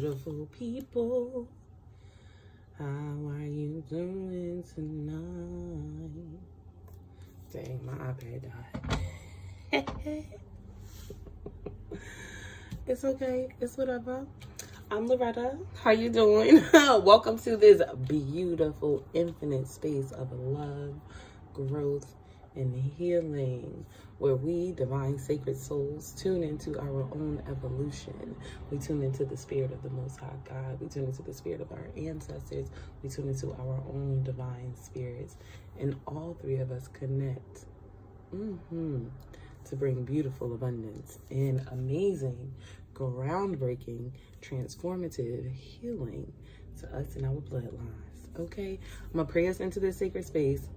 beautiful people. How are you doing tonight? Dang, my iPad died. It's okay. It's whatever. I'm Loretta. How you doing? Welcome to this beautiful, infinite space of love, growth, and healing, where we, divine sacred souls, tune into our own evolution. We tune into the spirit of the Most High God. We tune into the spirit of our ancestors. We tune into our own divine spirits. And all three of us connect to bring beautiful abundance and amazing, groundbreaking, transformative healing to us and our bloodlines. Okay? I'm going to pray us into this sacred space.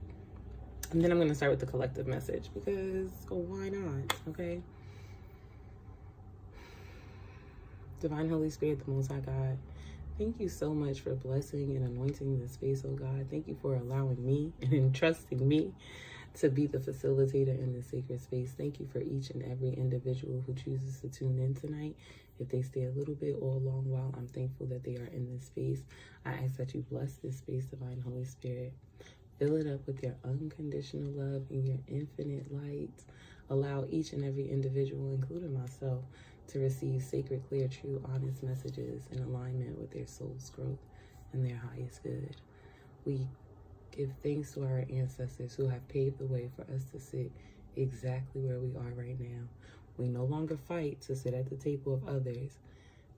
And then I'm going to start with the collective message because why not? Okay? Divine Holy Spirit, the Most High God, thank you so much for blessing and anointing this space, oh God. Thank you for allowing me and entrusting me to be the facilitator in this sacred space. Thank you for each and every individual who chooses to tune in tonight. If they stay a little bit or a long while, I'm thankful that they are in this space. I ask that you bless this space, Divine Holy Spirit. Fill it up with your unconditional love and your infinite light. Allow each and every individual, including myself, to receive sacred, clear, true, honest messages in alignment with their soul's growth and their highest good. We give thanks to our ancestors who have paved the way for us to sit exactly where we are right now. We no longer fight to sit at the table of others,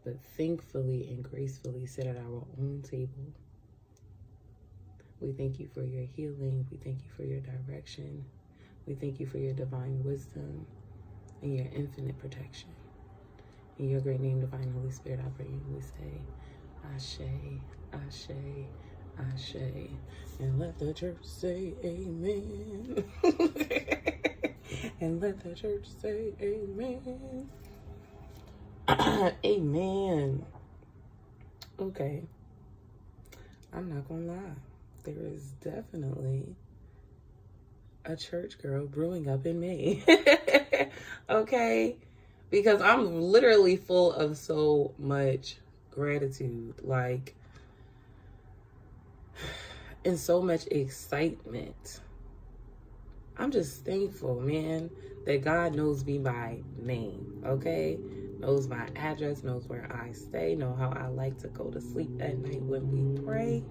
but thankfully and gracefully sit at our own table. We thank you for your healing. We thank you for your direction. We thank you for your divine wisdom and your infinite protection. In your great name, Divine Holy Spirit, I pray and we say, Ashe, Ashe, Ashe. And let the church say amen. And let the church say amen. Amen. Okay. I'm not gonna lie. There is definitely a church girl brewing up in me. Okay? Because I'm literally full of so much gratitude, like, and so much excitement. I'm just thankful, man, that God knows me by name, okay? Knows my address, knows where I stay, know how I like to go to sleep at night when we pray.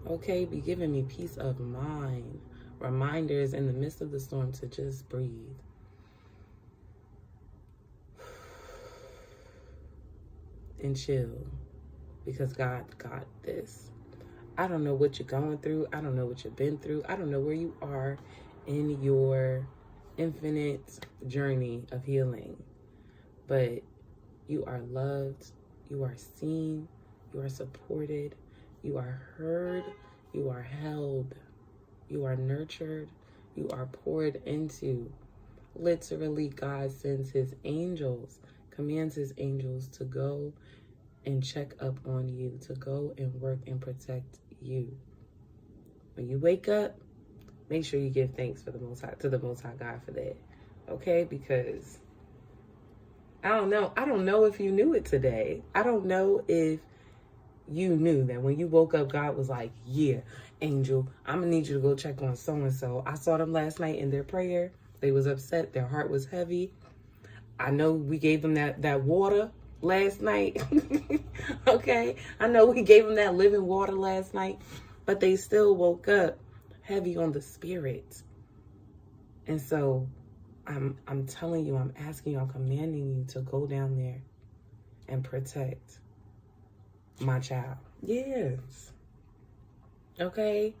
Okay, be giving me peace of mind, reminders in the midst of the storm to just breathe. And chill, because God got this. I don't know what you're going through. I don't know what you've been through. I don't know where you are in your infinite journey of healing. But you are loved. You are seen. You are supported. You are heard. You are held. You are nurtured. You are poured into. Literally, God sends his angels, commands his angels to go and check up on you, to go and work and protect you. When you wake up, make sure you give thanks for the Most High, to the Most High God for that. Okay? Because I don't know if you knew it today. I don't know if you knew that when you woke up, God was like, yeah, angel, I'm gonna need you to go check on so-and-so. I saw them last night in their prayer. They was upset. Their heart was heavy. I know we gave them that water last night. Okay? I know we gave them that living water last night, but they still woke up heavy on the spirit. And so I'm telling you, I'm asking you, I'm commanding you to go down there and protect my child. Yes. Okay?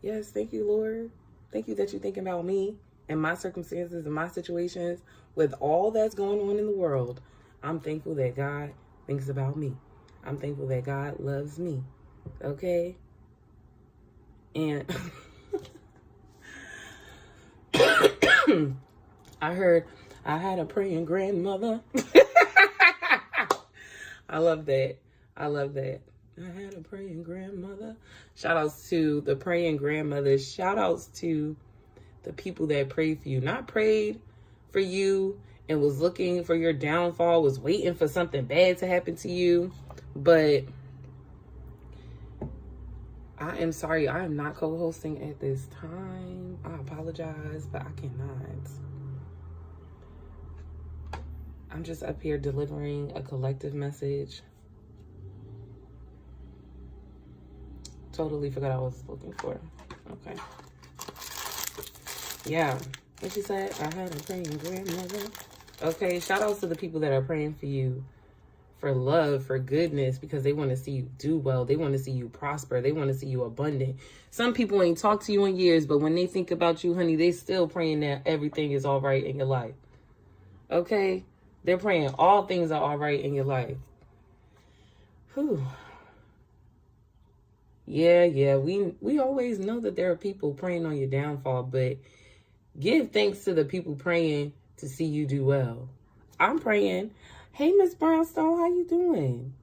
Yes, thank you, Lord. Thank you that you're thinking about me and my circumstances and my situations with all that's going on in the world. I'm thankful that God thinks about me. I'm thankful that God loves me. Okay? And I heard I had a praying grandmother. I love that. I love that. I had a praying grandmother. Shout outs to the praying grandmothers. Shout outs to the people that prayed for you. Not prayed for you and was looking for your downfall, was waiting for something bad to happen to you. But I am sorry, I am not co-hosting at this time. I apologize, but I cannot. I'm just up here delivering a collective message. Totally forgot I was looking for. Okay. Yeah. What she said? I had a praying grandmother. Okay. Shout outs to the people that are praying for you. For love, for goodness, because they want to see you do well. They want to see you prosper. They want to see you abundant. Some people ain't talked to you in years, but when they think about you, honey, they still praying that everything is all right in your life. Okay? They're praying all things are all right in your life. Whew. Yeah. We always know that there are people praying on your downfall, but give thanks to the people praying to see you do well. I'm praying. Hey, Miss Brownstone, how you doing?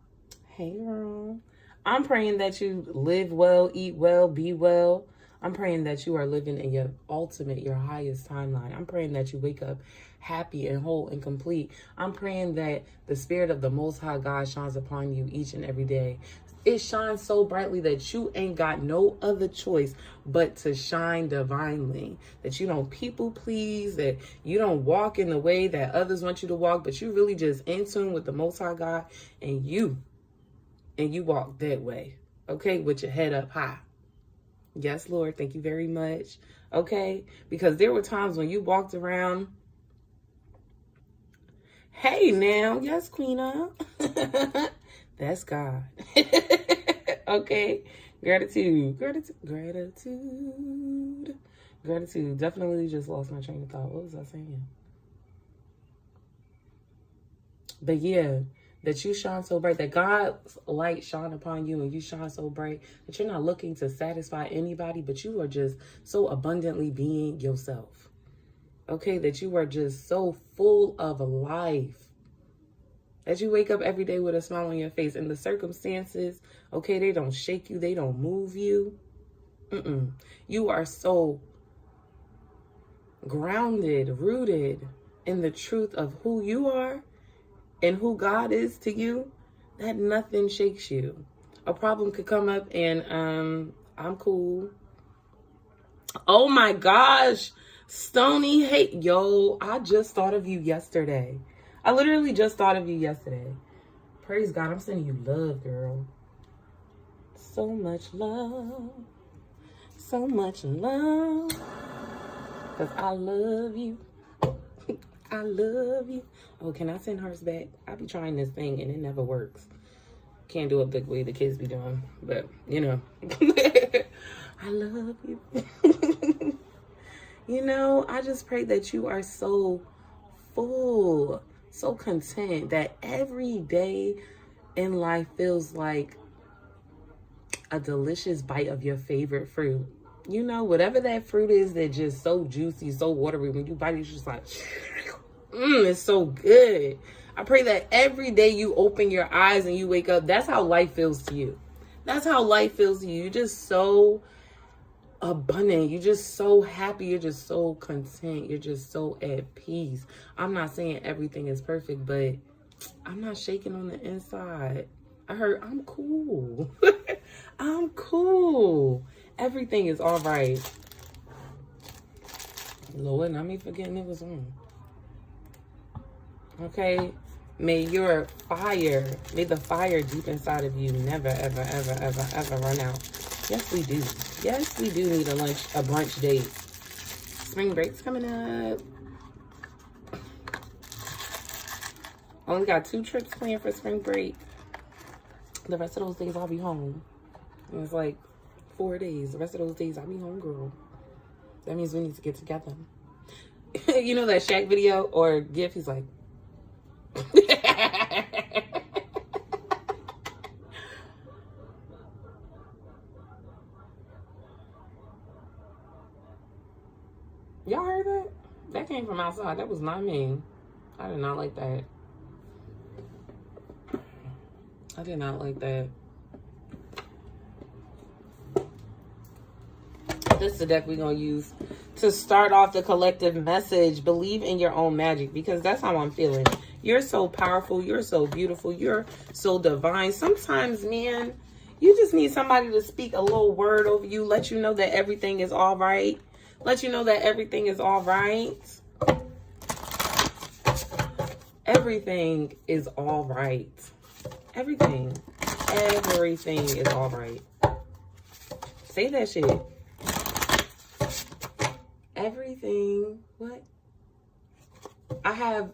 Hey, girl. I'm praying that you live well, eat well, be well. I'm praying that you are living in your ultimate, your highest timeline. I'm praying that you wake up happy and whole and complete. I'm praying that the spirit of the Most High God shines upon you each and every day. It shines so brightly that you ain't got no other choice but to shine divinely. That you don't people please, that you don't walk in the way that others want you to walk, but you really just in tune with the Most High God and you walk that way, okay, with your head up high. Yes, Lord, thank you very much, okay? Because there were times when you walked around, hey now, yes, Queena. That's God. Okay. Gratitude. Definitely just lost my train of thought. What was I saying? But yeah, that you shine so bright, that God's light shine upon you and you shine so bright that you're not looking to satisfy anybody, but you are just so abundantly being yourself. Okay, that you are just so full of life. That you wake up every day with a smile on your face, and the circumstances, okay, they don't shake you, they don't move you. You are so grounded, rooted in the truth of who you are and who God is to you, that nothing shakes you. A problem could come up and I'm cool. Oh my gosh, Stony, hey, yo, I just thought of you yesterday. I literally just thought of you yesterday. Praise God, I'm sending you love, girl. So much love. So much love. Because I love you. I love you. Oh, can I send hers back? I be trying this thing and it never works. Can't do it the way the kids be doing. But, you know. I love you. You know, I just pray that you are so full, so content, that every day in life feels like a delicious bite of your favorite fruit. You know, whatever that fruit is that just so juicy, so watery, when you bite it, it's just like, it's so good. I pray that every day you open your eyes and you wake up, that's how life feels to you. That's how life feels to you. You're just so abundant. You're just so happy. You're just so content. You're just so at peace. I'm not saying everything is perfect, but I'm not shaking on the inside. I heard I'm cool. I'm cool. Everything is all right. Lord, not me forgetting it was on. Okay? May your fire, may the fire deep inside of you never, ever, ever, ever, ever run out. Yes, we do. Yes, we do need a brunch date. Spring break's coming up. Only got 2 trips planned for spring break. The rest of those days I'll be home. And it's like 4 days. The rest of those days I'll be home, girl. That means we need to get together. You know that Shaq video or GIF? He's like, y'all heard that? That came from outside. That was not me. I did not like that. I did not like that. This is the deck we're going to use to start off the collective message, believe in your own magic, because that's how I'm feeling. You're so powerful. You're so beautiful. You're so divine. Sometimes, man, you just need somebody to speak a little word over you, let you know that everything is all right. Let you know that everything is all right. Everything is all right. Everything is all right. Say that shit. Everything, what? I have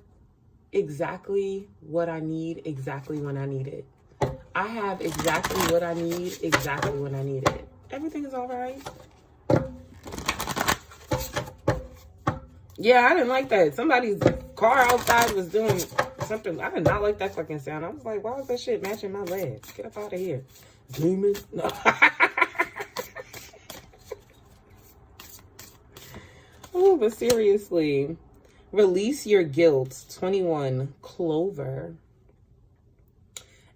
exactly what I need, exactly when I need it. I have exactly what I need, exactly when I need it. Everything is all right. Yeah, I didn't like that. Somebody's car outside was doing something. I did not like that fucking sound. I was like, why was that shit matching my legs? Get up out of here. Demon. No. Oh, but seriously. Release your guilt. 21. Clover.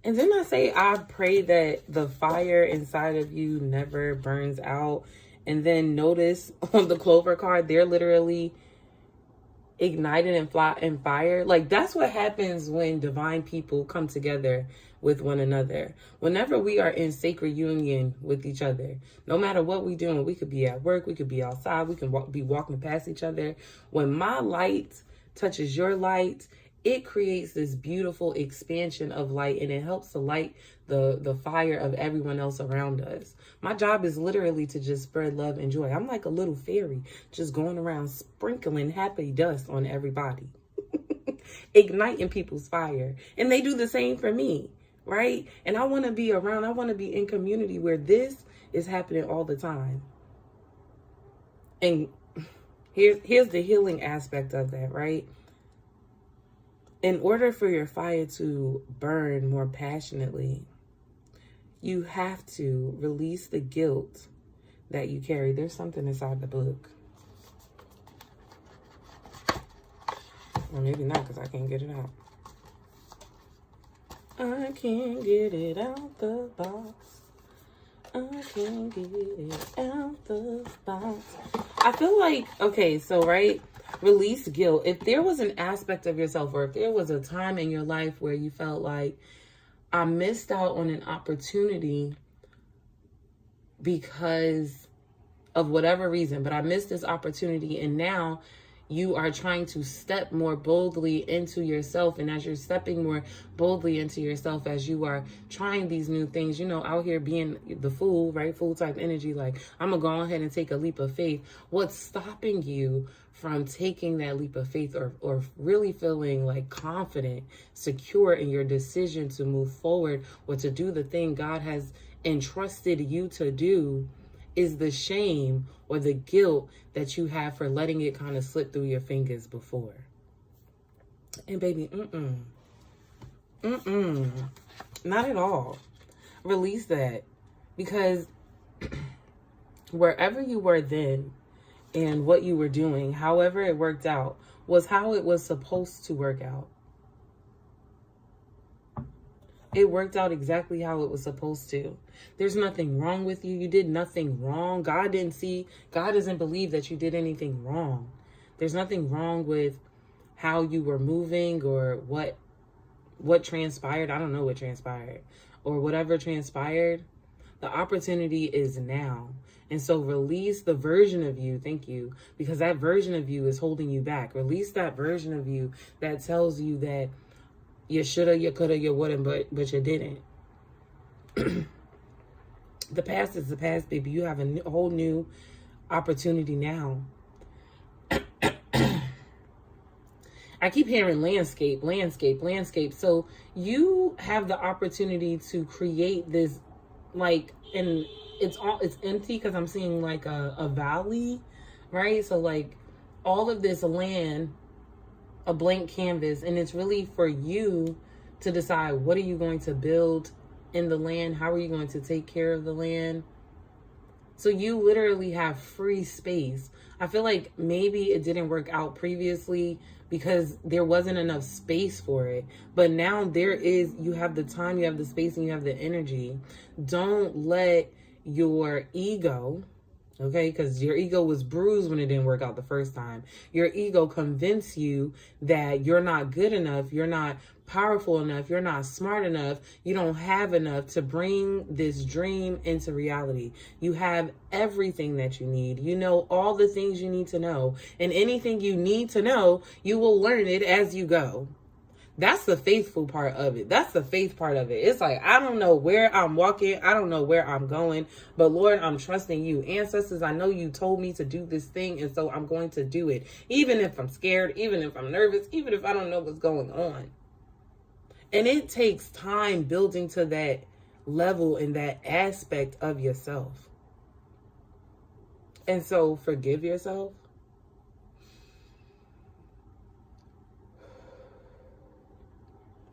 And then I say, I pray that the fire inside of you never burns out. And then notice on the Clover card, they're literally ignited and fire. Like, that's what happens when divine people come together with one another. Whenever we are in sacred union with each other, no matter what we're doing, we could be at work, we could be outside, we can be walking past each other. When my light touches your light, it creates this beautiful expansion of light, and it helps to light the fire of everyone else around us. My job is literally to just spread love and joy. I'm like a little fairy just going around sprinkling happy dust on everybody, igniting people's fire. And they do the same for me, right? And I want to be around, I want to be in community where this is happening all the time. And here's the healing aspect of that, right? In order for your fire to burn more passionately, you have to release the guilt that you carry. There's something inside the book. Or maybe not, because I can't get it out. I can't get it out the box. I can't get it out the box. I feel like, okay, so, right? Release guilt. If there was an aspect of yourself, or if there was a time in your life where you felt like, I missed out on an opportunity because of whatever reason, but I missed this opportunity, and now you are trying to step more boldly into yourself. And as you're stepping more boldly into yourself, as you are trying these new things, you know, out here being the fool, right? Fool type energy, like, I'm gonna go ahead and take a leap of faith. What's stopping you from taking that leap of faith, or really feeling like confident, secure in your decision to move forward or to do the thing God has entrusted you to do, is the shame or the guilt that you have for letting it kind of slip through your fingers before. And baby, not at all. Release that, because wherever you were then and what you were doing, however it worked out, was how it was supposed to work out. It worked out exactly how it was supposed to. There's nothing wrong with you. You did nothing wrong. God doesn't believe that you did anything wrong. There's nothing wrong with how you were moving or what transpired. I don't know what transpired, or whatever transpired. The opportunity is now. And so release the version of you, thank you, because that version of you is holding you back. Release that version of you that tells you that you shoulda, you coulda, you wouldn't, but you didn't. The past is the past, baby. You have a whole new opportunity now. I keep hearing landscape. So you have the opportunity to create this, like, and it's empty because I'm seeing like a valley, right? So like all of this land, a blank canvas, and it's really for you to decide, what are you going to build in the land? How are you going to take care of the land? So you literally have free space. I feel like maybe it didn't work out previously because there wasn't enough space for it. But now there is, you have the time, you have the space, and you have the energy. Don't let your ego Okay, because your ego was bruised when it didn't work out the first time. Your ego convinced you that you're not good enough, you're not powerful enough, you're not smart enough, you don't have enough to bring this dream into reality. You have everything that you need. You know all the things you need to know. And anything you need to know, you will learn it as you go. That's the faithful part of it. That's the faith part of it. It's like, I don't know where I'm walking. I don't know where I'm going. But Lord, I'm trusting you. Ancestors, I know you told me to do this thing. And so I'm going to do it. Even if I'm scared, even if I'm nervous, even if I don't know what's going on. And it takes time building to that level and that aspect of yourself. And so forgive yourself.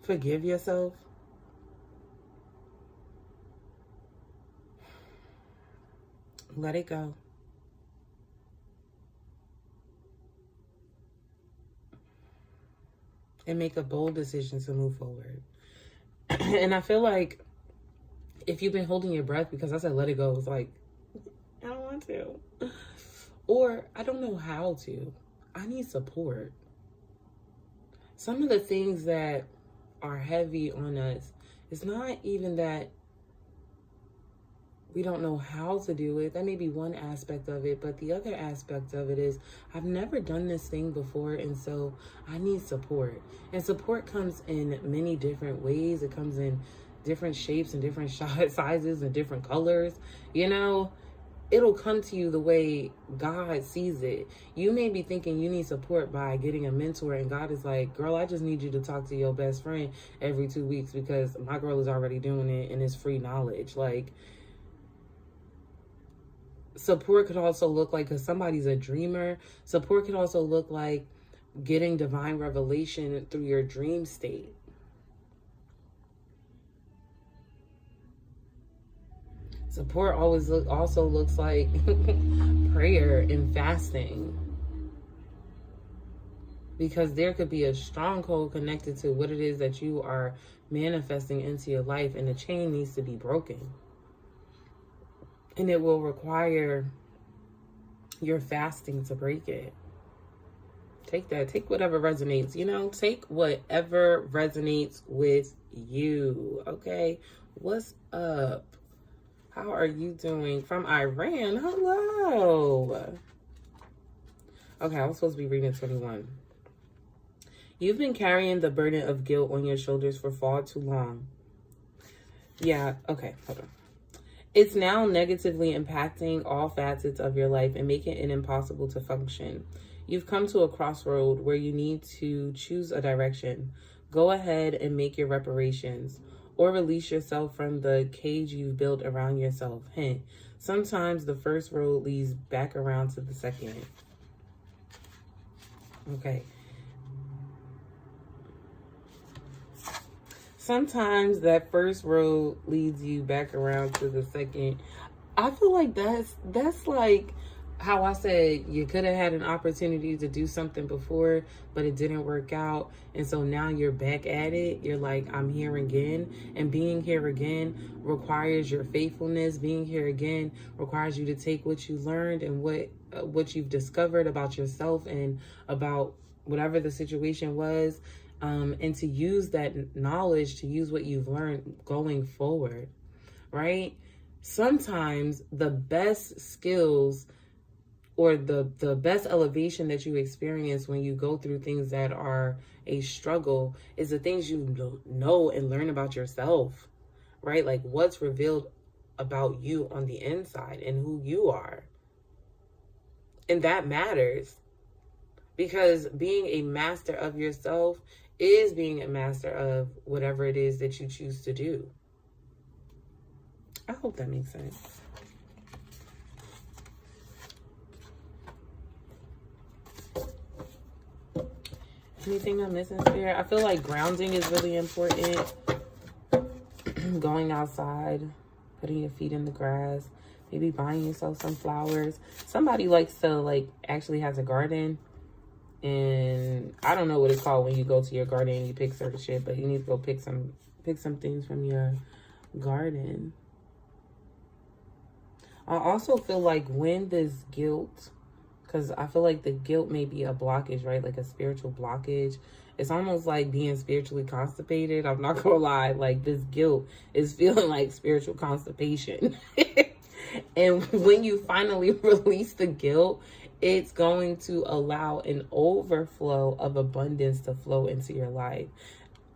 Forgive yourself. Let it go. And make a bold decision to move forward. And I feel like if you've been holding your breath because I said let it go, it's like, I don't want to. Or I don't know how to. I need support. Some of the things that are heavy on us, it's not even that we don't know how to do it. That may be one aspect of it, but the other aspect of it is I've never done this thing before, and so I need support. And support comes in many different ways. It comes in different shapes and different sizes and different colors. You know, it'll come to you the way God sees it. You may be thinking you need support by getting a mentor, and God is like, girl, I just need you to talk to your best friend every 2 weeks because my girl is already doing it and it's free knowledge. Like, support could also look like, because somebody's a dreamer, support could also look like getting divine revelation through your dream state. Support also looks like prayer and fasting. Because there could be a stronghold connected to what it is that you are manifesting into your life, and the chain needs to be broken. And it will require your fasting to break it. Take that. Take whatever resonates, you know? Take whatever resonates with you, okay? What's up? How are you doing? From Iran. Hello. Okay, I was supposed to be reading 21. You've been carrying the burden of guilt on your shoulders for far too long. Yeah, okay, hold on. It's now negatively impacting all facets of your life and making it impossible to function. You've come to a crossroad where you need to choose a direction. Go ahead and make your reparations, or release yourself from the cage you've built around yourself. Hint, sometimes the first road leads back around to the second. Okay. Sometimes that first road leads you back around to the second. I feel like that's like how I said you could have had an opportunity to do something before, but it didn't work out. And so now you're back at it. You're like, I'm here again. And being here again requires your faithfulness. Being here again requires you to take what you learned and what you've discovered about yourself and about whatever the situation was, and to use that knowledge, to use what you've learned going forward, right? Sometimes the best skills or the best elevation that you experience when you go through things that are a struggle is the things you know and learn about yourself, right? Like what's revealed about you on the inside and who you are. And that matters, because being a master of yourself is being a master of whatever it is that you choose to do. I hope that makes sense. Anything I'm missing, Spirit? I feel like grounding is really important. Going outside, putting your feet in the grass, maybe buying yourself some flowers. Somebody likes to, like, actually has a garden. And I don't know what it's called when you go to your garden and you pick certain shit, but you need to go pick some things from your garden. I also feel like when this guilt, because I feel like the guilt may be a blockage, right? Like a spiritual blockage. It's almost like being spiritually constipated. I'm not gonna lie. Like this guilt is feeling like spiritual constipation. And when you finally release the guilt, it's going to allow an overflow of abundance to flow into your life.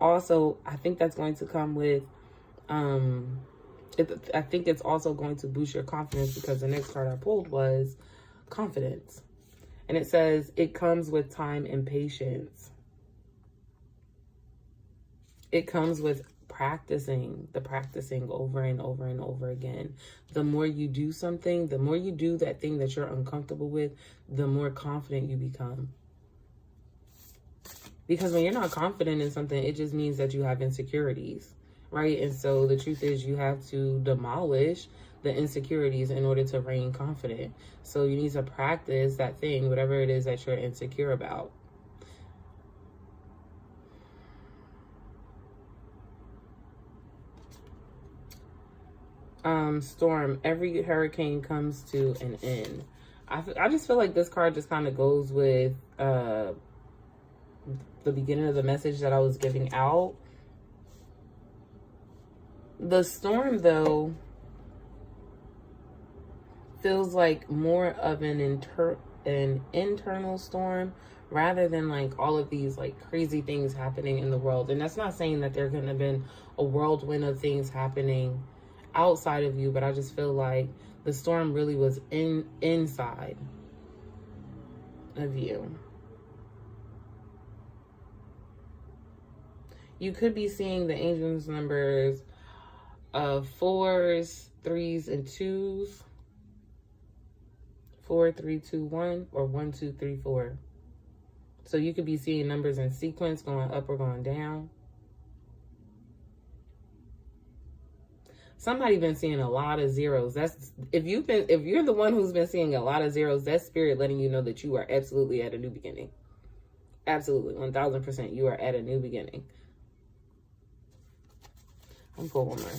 Also, I think that's going to come with, I think it's also going to boost your confidence, because the next card I pulled was confidence. And it says, it comes with time and patience. It comes with practicing over and over and over again. The more you do something, the more you do that thing that you're uncomfortable with, the more confident you become. Because when you're not confident in something, it just means that you have insecurities, right? And so the truth is, you have to demolish the insecurities in order to reign confident. So you need to practice that thing, whatever it is that you're insecure about. Storm, every hurricane comes to an end. I just feel like this card just kind of goes with the beginning of the message that I was giving out. The storm, though, feels like more of an internal storm rather than like all of these like crazy things happening in the world. And that's not saying that there couldn't have been a whirlwind of things happening outside of you, but I just feel like the storm really was inside of you. You could be seeing the angels numbers of 4s, 3s, and 2s. 4, 3, 2, 1, or 1, 2, 3, 4. So you could be seeing numbers in sequence going up or going down. Somebody been seeing a lot of zeros. That's if you're the one who's been seeing a lot of zeros, that's spirit letting you know that you are absolutely at a new beginning. Absolutely, 1000%, you are at a new beginning. I'm pull one more.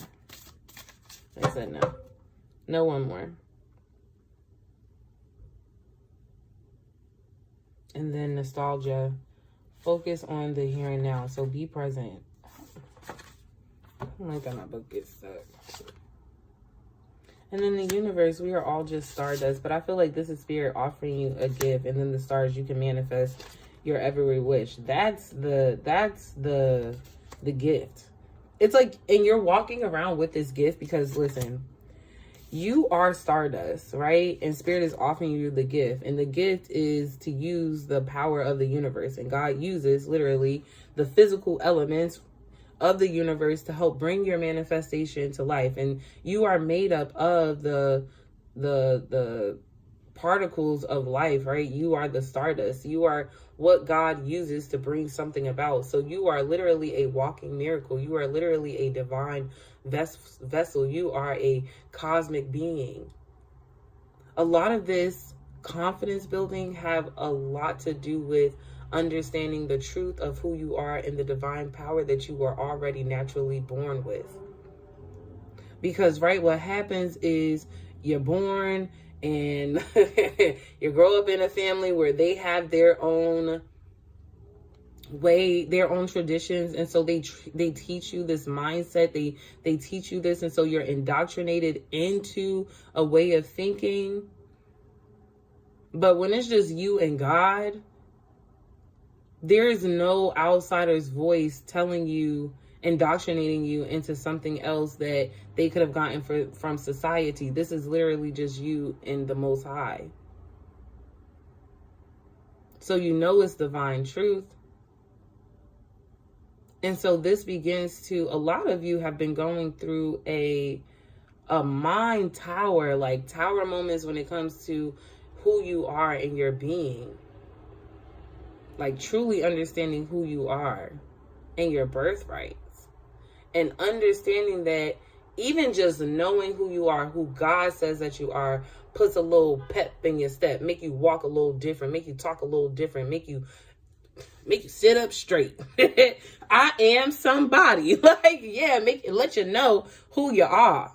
I said no. No, one more. And then nostalgia. Focus on the here and now. So be present. I don't like that my book gets stuck. And then the universe, we are all just stardust. But I feel like this is spirit offering you a gift. And then the stars, you can manifest your every wish. That's the gift. It's like, and you're walking around with this gift because, listen, you are stardust, right? And spirit is offering you the gift. And the gift is to use the power of the universe. And God uses literally the physical elements of the universe to help bring your manifestation to life. And you are made up of the particles of life, right? You are the stardust. You are what God uses to bring something about. So you are literally a walking miracle. You are literally a divine vessel. You are a cosmic being. A lot of this confidence building have a lot to do with understanding the truth of who you are and the divine power that you were already naturally born with. Because, right, what happens is you're born and you grow up in a family where they have their own way, their own traditions, and so they teach you this mindset, they teach you this, and so you're indoctrinated into a way of thinking. But when it's just you and God, there is no outsider's voice telling you, indoctrinating you into something else that they could have gotten from society. This is literally just you and the Most High. So you know it's divine truth. And so this begins to, a lot of you have been going through a mind tower, like tower moments when it comes to who you are in your being. Like truly understanding who you are and your birthrights. And understanding that even just knowing who you are, who God says that you are, puts a little pep in your step, make you walk a little different, make you talk a little different, make you sit up straight. I am somebody. Like, yeah, let you know who you are.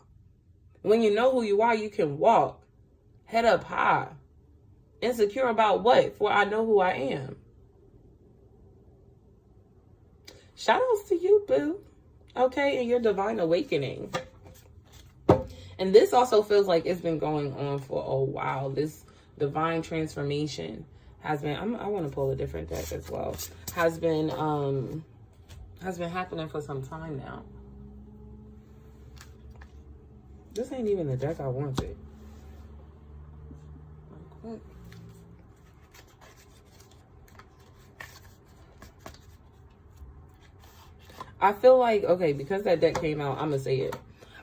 When you know who you are, you can walk head up high. Insecure about what? For I know who I am. Shout outs to you, boo. Okay, and your divine awakening. And this also feels like it's been going on for a while. This divine transformation has been, I want to pull a different deck as well, has been happening for some time now. This ain't even the deck I wanted. Like, what? I feel like, okay, because that deck came out, I'm going to say it.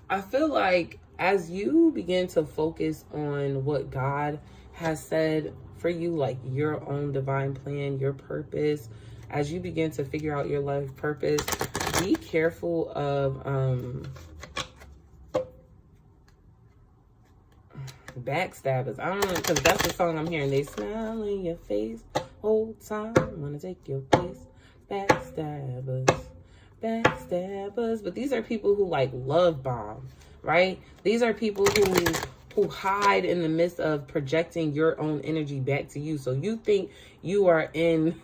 I feel like as you begin to focus on what God has said for you, like your own divine plan, your purpose, as you begin to figure out your life purpose, be careful of backstabbers. I don't know, because that's the song I'm hearing. They smile in your face whole time, wanna take your place. Backstabbers. But these are people who like love bomb, right? These are people who hide in the midst of projecting your own energy back to you. So you think you are in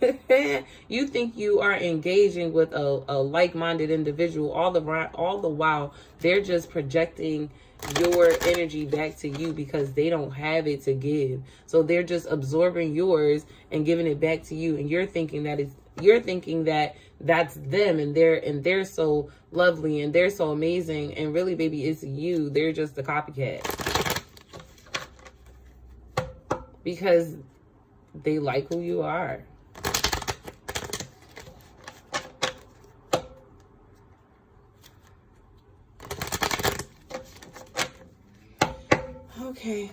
you think you are engaging with a like-minded individual, all the while they're just projecting your energy back to you because they don't have it to give. So they're just absorbing yours and giving it back to you, and you're thinking that that's them, and they're so lovely and they're so amazing, and really, baby, it's you. They're just the copycat because they like who you are. Okay.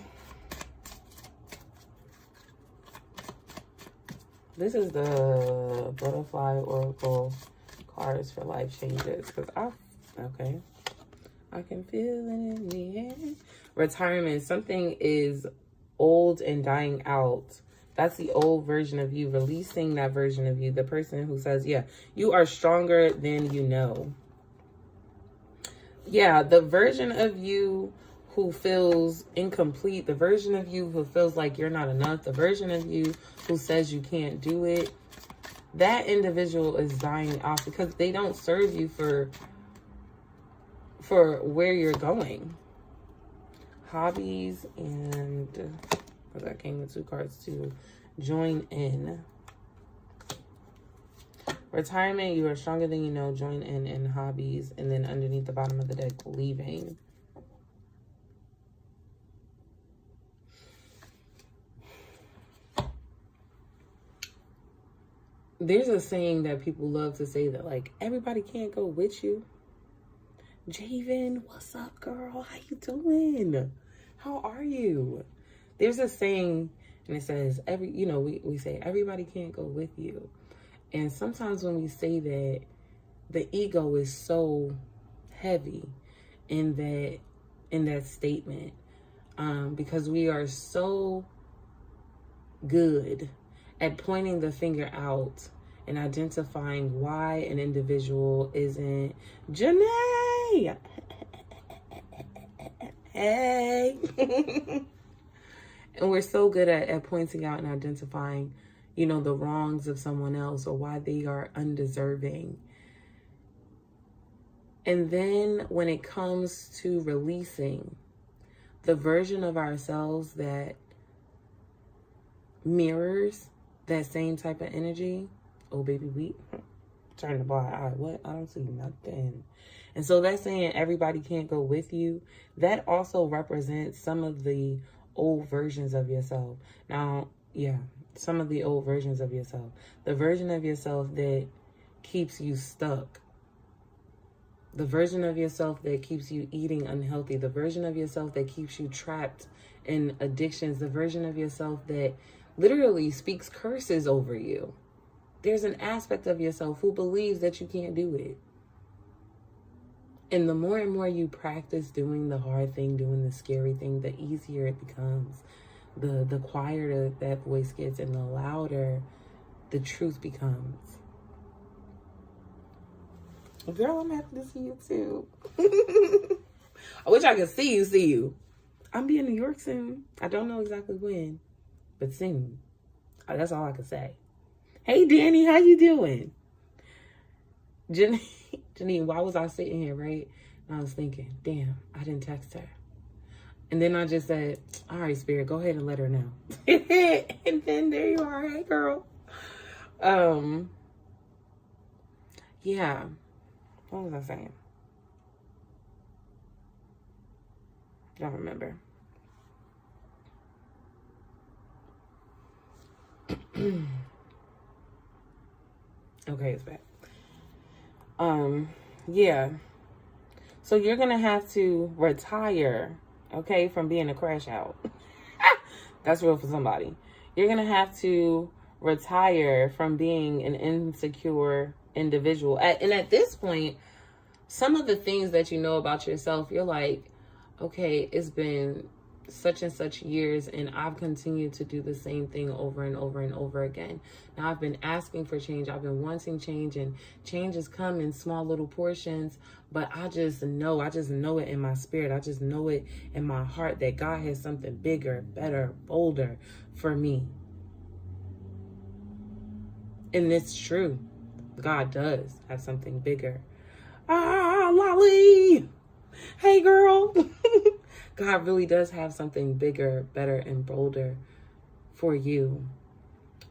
This is the Butterfly Oracle cards for life changes. I can feel it in the air. Retirement. Something is old and dying out. That's the old version of you, releasing that version of you. The person who says, yeah, you are stronger than you know. Yeah, the version of you who feels incomplete, the version of you who feels like you're not enough, the version of you who says you can't do it, that individual is dying off because they don't serve you for where you're going. Hobbies, and that came with 2 cards too. Join in. Retirement, you are stronger than you know. Join in hobbies. And then underneath the bottom of the deck, leaving. There's a saying that people love to say that, like, everybody can't go with you. Javen, what's up, girl? How you doing? How are you? There's a saying, and it says, we say everybody can't go with you. And sometimes when we say that, the ego is so heavy in that statement, because we are so good at pointing the finger out and identifying why an individual isn't. Janae! Hey! And we're so good at pointing out and identifying, the wrongs of someone else or why they are undeserving. And then when it comes to releasing the version of ourselves that mirrors that same type of energy, oh baby, we turn the blind eye. What? I don't see nothing. And so that's saying everybody can't go with you. That also represents some of the old versions of yourself. Now, yeah, some of the old versions of yourself. The version of yourself that keeps you stuck. The version of yourself that keeps you eating unhealthy. The version of yourself that keeps you trapped in addictions. The version of yourself that literally speaks curses over you. There's an aspect of yourself who believes that you can't do it. And the more and more you practice doing the hard thing, doing the scary thing, the easier it becomes. The quieter that voice gets and the louder the truth becomes. Girl, I'm happy to see you too. I wish I could see you. I'm be in New York soon. I don't know exactly when, but soon. That's all I can say. Hey, Danny, how you doing? Janine, why was I sitting here, right? And I was thinking, damn, I didn't text her. And then I just said, all right, Spirit, go ahead and let her know. And then there you are. Hey, girl. Yeah. What was I saying? Don't remember. Okay, it's back. Yeah. So you're gonna have to retire, okay, from being a crash out. That's real for somebody. You're gonna have to retire from being an insecure individual. And at this point, some of the things that you know about yourself, you're like, okay, it's been such and such years and I've continued to do the same thing over and over and over again. Now I've been asking for change. I've been wanting change, and change has come in small little portions, but I just know it in my spirit. I just know it in my heart that God has something bigger, better, bolder for me. And it's true. God does have something bigger. Ah, Lolly. Hey, girl. God really does have something bigger, better, and bolder for you.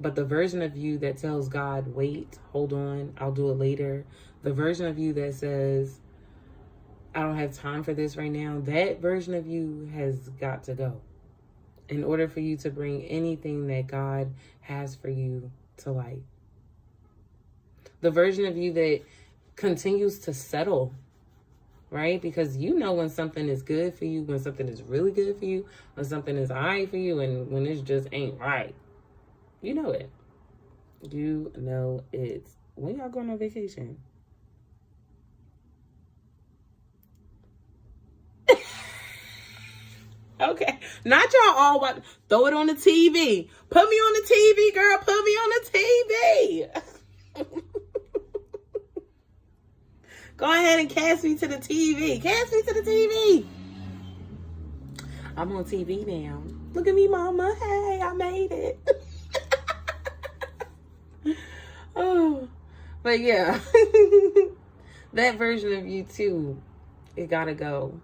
But the version of you that tells God, wait, hold on, I'll do it later. The version of you that says, I don't have time for this right now. That version of you has got to go in order for you to bring anything that God has for you to light. The version of you that continues to settle, right? Because you know when something is good for you, when something is really good for you, when something is all right for you, and when it just ain't right. You know it. You know it. When y'all going on vacation? Okay. Not y'all all want throw it on the TV. Put me on the TV, girl. Put me on the TV. Go ahead and cast me to the TV. Cast me to the TV. I'm on TV now. Look at me, mama. Hey, I made it. Oh, but yeah. That version of you too, it gotta go.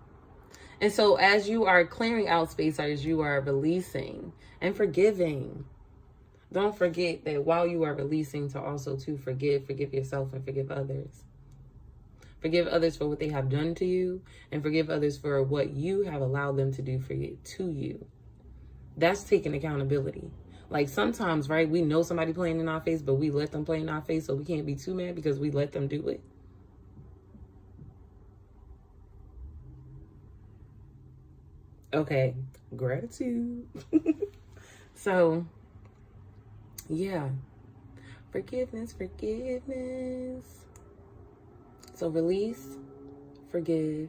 And so as you are clearing out space, as you are releasing and forgiving, don't forget that while you are releasing to also to forgive yourself and forgive others. Forgive others for what they have done to you, and forgive others for what you have allowed them to do for you, to you. That's taking accountability. Like sometimes, right, we know somebody playing in our face, but we let them play in our face, so we can't be too mad because we let them do it. Okay, gratitude. So, yeah, forgiveness. So release, forgive,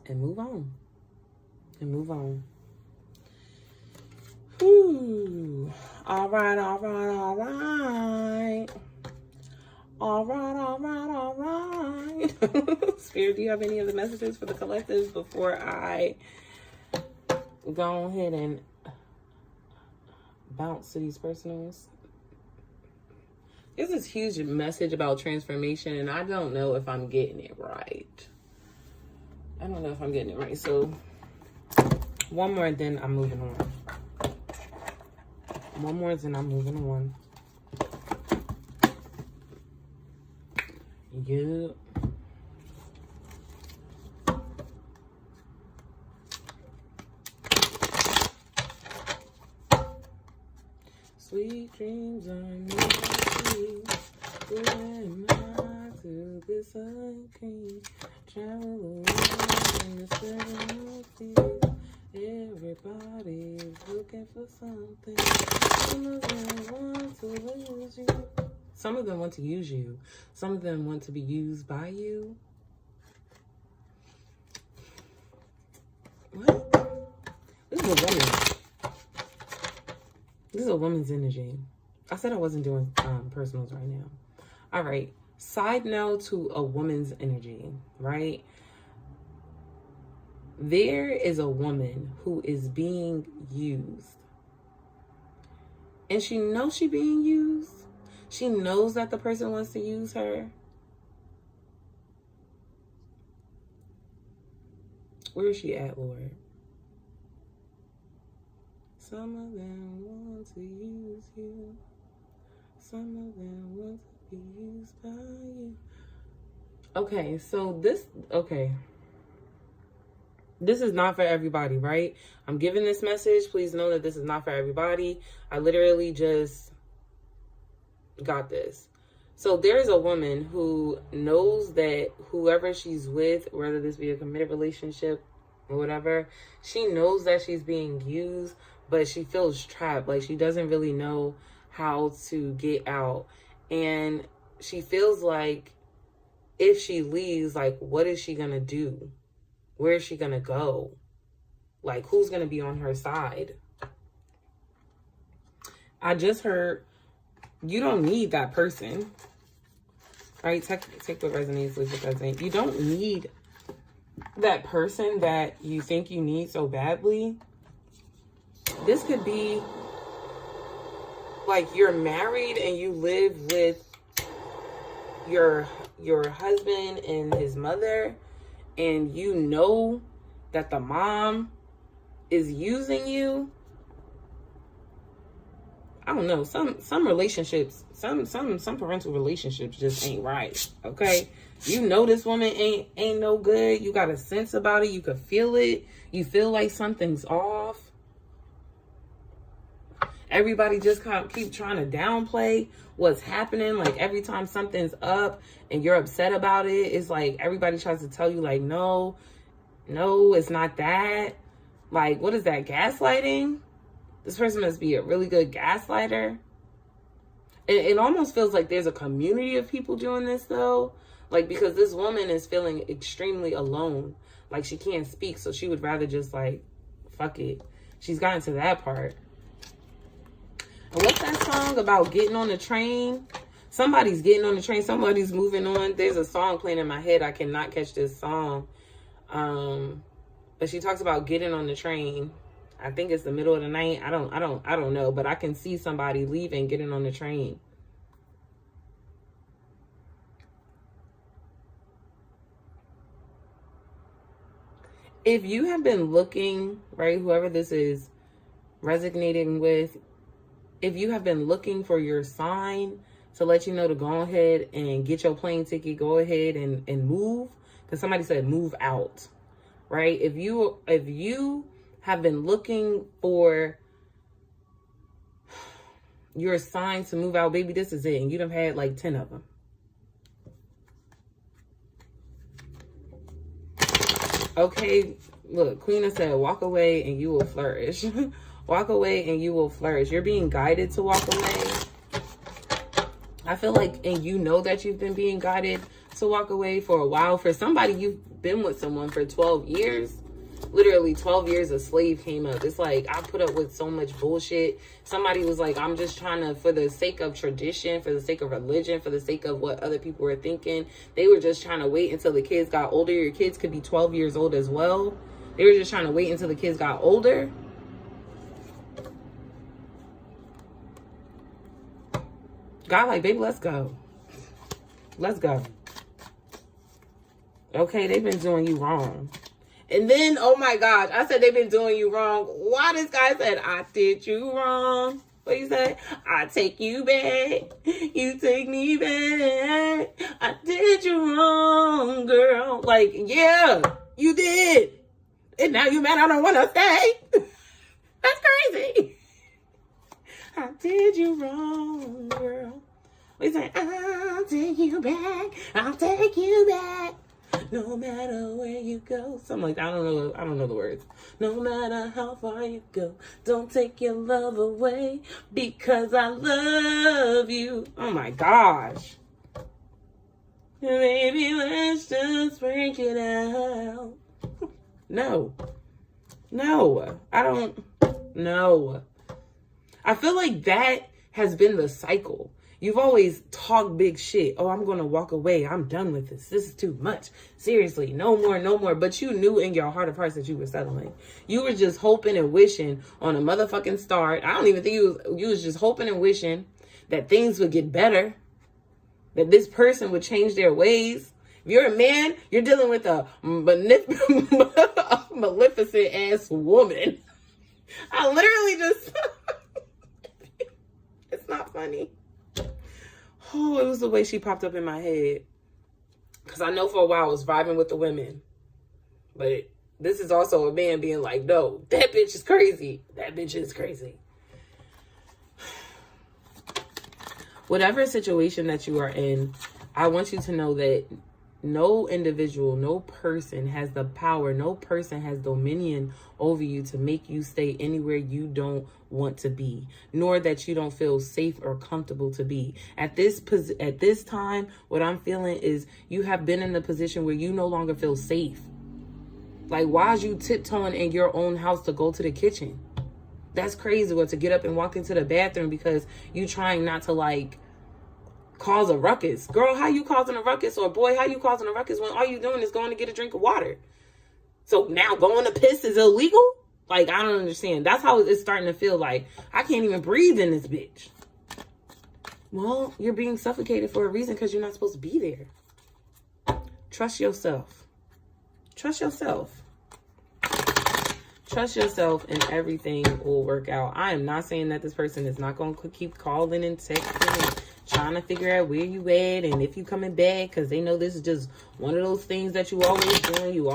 and move on. Whew. All right. Spirit, do you have any other messages for the collective before I go ahead and bounce to these personals? There's this huge message about transformation, and I don't know if I'm getting it right. So one more, then I'm moving on. Yep. Sweet dreams are me. Who am I to this unclean? Travel around in the seven. Everybody's looking for something. Some of them want to lose you. Some of them want to use you. Some of them want to be used by you. What? This is a woman. This is a woman's energy. I said I wasn't doing personals right now. All right. Side note to a woman's energy, right? There is a woman who is being used. And she knows she's being used. She knows that the person wants to use her. Where is she at, Lord? Some of them want to use you. Some of them want to be used by you. Okay, so this is not for everybody, right? I'm giving this message. Please know that this is not for everybody. I literally just got this. So there's a woman who knows that whoever she's with, whether this be a committed relationship or whatever, she knows that she's being used, but she feels trapped. Like she doesn't really know how to get out. And she feels like if she leaves, like, what is she going to do? Where is she going to go? Like, who's going to be on her side? I just heard, you don't need that person. Right? Take what resonates, leave what doesn't. You don't need that person that you think you need so badly. This could be like you're married and you live with your husband and his mother, and you know that the mom is using you. I don't know, some relationships, some parental relationships just ain't right. Okay, you know this woman ain't no good. You got a sense about it. You could feel it. You feel like something's off. Everybody just keep trying to downplay what's happening. Like every time something's up and you're upset about it, it's like everybody tries to tell you like, no, it's not that. Like, what is that, gaslighting? This person must be a really good gaslighter. It almost feels like there's a community of people doing this though. Like, because this woman is feeling extremely alone. Like she can't speak, so she would rather just like, fuck it. She's gotten to that part. And what's that song about getting on the train? Somebody's getting on the train. Somebody's moving on. There's a song playing in my head. I cannot catch this song. But she talks about getting on the train. I think it's the middle of the night. I don't know. But I can see somebody leaving, getting on the train. If you have been looking, right, whoever this is resonating with, if you have been looking for your sign to let you know to go ahead and get your plane ticket, go ahead and move, because somebody said move out, right? If you have been looking for your sign to move out, baby, this is it. And you'd have had like 10 of them. Okay, look, Queen said, walk away and you will flourish. Walk away and you will flourish. You're being guided to walk away. I feel like, and you know that you've been being guided to walk away for a while. For somebody, you've been with someone for 12 years. Literally 12 years a slave came up. It's like, I put up with so much bullshit. Somebody was like, I'm just trying to, for the sake of tradition, for the sake of religion, for the sake of what other people were thinking, they were just trying to wait until the kids got older. Your kids could be 12 years old as well. They were just trying to wait until the kids got older. God, like, baby, let's go. Let's go. Okay, they've been doing you wrong. And then, oh my gosh, I said they've been doing you wrong. Why this guy said, I did you wrong? What you say? I take you back. You take me back. I did you wrong, girl. Like, yeah, you did. And now you mad I don't want to stay. That's crazy. I did you wrong, girl. We say, I'll take you back. I'll take you back. No matter where you go. Something like that. I don't know the words. No matter how far you go, don't take your love away because I love you. Oh my gosh. Baby, let's just break it out. No, I don't know. I feel like that has been the cycle. You've always talked big shit. Oh, I'm going to walk away. I'm done with this. This is too much. Seriously, no more, no more. But you knew in your heart of hearts that you were settling. You were just hoping and wishing on a motherfucking start. I don't even think you was just hoping and wishing that things would get better. That this person would change their ways. If you're a man, you're dealing with a maleficent ass woman. I literally just... It's not funny. Oh, it was the way she popped up in my head. Because I know for a while I was vibing with the women. But this is also a man being like, no, that bitch is crazy. That bitch is crazy. Whatever situation that you are in, I want you to know that no individual, no person has the power, no person has dominion over you to make you stay anywhere you don't want to be, nor that you don't feel safe or comfortable to be. At this time, what I'm feeling is you have been in the position where you no longer feel safe. Like, why is you tiptoeing in your own house to go to the kitchen? That's crazy. Or to get up and walk into the bathroom because you trying not to, like, cause a ruckus. Girl, how you causing a ruckus? Or boy, how you causing a ruckus when all you doing is going to get a drink of water? So now going to piss is illegal? Like, I don't understand. That's how it's starting to feel like. I can't even breathe in this bitch. Well, you're being suffocated for a reason because you're not supposed to be there. Trust yourself. Trust yourself. Trust yourself and everything will work out. I am not saying that this person is not going to keep calling and texting and trying to figure out where you at and if you coming back, because they know this is just one of those things that you always doing. You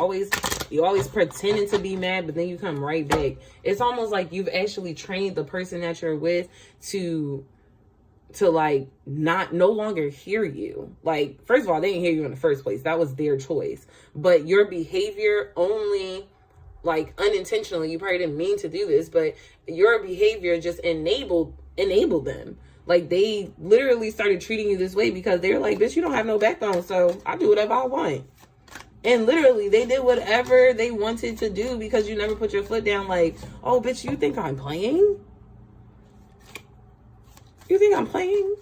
always pretending to be mad, but then you come right back. It's almost like you've actually trained the person that you're with to like no longer hear you. Like, first of all, they didn't hear you in the first place. That was their choice. But your behavior only, like, unintentionally, you probably didn't mean to do this, but your behavior just enabled them. Like, they literally started treating you this way because they're like, bitch, you don't have no backbone, so I do whatever I want. And literally, they did whatever they wanted to do because you never put your foot down like, oh, bitch, you think I'm playing? You think I'm playing?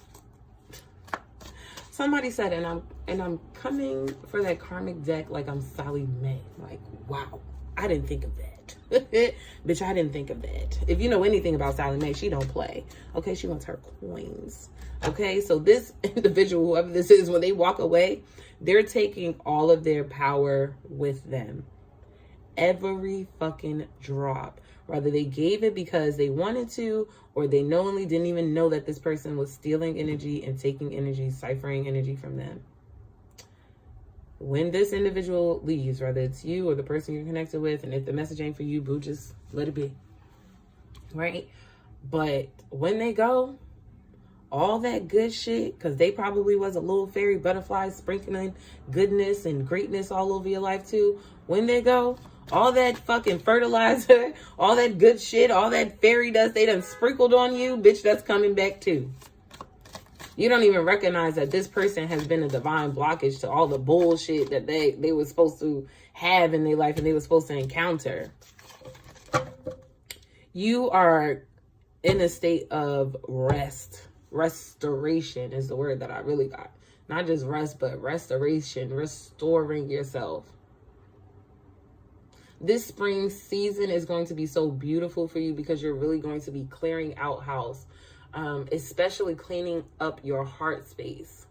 Somebody said, and I'm coming for that karmic deck like I'm Sally Mae. Like, wow, I didn't think of that. Bitch, I didn't think of that. If you know anything about Sally Mae, she don't play. Okay, she wants her coins. Okay, so this individual, whoever this is, when they walk away, they're taking all of their power with them. Every fucking drop. Whether they gave it because they wanted to, or they knowingly didn't even know that this person was stealing energy and taking energy, ciphering energy from them. When this individual leaves, whether it's you or the person you're connected with, and if the message ain't for you, boo, just let it be. Right? But when they go, all that good shit, because they probably was a little fairy butterfly sprinkling goodness and greatness all over your life too. When they go, all that fucking fertilizer, all that good shit, all that fairy dust they done sprinkled on you, bitch, that's coming back too. You don't even recognize that this person has been a divine blockage to all the bullshit that they were supposed to have in their life and they were supposed to encounter. You are in a state of rest. Restoration is the word that I really got. Not just rest, but restoration, restoring yourself. This spring season is going to be so beautiful for you because you're really going to be clearing out house. Especially cleaning up your heart space,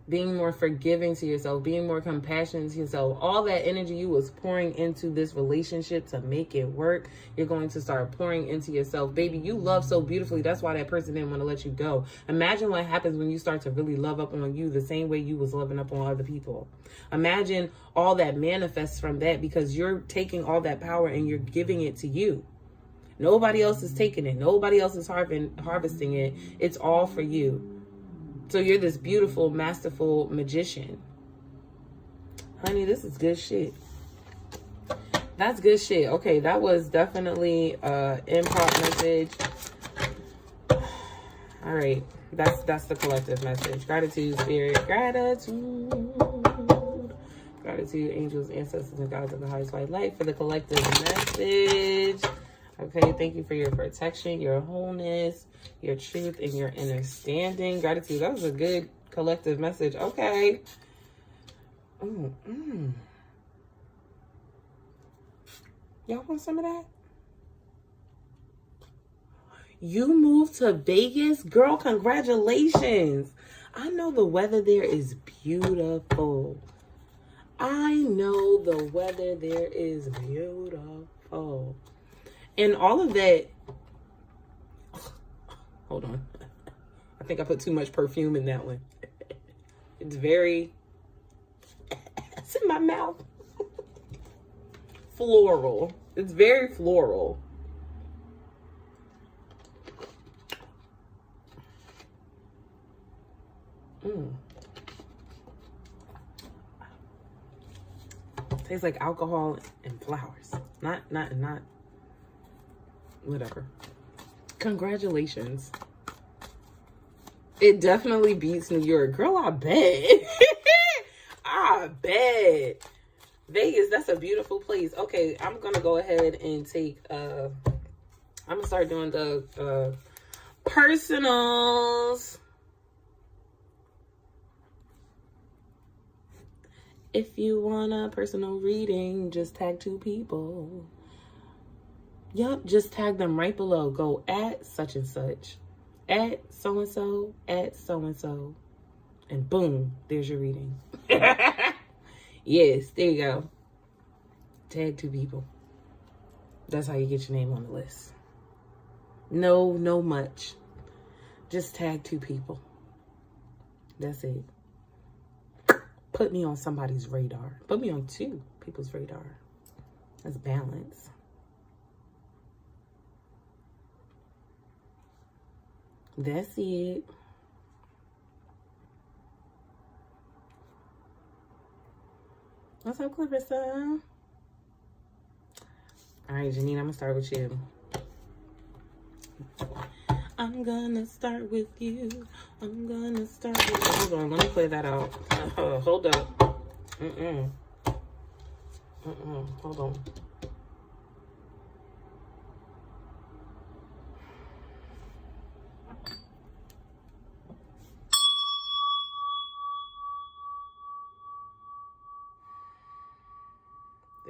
being more forgiving to yourself, being more compassionate to yourself. All that energy you was pouring into this relationship to make it work, you're going to start pouring into yourself. Baby, you love so beautifully. That's why that person didn't want to let you go. Imagine what happens when you start to really love up on you the same way you was loving up on other people. Imagine all that manifests from that because you're taking all that power and you're giving it to you. Nobody else is taking it. Nobody else is harvesting it. It's all for you. So you're this beautiful, masterful magician. Honey, this is good shit. That's good shit. Okay, that was definitely improv message. All right. That's the collective message. Gratitude, spirit. Gratitude. Gratitude, angels, ancestors, and gods of the highest white light for the collective message. Okay, thank you for your protection, your wholeness, your truth, and your understanding. Gratitude. That was a good collective message. Okay. Y'all want some of that? You moved to Vegas? Girl, congratulations. I know the weather there is beautiful. I know the weather there is beautiful. And all of that, hold on. I think I put too much perfume in that one. It's very, it's in my mouth. Floral. It's very floral. Tastes like alcohol and flowers. Not, whatever. Congratulations. It definitely beats New York. Girl, I bet. I bet. Vegas, that's a beautiful place. Okay, I'm going to go ahead and take, I'm going to start doing the personals. If you want a personal reading, just tag 2 people. Yup, just tag them right below. Go at such and such, at so-and-so, at so-and-so. And boom, there's your reading. Yes, there you go. Tag 2 people. That's how you get your name on the list. No much. Just tag 2 people. That's it. Put me on somebody's radar. Put me on 2 people's radar. That's balance. That's it. What's up, Clarissa? All right, Janine, I'm going to start with you. I'm gonna start with you. I'm gonna start with you. Hold on, let me play that out. Hold up. Hold on.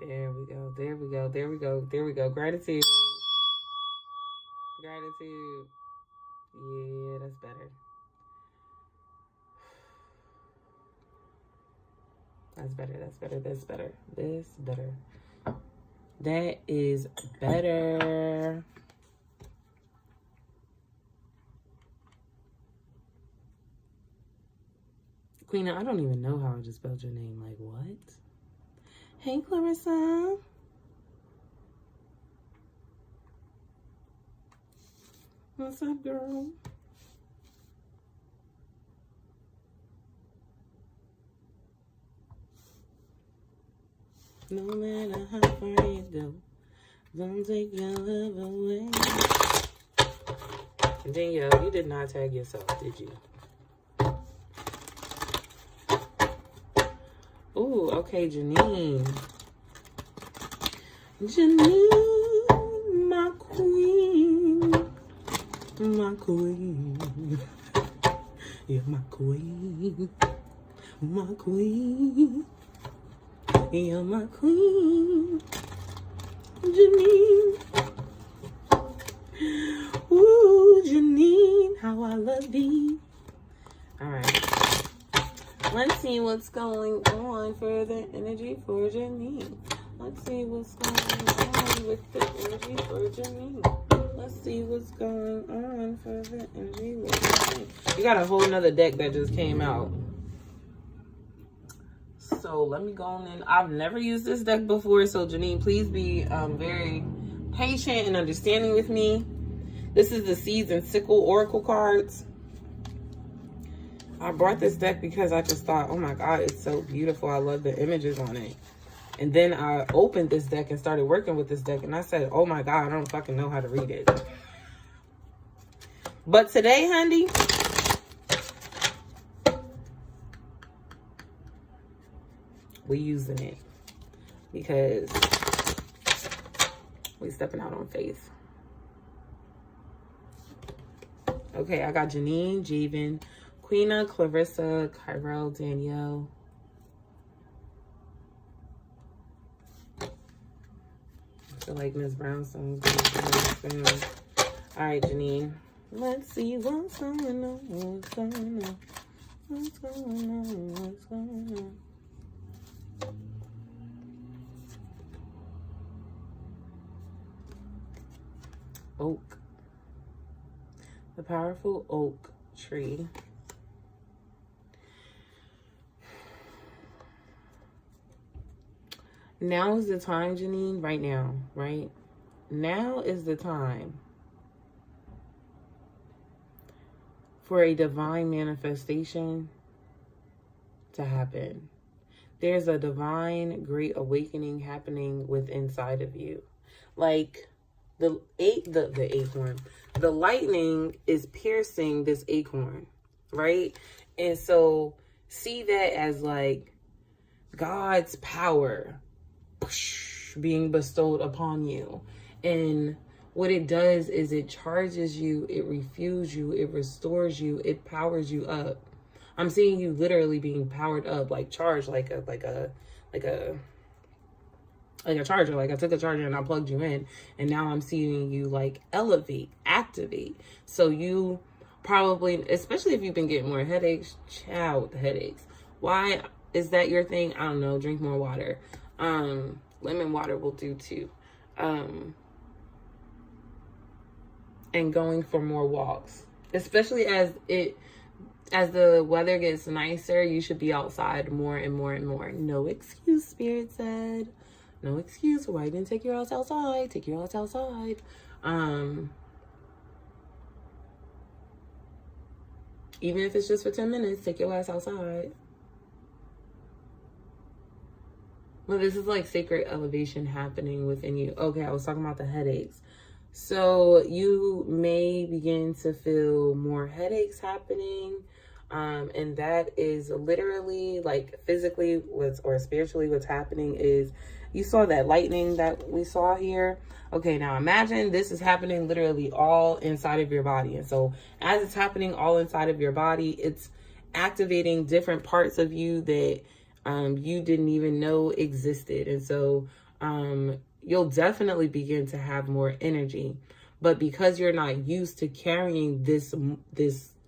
There we go. There we go. There we go. There we go. Gratitude. Gratitude. Yeah, that's better. That's better. That's better. That's better. This better. That is better. Queena, I don't even know how I just spelled your name. Like, what? Hey, Clarissa. What's up, girl? No matter how far you go, don't take your love away. Danielle, you did not tag yourself, did you? Ooh, okay, Janine. Janine, my queen. My queen. You're my queen. My queen. You're my queen. Janine. Ooh, Janine, how I love thee. All right. Let's see what's going on for the energy for Janine. Let's see what's going on with the energy for Janine. Let's see what's going on for the energy with Janine. You got a whole nother deck that just came out. So let me go on in. I've never used this deck before, so Janine, please be very patient and understanding with me. This is the Seeds and Sickle Oracle cards. I brought this deck because I just thought, oh my God, it's so beautiful. I love the images on it. And then I opened this deck and started working with this deck. And I said, oh my God, I don't fucking know how to read it. But today, honey, we're using it. Because We stepping out on faith. Okay, I got Janine, Javen, Queena, Clarissa, Kyrell, Danielle. I feel like Miss Brownstone's going to soon. All right, Janine. Let's see what's going on. What's going on? What's going on? What's going on? Oak. The powerful oak tree. Now is the time, Janine, right now, right? Now is the time for a divine manifestation to happen. There's a divine great awakening happening within inside of you. Like the acorn. The lightning is piercing this acorn, right? And so see that as like God's power being bestowed upon you. And what it does is it charges you, it refuels you, it restores you, it powers you up. I'm seeing you literally being powered up, like charged, like a charger. Like I took a charger and I plugged you in, and now I'm seeing you like elevate, activate. So you probably, especially if you've been getting more headaches, chow with the headaches. Why is that your thing? I don't know. Drink more water. Lemon water will do too. And going for more walks, especially as the weather gets nicer, you should be outside more and more and more. No excuse, Spirit said. No excuse for why you didn't take your ass outside. Take your ass outside. Even if it's just for 10 minutes, take your ass outside. Well, this is like sacred elevation happening within you. Okay, I was talking about the headaches. So you may begin to feel more headaches happening. And that is literally like physically or spiritually what's happening is you saw that lightning that we saw here. Okay, now imagine this is happening literally all inside of your body. And so as it's happening all inside of your body, it's activating different parts of you that you didn't even know existed. And so you'll definitely begin to have more energy. But because you're not used to carrying this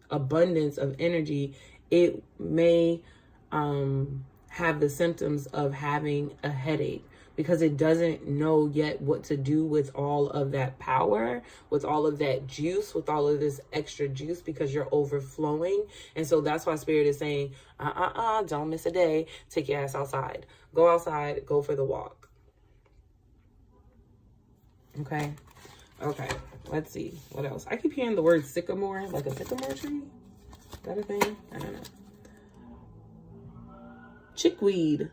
abundance of energy, it may have the symptoms of having a headache because it doesn't know yet what to do with all of that power, with all of that juice, with all of this extra juice, because you're overflowing. And so that's why Spirit is saying, don't miss a day. Take your ass outside. Go outside. Go for the walk. Okay. Let's see. What else? I keep hearing the word sycamore, like a sycamore tree. Is that a thing? I don't know. Chickweed.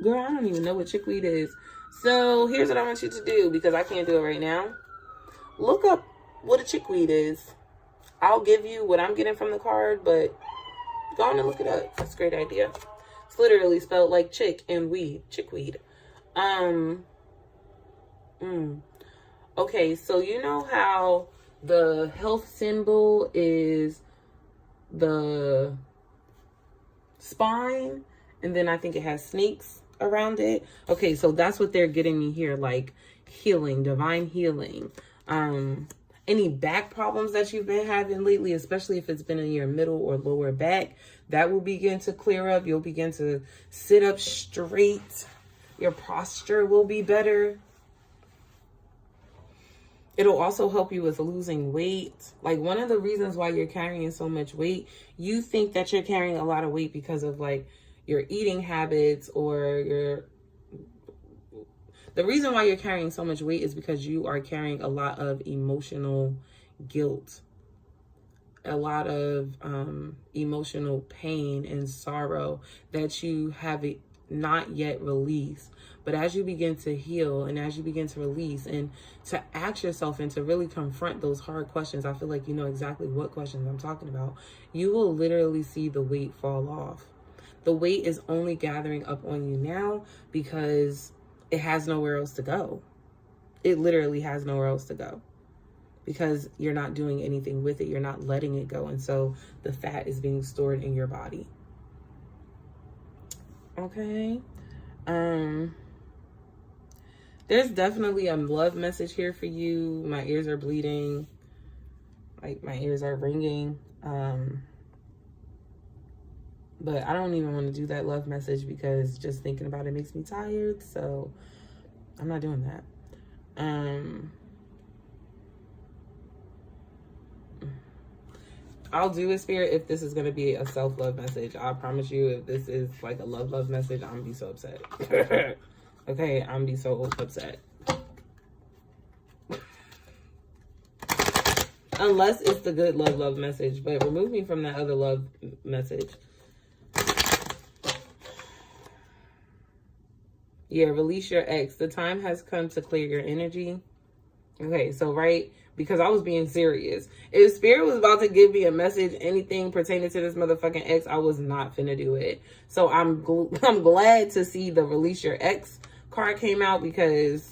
Girl, I don't even know what chickweed is. So here's what I want you to do, because I can't do it right now. Look up what a chickweed is. I'll give you what I'm getting from the card, but go on and look it up. That's a great idea. It's literally spelled like chick and weed. Chickweed. Okay, so you know how the health symbol is the spine, and then I think it has snakes around it. Okay, so that's what they're getting me here, like healing, divine healing. Any back problems that you've been having lately, especially if it's been in your middle or lower back, that will begin to clear up. You'll begin to sit up straight. Your posture will be better. It'll also help you with losing weight. Like one of the reasons why you're carrying so much weight, you think that you're carrying a lot of weight because of like your eating habits or the reason why you're carrying so much weight is because you are carrying a lot of emotional guilt, a lot of emotional pain and sorrow that you have not yet released. But as you begin to heal and as you begin to release and to ask yourself and to really confront those hard questions, I feel like you know exactly what questions I'm talking about. You will literally see the weight fall off. The weight is only gathering up on you now because it has nowhere else to go. It literally has nowhere else to go because you're not doing anything with it. You're not letting it go. And so the fat is being stored in your body. Okay. There's definitely a love message here for you. My ears are bleeding. Like, my ears are ringing. But I don't even want to do that love message because just thinking about it makes me tired. So I'm not doing that. I'll do it, Spirit, if this is going to be a self-love message. I promise you, if this is like a love message, I'm going to be so upset. Okay, I'm going to be so upset. Unless it's the good love message. But remove me from that other love message. Yeah, release your ex. The time has come to clear your energy. Okay, so right, because I was being serious. If Spirit was about to give me a message, anything pertaining to this motherfucking ex, I was not finna do it. So I'm glad to see the release your ex card came out because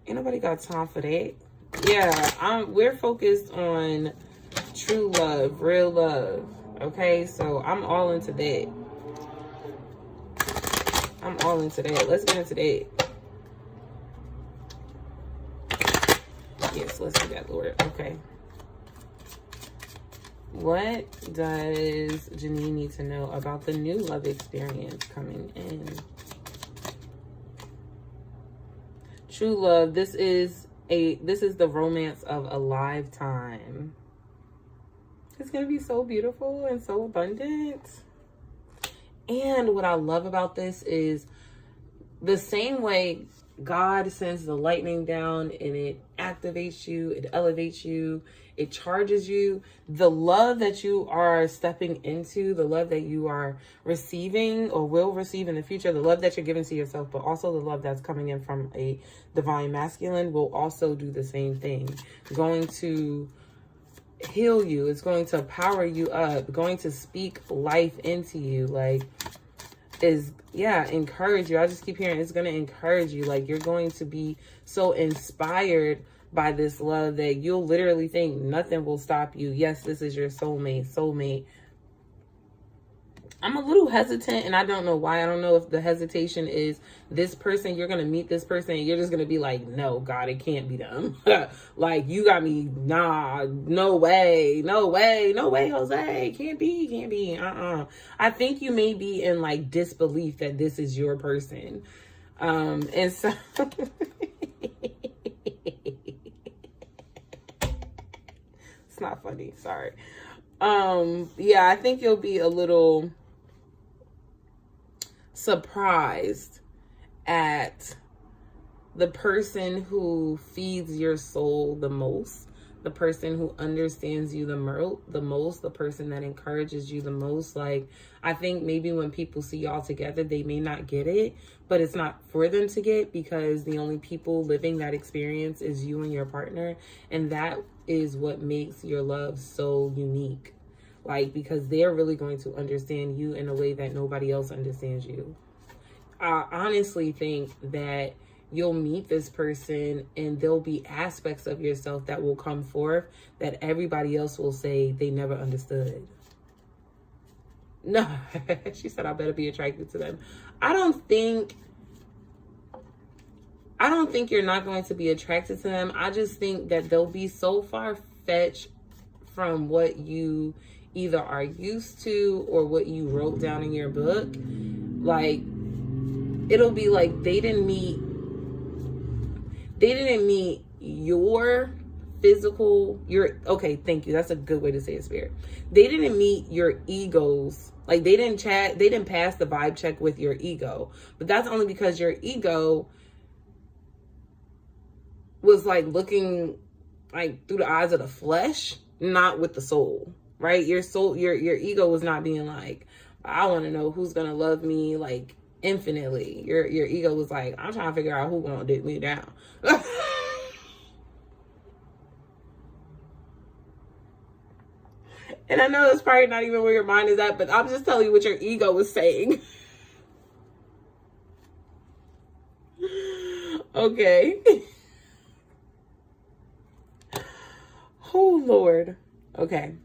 ain't nobody got time for that. Yeah, we're focused on true love, real love. Okay, so I'm all into that. I'm all into that. Let's get into that. Yes, let's do that, Lord. Okay. What does Janine need to know about the new love experience coming in? True love. This is the romance of a lifetime. It's going to be so beautiful and so abundant. And what I love about this is the same way God sends the lightning down and it activates you, it elevates you, it charges you. The love that you are stepping into, the love that you are receiving or will receive in the future, the love that you're giving to yourself, but also the love that's coming in from a divine masculine will also do the same thing. Going to heal you. It's going to power you up, going to speak life into you. Like, encourage you. I just keep hearing it's going to encourage you. Like, you're going to be so inspired by this love that you'll literally think nothing will stop you. Yes, this is your soulmate. I'm a little hesitant and I don't know why. I don't know if the hesitation is this person, you're going to meet this person and you're just going to be like, no, God, it can't be them. Like, you got me. Nah, no way, Jose. Can't be. I think you may be in like disbelief that this is your person. And so it's not funny. Sorry. Yeah, I think you'll be a little surprised at the person who feeds your soul the most, the person who understands you the most, the person that encourages you the most. Like, I think maybe when people see y'all together, they may not get it, but it's not for them to get because the only people living that experience is you and your partner. And that is what makes your love so unique. Like, because they're really going to understand you in a way that nobody else understands you. I honestly think that you'll meet this person and there'll be aspects of yourself that will come forth that everybody else will say they never understood. No, she said I better be attracted to them. I don't think you're not going to be attracted to them. I just think that they'll be so far-fetched from what you either are used to or what you wrote down in your book. Like, it'll be like they didn't meet your physical, okay, thank you. That's a good way to say it, Spirit. They didn't meet your egos. Like, they didn't pass the vibe check with your ego. But that's only because your ego was like looking like through the eyes of the flesh, not with the soul. Right? Your soul, your ego was not being like, I want to know who's going to love me like infinitely. Your ego was like, I'm trying to figure out who's going to dick me down. And I know that's probably not even where your mind is at, but I'm just telling you what your ego was saying. Okay. Oh, Lord. Okay.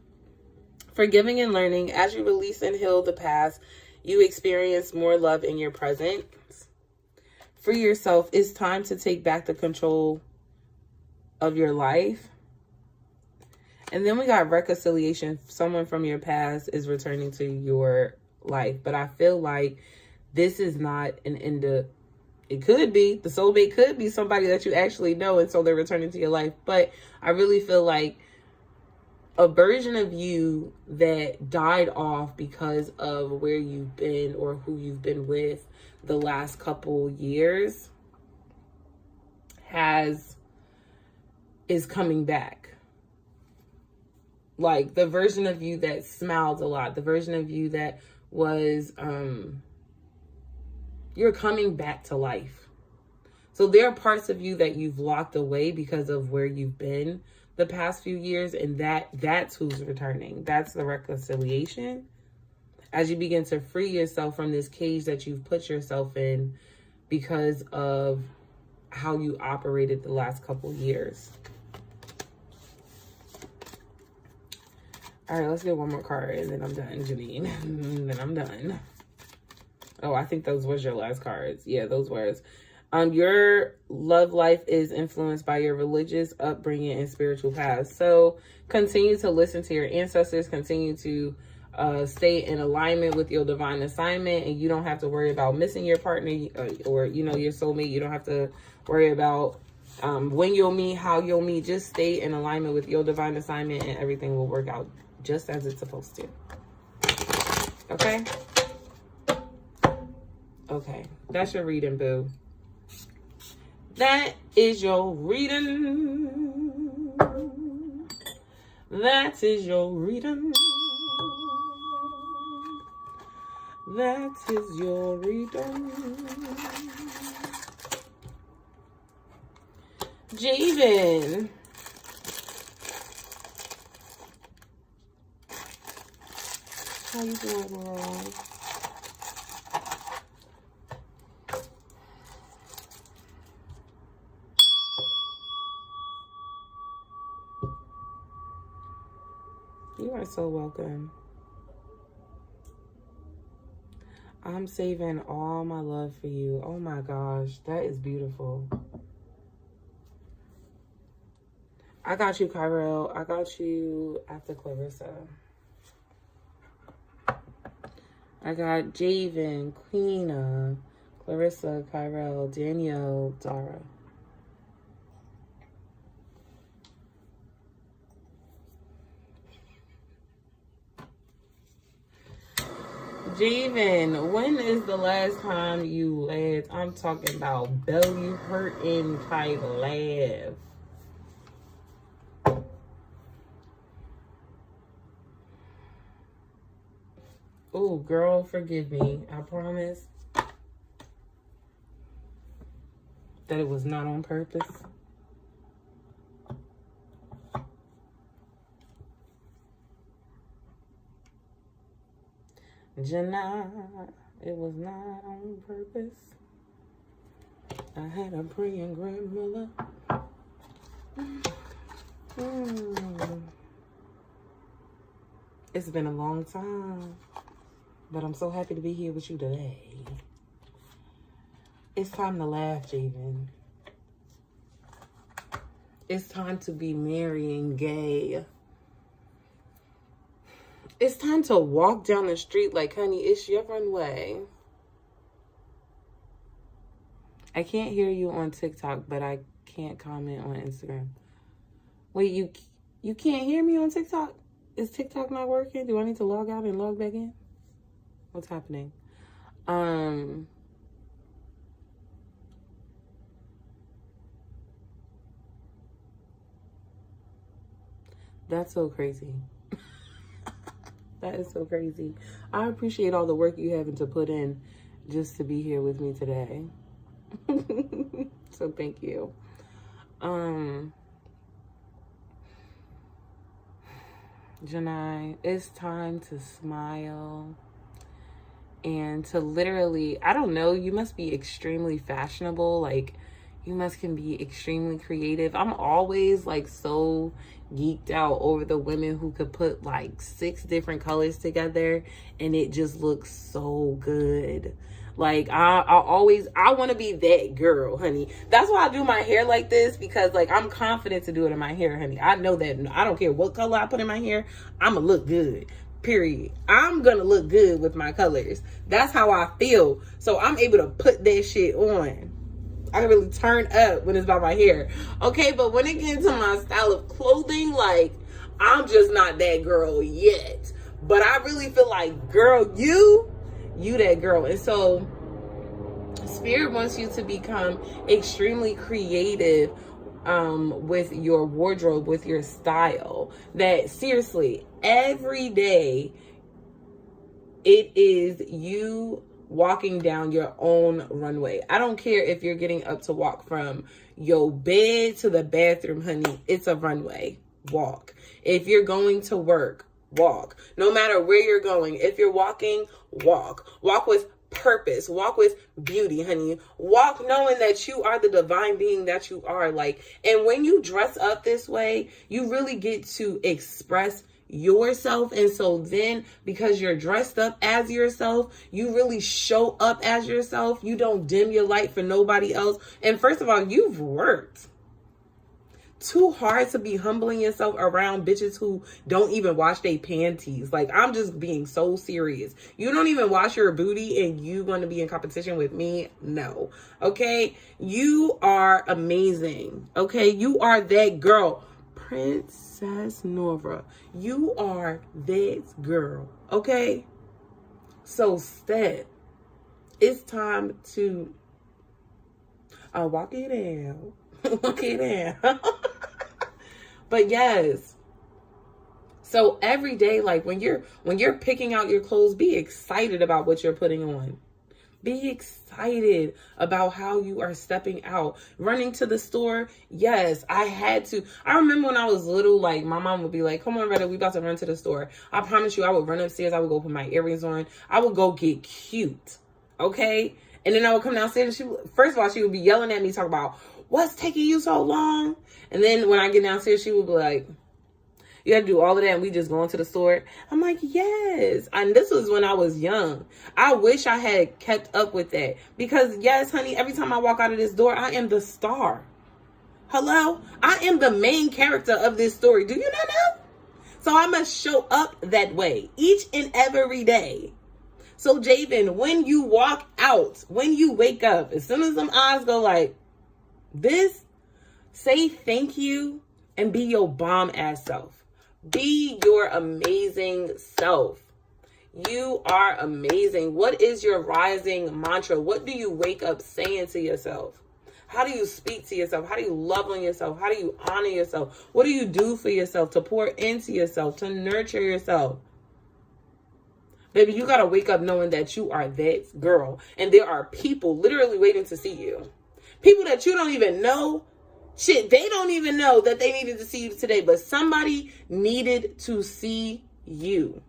Forgiving and learning. As you release and heal the past, you experience more love in your present. Free yourself. It's time to take back the control of your life. And then we got reconciliation. Someone from your past is returning to your life. But I feel like this is not an end of... It could be. The soulmate could be somebody that you actually know, and so they're returning to your life. But I really feel like a version of you that died off because of where you've been or who you've been with the last couple years is coming back. Like the version of you that smiled a lot, the version of you that was, you're coming back to life. So there are parts of you that you've locked away because of where you've been the past few years, and that's who's returning. That's the reconciliation. As you begin to free yourself from this cage that you've put yourself in because of how you operated the last couple years. All right, let's get one more card, and then I'm done, Janine. Then I'm done. Oh, I think those was your last cards. Yeah, those was. Your love life is influenced by your religious upbringing and spiritual past. So continue to listen to your ancestors. Continue to stay in alignment with your divine assignment. And you don't have to worry about missing your partner or your soulmate. You don't have to worry about when you'll meet, how you'll meet. Just stay in alignment with your divine assignment and everything will work out just as it's supposed to. Okay? Okay. That's your reading, boo. That is your reading. That is your reading. That is your reading. Javen. How you doing, girl? You are so welcome. I'm saving all my love for you. Oh my gosh, that is beautiful. I got you, Kyrell. I got you after Clarissa. I got Javen, Queena, Clarissa, Kyrell, Danielle, Dara. Javen, when is the last time you laughed? I'm talking about belly hurting type laugh. Oh, girl, forgive me. I promise that it was not on purpose. Janai, it was not on purpose. I had a praying grandmother. It's been a long time, but I'm so happy to be here with you today. It's time to laugh, Javen. It's time to be merry and gay. It's time to walk down the street like, honey, it's your runway. I can't hear you on TikTok, but I can't comment on Instagram. Wait, you can't hear me on TikTok? Is TikTok not working? Do I need to log out and log back in? What's happening? That's so crazy. That is so crazy. I appreciate all the work you having to put in just to be here with me today. So thank you. Janai, it's time to smile and to literally, I don't know, you must be extremely fashionable. Like, You can be extremely creative. I'm always like so geeked out over the women who could put like 6 different colors together and it just looks so good. Like I want to be that girl, honey. That's why I do my hair like this, because like I'm confident to do it in my hair, honey. I know that I don't care what color I put in my hair, I'ma look good. Period. I'm gonna look good with my colors. That's how I feel. So I'm able to put that shit on. I can really turn up when it's about my hair. Okay, but when it gets to my style of clothing, like, I'm just not that girl yet. But I really feel like, girl, you that girl. And so Spirit wants you to become extremely creative with your wardrobe, with your style. That seriously, every day it is you walking down your own runway. I don't care if you're getting up to walk from your bed to the bathroom, honey. It's a runway. Walk. If you're going to work, walk. No matter where you're going, if you're walking, walk. Walk with purpose. Walk with beauty, honey. Walk knowing that you are the divine being that you are. Like, and when you dress up this way, you really get to express yourself. And so then, because you're dressed up as yourself, you really show up as yourself. You don't dim your light for nobody else. And first of all, you've worked too hard to be humbling yourself around bitches who don't even wash their panties. Like, I'm just being so serious. You don't even wash your booty and you going to be in competition with me? No. Okay? You are amazing. Okay? You are that girl. Princess Nora, you are that girl, okay? So step. It's time to walk it down. Walk it down. But yes. So every day, like when you're picking out your clothes, be excited about what you're putting on. Be excited about how you are stepping out. Running to the store, yes, I had to. I remember when I was little, like my mom would be like, come on, Retta, we about to run to the store. I promise you, I would run upstairs. I would go put my earrings on. I would go get cute, okay? And then I would come downstairs and first of all, she would be yelling at me, talking about, what's taking you so long? And then when I get downstairs, she would be like, you had to do all of that and we just going to the store? I'm like, yes. And this was when I was young. I wish I had kept up with that. Because yes, honey, every time I walk out of this door, I am the star. Hello? I am the main character of this story. Do you not know? So I must show up that way each and every day. So Javen, when you walk out, when you wake up, as soon as them eyes go like this, say thank you and be your bomb ass self. Be your amazing self. You are amazing. What is your rising mantra? What do you wake up saying to yourself? How do you speak to yourself? How do you love on yourself? How do you honor yourself? What do you do for yourself to pour into yourself, to nurture yourself? Baby, you got to wake up knowing that you are that girl. And there are people literally waiting to see you. People that you don't even know. Shit, they don't even know that they needed to see you today, but somebody needed to see you.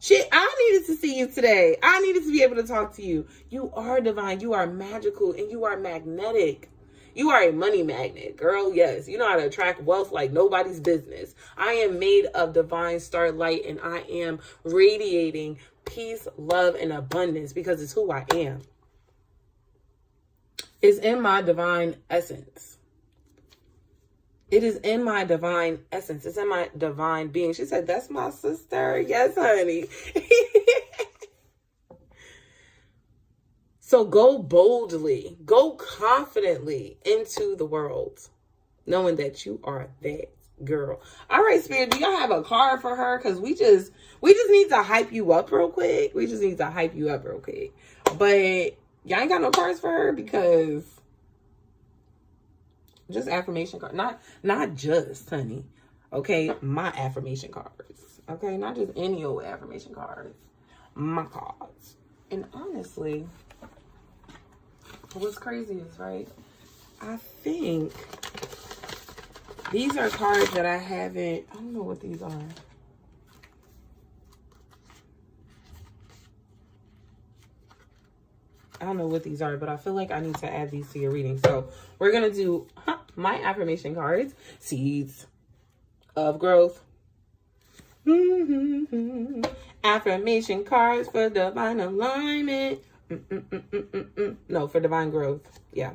Shit, I needed to see you today. I needed to be able to talk to you. You are divine. You are magical and you are magnetic. You are a money magnet, girl. Yes, you know how to attract wealth like nobody's business. I am made of divine starlight and I am radiating peace, love, and abundance because it's who I am. It's in my divine essence. It is in my divine essence. It's in my divine being. She said, that's my sister. Yes, honey. So go boldly, go confidently into the world, knowing that you are that girl. All right, Spirit, do y'all have a card for her? Because we just need to hype you up real quick. We just need to hype you up real quick. But y'all ain't got no cards for her because just affirmation cards. Not just, honey. Okay, my affirmation cards. Okay, not just any old affirmation cards. My cards. And honestly, what's crazy is, right, I think these are cards that I don't know what these are. I don't know what these are, but I feel like I need to add these to your reading. So we're going to do my affirmation cards, seeds of growth. Affirmation cards for divine alignment. No, for divine growth. Yeah,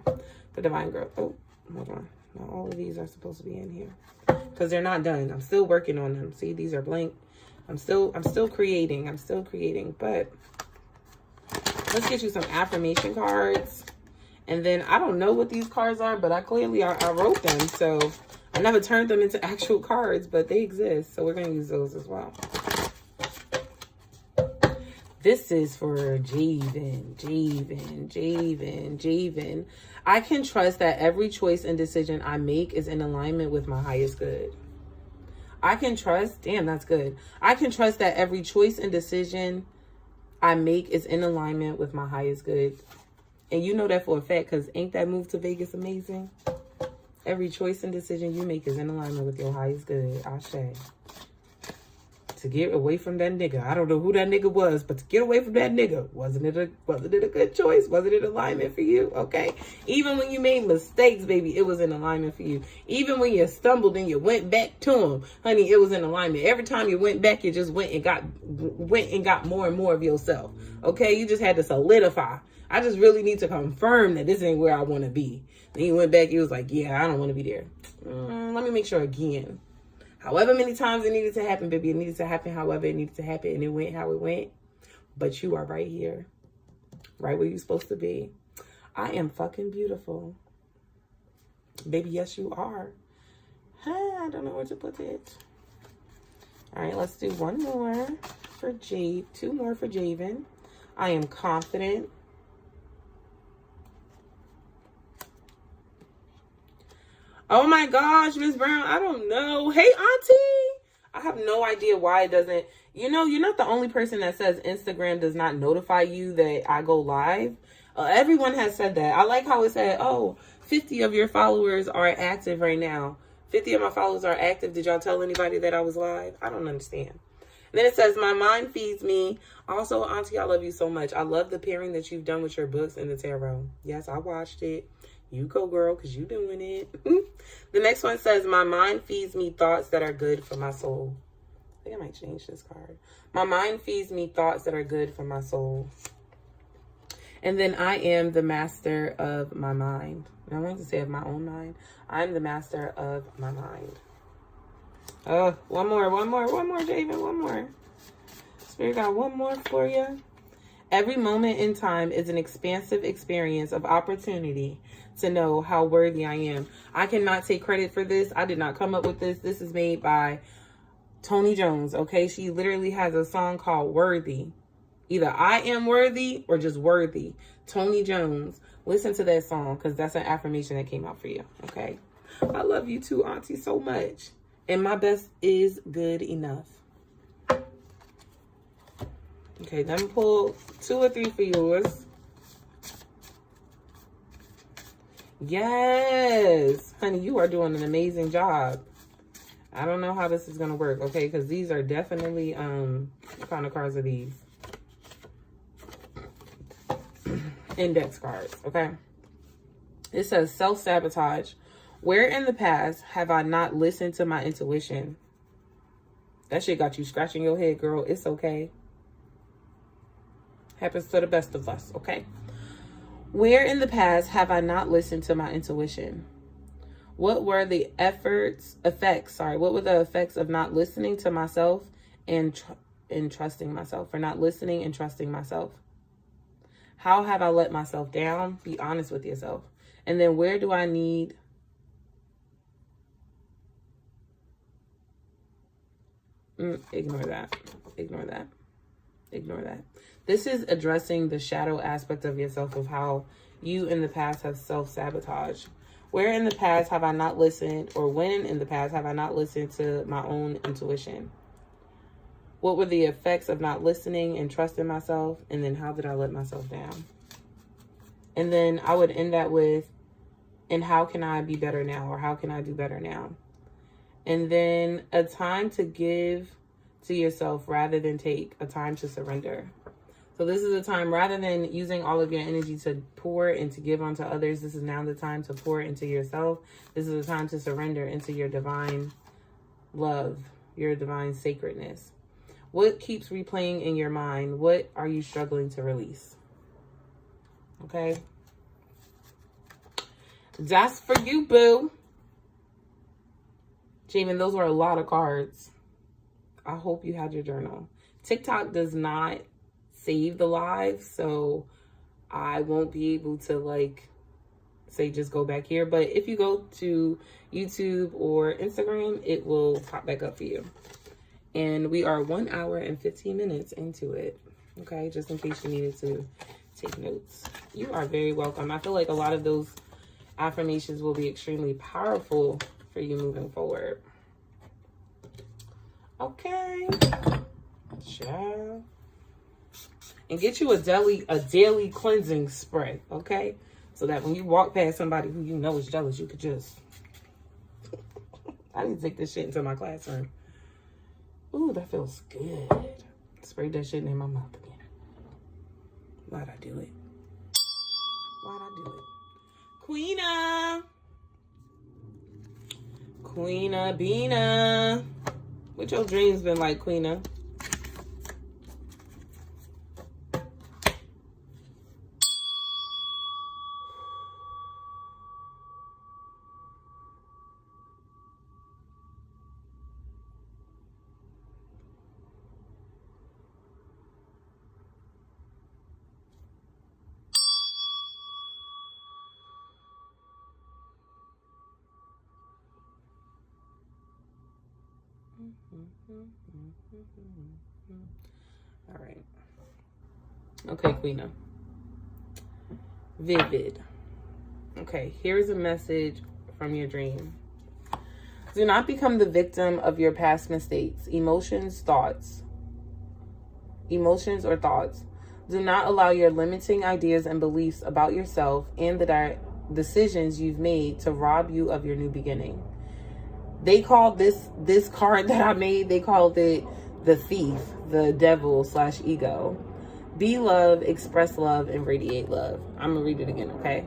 for divine growth. Oh, hold on. Now all of these are supposed to be in here because they're not done. I'm still working on them. See, these are blank. I'm still creating. But let's get you some affirmation cards. And then I don't know what these cards are, but I wrote them. So I never turned them into actual cards, but they exist. So we're going to use those as well. This is for Javen. I can trust that every choice and decision I make is in alignment with my highest good. I can trust, damn, that's good. I can trust that every choice and decision I make is in alignment with my highest good. And you know that for a fact, because ain't that move to Vegas amazing? Every choice and decision you make is in alignment with your highest good. Ashe. To get away from that nigga. I don't know who that nigga was, but to get away from that nigga, wasn't it a good choice? Wasn't it alignment for you? Okay. Even when you made mistakes, baby, it was in alignment for you. Even when you stumbled and you went back to him, honey, it was in alignment. Every time you went back, you just went and got more and more of yourself. Okay. You just had to solidify. I just really need to confirm that this ain't where I want to be. Then you went back, you was like, yeah, I don't want to be there. Let me make sure again. However many times it needed to happen, baby, it needed to happen however it needed to happen, and it went how it went. But you are right here, right where you're supposed to be. I am fucking beautiful. Baby, yes, you are. I don't know where to put it. All right, let's do one more for Jade, two more for Javen. I am confident. Oh my gosh, Miss Brown, I don't know. Hey, Auntie. I have no idea why it doesn't. You know, you're not the only person that says Instagram does not notify you that I go live. Everyone has said that. I like how it said, oh, 50 of your followers are active right now. 50 of my followers are active. Did y'all tell anybody that I was live? I don't understand. And then it says, my mind feeds me. Also, Auntie, I love you so much. I love the pairing that you've done with your books and the tarot. Yes, I watched it. You go, girl, because you doing it. The next one says, my mind feeds me thoughts that are good for my soul. I think I might change this card. My mind feeds me thoughts that are good for my soul. And then I am the master of my mind. And I wanted to say of my own mind. I'm the master of my mind. One more, Javen, one more. Spirit got one more for you. Every moment in time is an expansive experience of opportunity to know how worthy I am. I cannot take credit for this. I did not come up with this. This is made by Tony Jones, okay? She literally has a song called Worthy. Either I am worthy or just worthy. Tony Jones. Listen to that song because that's an affirmation that came out for you, okay? I love you too, Auntie, so much. And my best is good enough. Okay, let me pull 2 or 3 for yours. Yes, honey, you are doing an amazing job. I don't know how this is going to work, okay? Because these are definitely, what kind of cards are these? Index cards, okay? It says self-sabotage. Where in the past have I not listened to my intuition? That shit got you scratching your head, girl. It's okay. Happens to the best of us, okay? Where in the past have I not listened to my intuition? What were the effects of not listening to myself and trusting myself, for not listening and trusting myself? How have I let myself down? Be honest with yourself. And then where do I need... Ignore that. This is addressing the shadow aspect of yourself of how you in the past have self-sabotaged. Where in the past have I not listened, or when in the past have I not listened to my own intuition? What were the effects of not listening and trusting myself? And then how did I let myself down? And then I would end that with, and how can I be better now? Or how can I do better now? And then a time to give to yourself rather than take, a time to surrender. So this is a time, rather than using all of your energy to pour and to give onto others, this is now the time to pour into yourself. This is a time to surrender into your divine love, your divine sacredness. What keeps replaying in your mind? What are you struggling to release? Okay. That's for you, boo. Jamin, those were a lot of cards. I hope you had your journal. TikTok does not save the live, so I won't be able to like say just go back here. But if you go to YouTube or Instagram, it will pop back up for you. And we are 1 hour and 15 minutes into it. Okay, just in case you needed to take notes. You are very welcome. I feel like a lot of those affirmations will be extremely powerful for you moving forward. Okay. Ciao. And get you a daily cleansing spray, okay? So that when you walk past somebody who you know is jealous, you could just... I need to take this shit into my classroom. Ooh, that feels good. Spray that shit in my mouth again. Why'd I do it? Why'd I do it? Queena! Queena Beena. What your dreams been like, Queena? All right. Okay, Queena. Vivid. Okay, here's a message from your dream. Do not become the victim of your past mistakes, emotions or thoughts. Do not allow your limiting ideas and beliefs about yourself and the decisions you've made to rob you of your new beginning. They called this card that I made, they called it the thief, the devil / ego. Be love, express love, and radiate love. I'm going to read it again, okay?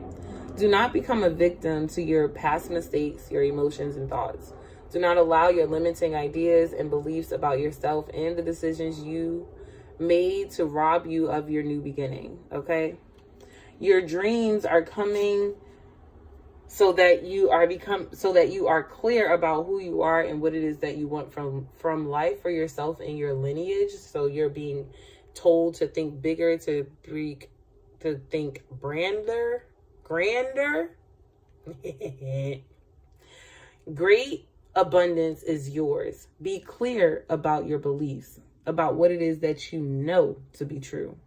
Do not become a victim to your past mistakes, your emotions, and thoughts. Do not allow your limiting ideas and beliefs about yourself and the decisions you made to rob you of your new beginning, okay? Your dreams are coming so that you are clear about who you are and what it is that you want from life for yourself and your lineage. So you're being told to think bigger, to think grander. Great abundance is yours. Be clear about your beliefs, about what it is that you know to be true.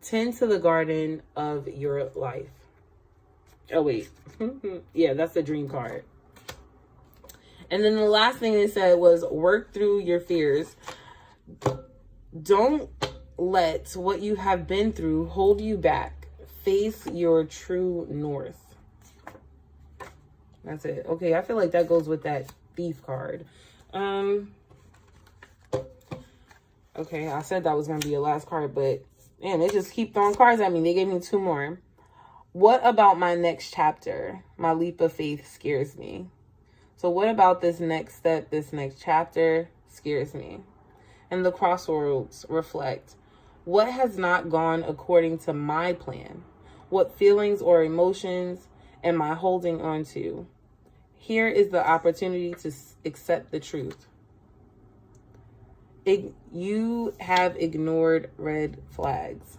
Tend to the garden of your life. Oh, wait. Yeah, that's the dream card. And then the last thing they said was work through your fears. Don't let what you have been through hold you back. Face your true north. That's it. Okay, I feel like that goes with that thief card. Okay, I said that was going to be your last card, but man, they just keep throwing cards at me. They gave me 2 more. What about my next chapter? My leap of faith scares me. So what about this next step, this next chapter scares me? And the crossroads reflect. What has not gone according to my plan? What feelings or emotions am I holding on to? Here is the opportunity to accept the truth. You have ignored red flags.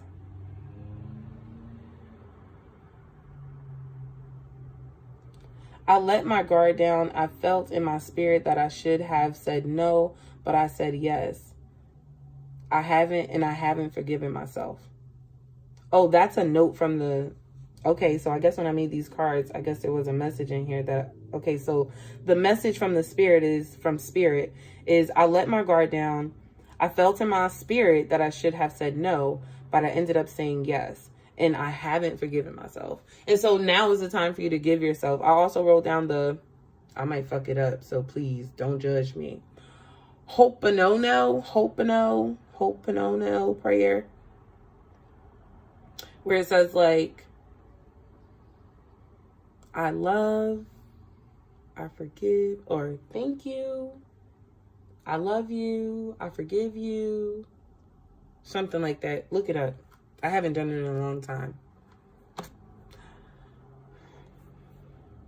I let my guard down. I felt in my spirit that I should have said no, but I said yes. I haven't forgiven myself. Oh, that's a note from the... Okay, so I guess when I made these cards, I guess there was a message in here that... Okay, so the message from the spirit is I let my guard down. I felt in my spirit that I should have said no, but I ended up saying yes. And I haven't forgiven myself. And so now is the time for you to give yourself. I also wrote down I might fuck it up, so please don't judge me. Ho'oponopono prayer. where it says like, I love, I forgive, or thank you, I love you, I forgive you, something like that. Look it up. I haven't done it in a long time.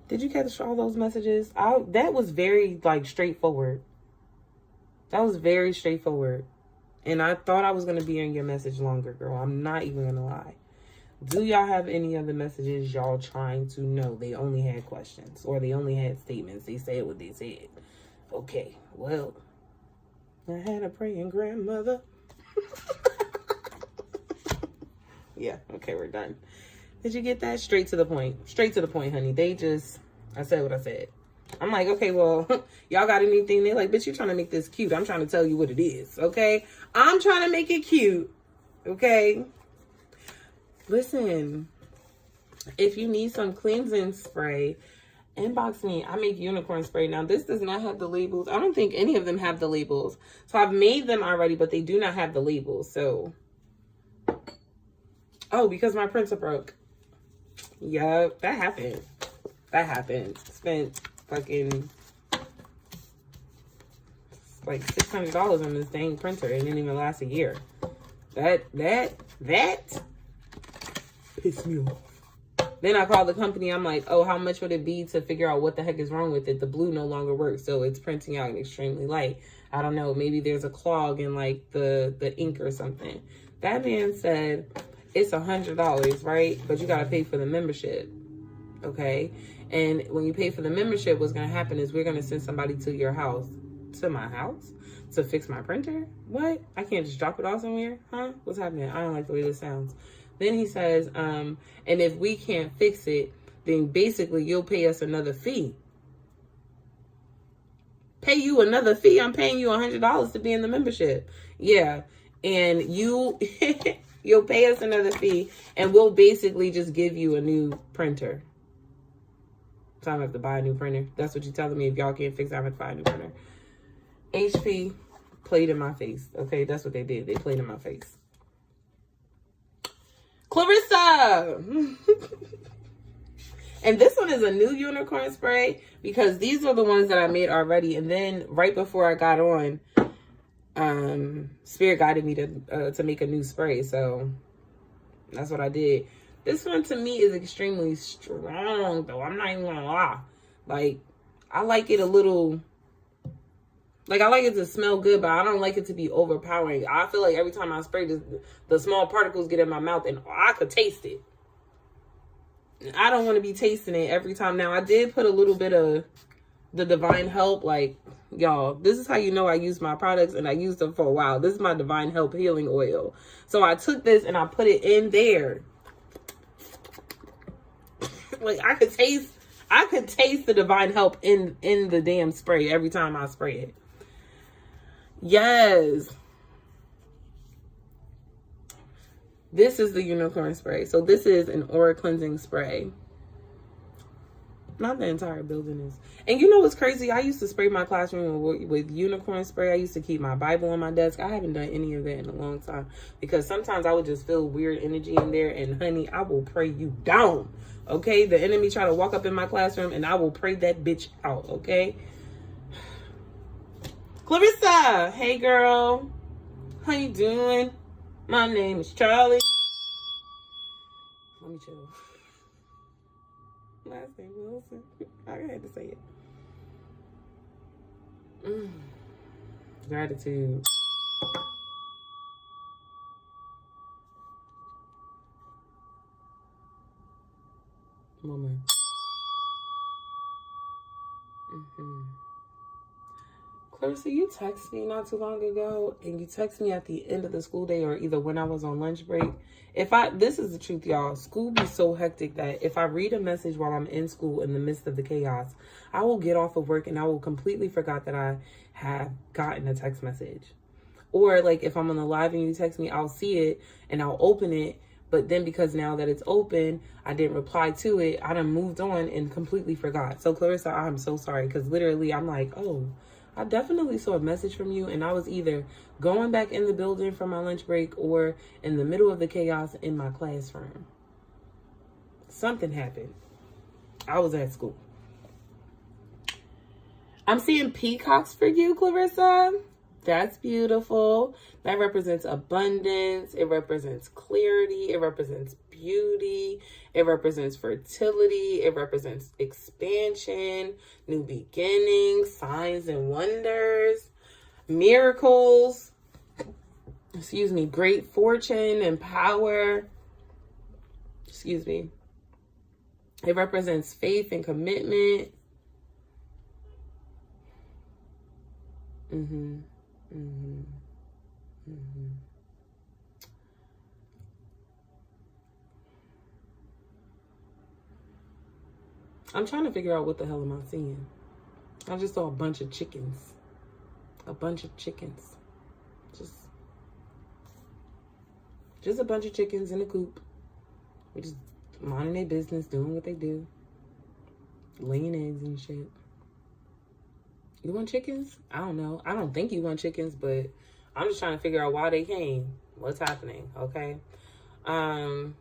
Did you catch all those messages? That was very like straightforward. That was very straightforward. And I thought I was going to be in your message longer, girl. I'm not even going to lie. Do y'all have any other messages y'all trying to know? They only had questions or they only had statements. They said what they said. Okay, well, I had a praying grandmother. Yeah, okay, we're done. Did you get that? Straight to the point. Straight to the point, honey. I said what I said. I'm like, okay, well, y'all got anything? They're like, bitch, you trying to make this cute. I'm trying to tell you what it is, okay? I'm trying to make it cute, okay? Listen, if you need some cleansing spray, inbox me. I make unicorn spray. Now, this does not have the labels. I don't think any of them have the labels. So I've made them already, but they do not have the labels. So, oh, because my printer broke. Yup, that happened. That happened. Spent fucking like $600 on this dang printer. It didn't even last a year. That pissed me off. Then I called the company. I'm like, oh, how much would it be to figure out what the heck is wrong with it? The blue no longer works, so it's printing out extremely light. I don't know. Maybe there's a clog in like the ink or something. That man said it's $100, right? But you gotta pay for the membership, okay? And when you pay for the membership, what's gonna happen is we're gonna send somebody to your house, to my house, to fix my printer. What? I can't just drop it off somewhere, huh? What's happening? I don't like the way this sounds. Then he says, and if we can't fix it, then basically you'll pay us another fee. Pay you another fee? I'm paying you $100 to be in the membership. Yeah. And you'll pay us another fee, and we'll basically just give you a new printer. So I'm going to have to buy a new printer. That's what you're telling me. If y'all can't fix it, I'm going to buy a new printer. HP played in my face. Okay, that's what they did. They played in my face. Clarissa! And this one is a new unicorn spray because these are the ones that I made already. And then right before I got on, Spirit guided me to make a new spray. So that's what I did. This one to me is extremely strong though. I'm not even gonna lie. Like, I like it a little... Like, I like it to smell good, but I don't like it to be overpowering. I feel like every time I spray, the small particles get in my mouth, and I could taste it. I don't want to be tasting it every time. Now, I did put a little bit of the Divine Help. Like, y'all, this is how you know I use my products, and I used them for a while. This is my Divine Help Healing Oil. So, I took this, and I put it in there. Like, I could taste the Divine Help in the damn spray every time I spray it. Yes. This is the unicorn spray. So this is an aura cleansing spray. Not the entire building is. And you know what's crazy? I used to spray my classroom with unicorn spray. I used to keep my Bible on my desk. I haven't done any of that in a long time because sometimes I would just feel weird energy in there. And honey, I will pray you down. Okay? The enemy try to walk up in my classroom and I will pray that bitch out. Okay? Clarissa, hey girl, how you doing? My name is Charlie. Let me chill. Last name Wilson. I had to say it. Gratitude. Moment. Clarissa, you texted me not too long ago, and you texted me at the end of the school day or either when I was on lunch break. This is the truth, y'all. School be so hectic that if I read a message while I'm in school in the midst of the chaos, I will get off of work and I will completely forget that I have gotten a text message. Or like if I'm on the live and you text me, I'll see it and I'll open it. But then because now that it's open, I didn't reply to it. I done moved on and completely forgot. So Clarissa, I'm so sorry because literally I'm like, oh, I definitely saw a message from you, and I was either going back in the building for my lunch break or in the middle of the chaos in my classroom. Something happened. I was at school. I'm seeing peacocks for you, Clarissa. That's beautiful. That represents abundance. It represents clarity. It represents beauty. It represents fertility. It represents expansion, new beginnings, signs and wonders, miracles. Excuse me, great fortune and power. Excuse me. It represents faith and commitment. I'm trying to figure out what the hell am I seeing. I just saw a bunch of chickens. A bunch of chickens. Just a bunch of chickens in a coop. We're just minding their business, doing what they do. Laying eggs and shit. You want chickens? I don't know. I don't think you want chickens, but I'm just trying to figure out why they came. What's happening, okay? 1,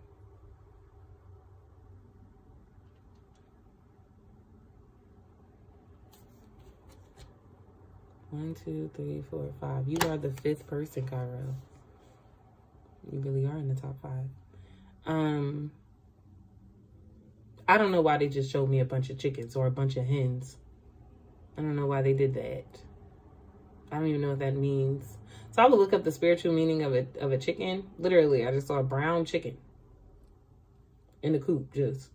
2, 3, 4, 5. You are the 5th person, Cairo. You really are in the top 5. I don't know why they just showed me a bunch of chickens or a bunch of hens. I don't know why they did that. I don't even know what that means. So I would look up the spiritual meaning of a chicken. Literally, I just saw a brown chicken in the coop, just.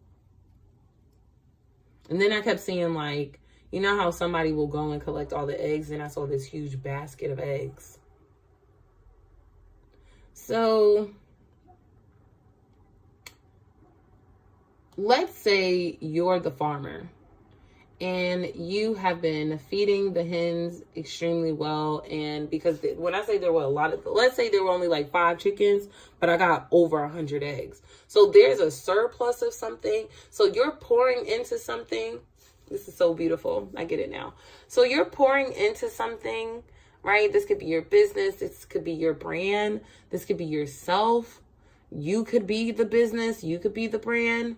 And then I kept seeing, like, you know how somebody will go and collect all the eggs, and I saw this huge basket of eggs. So let's say you're the farmer and you have been feeding the hens extremely well. And because when I say there were a lot of, let's say there were only like 5 chickens, but I got over 100 eggs. So there's a surplus of something. So you're pouring into something. This is so beautiful. I get it now. So you're pouring into something, right? This could be your business. This could be your brand. This could be yourself. You could be the business. You could be the brand.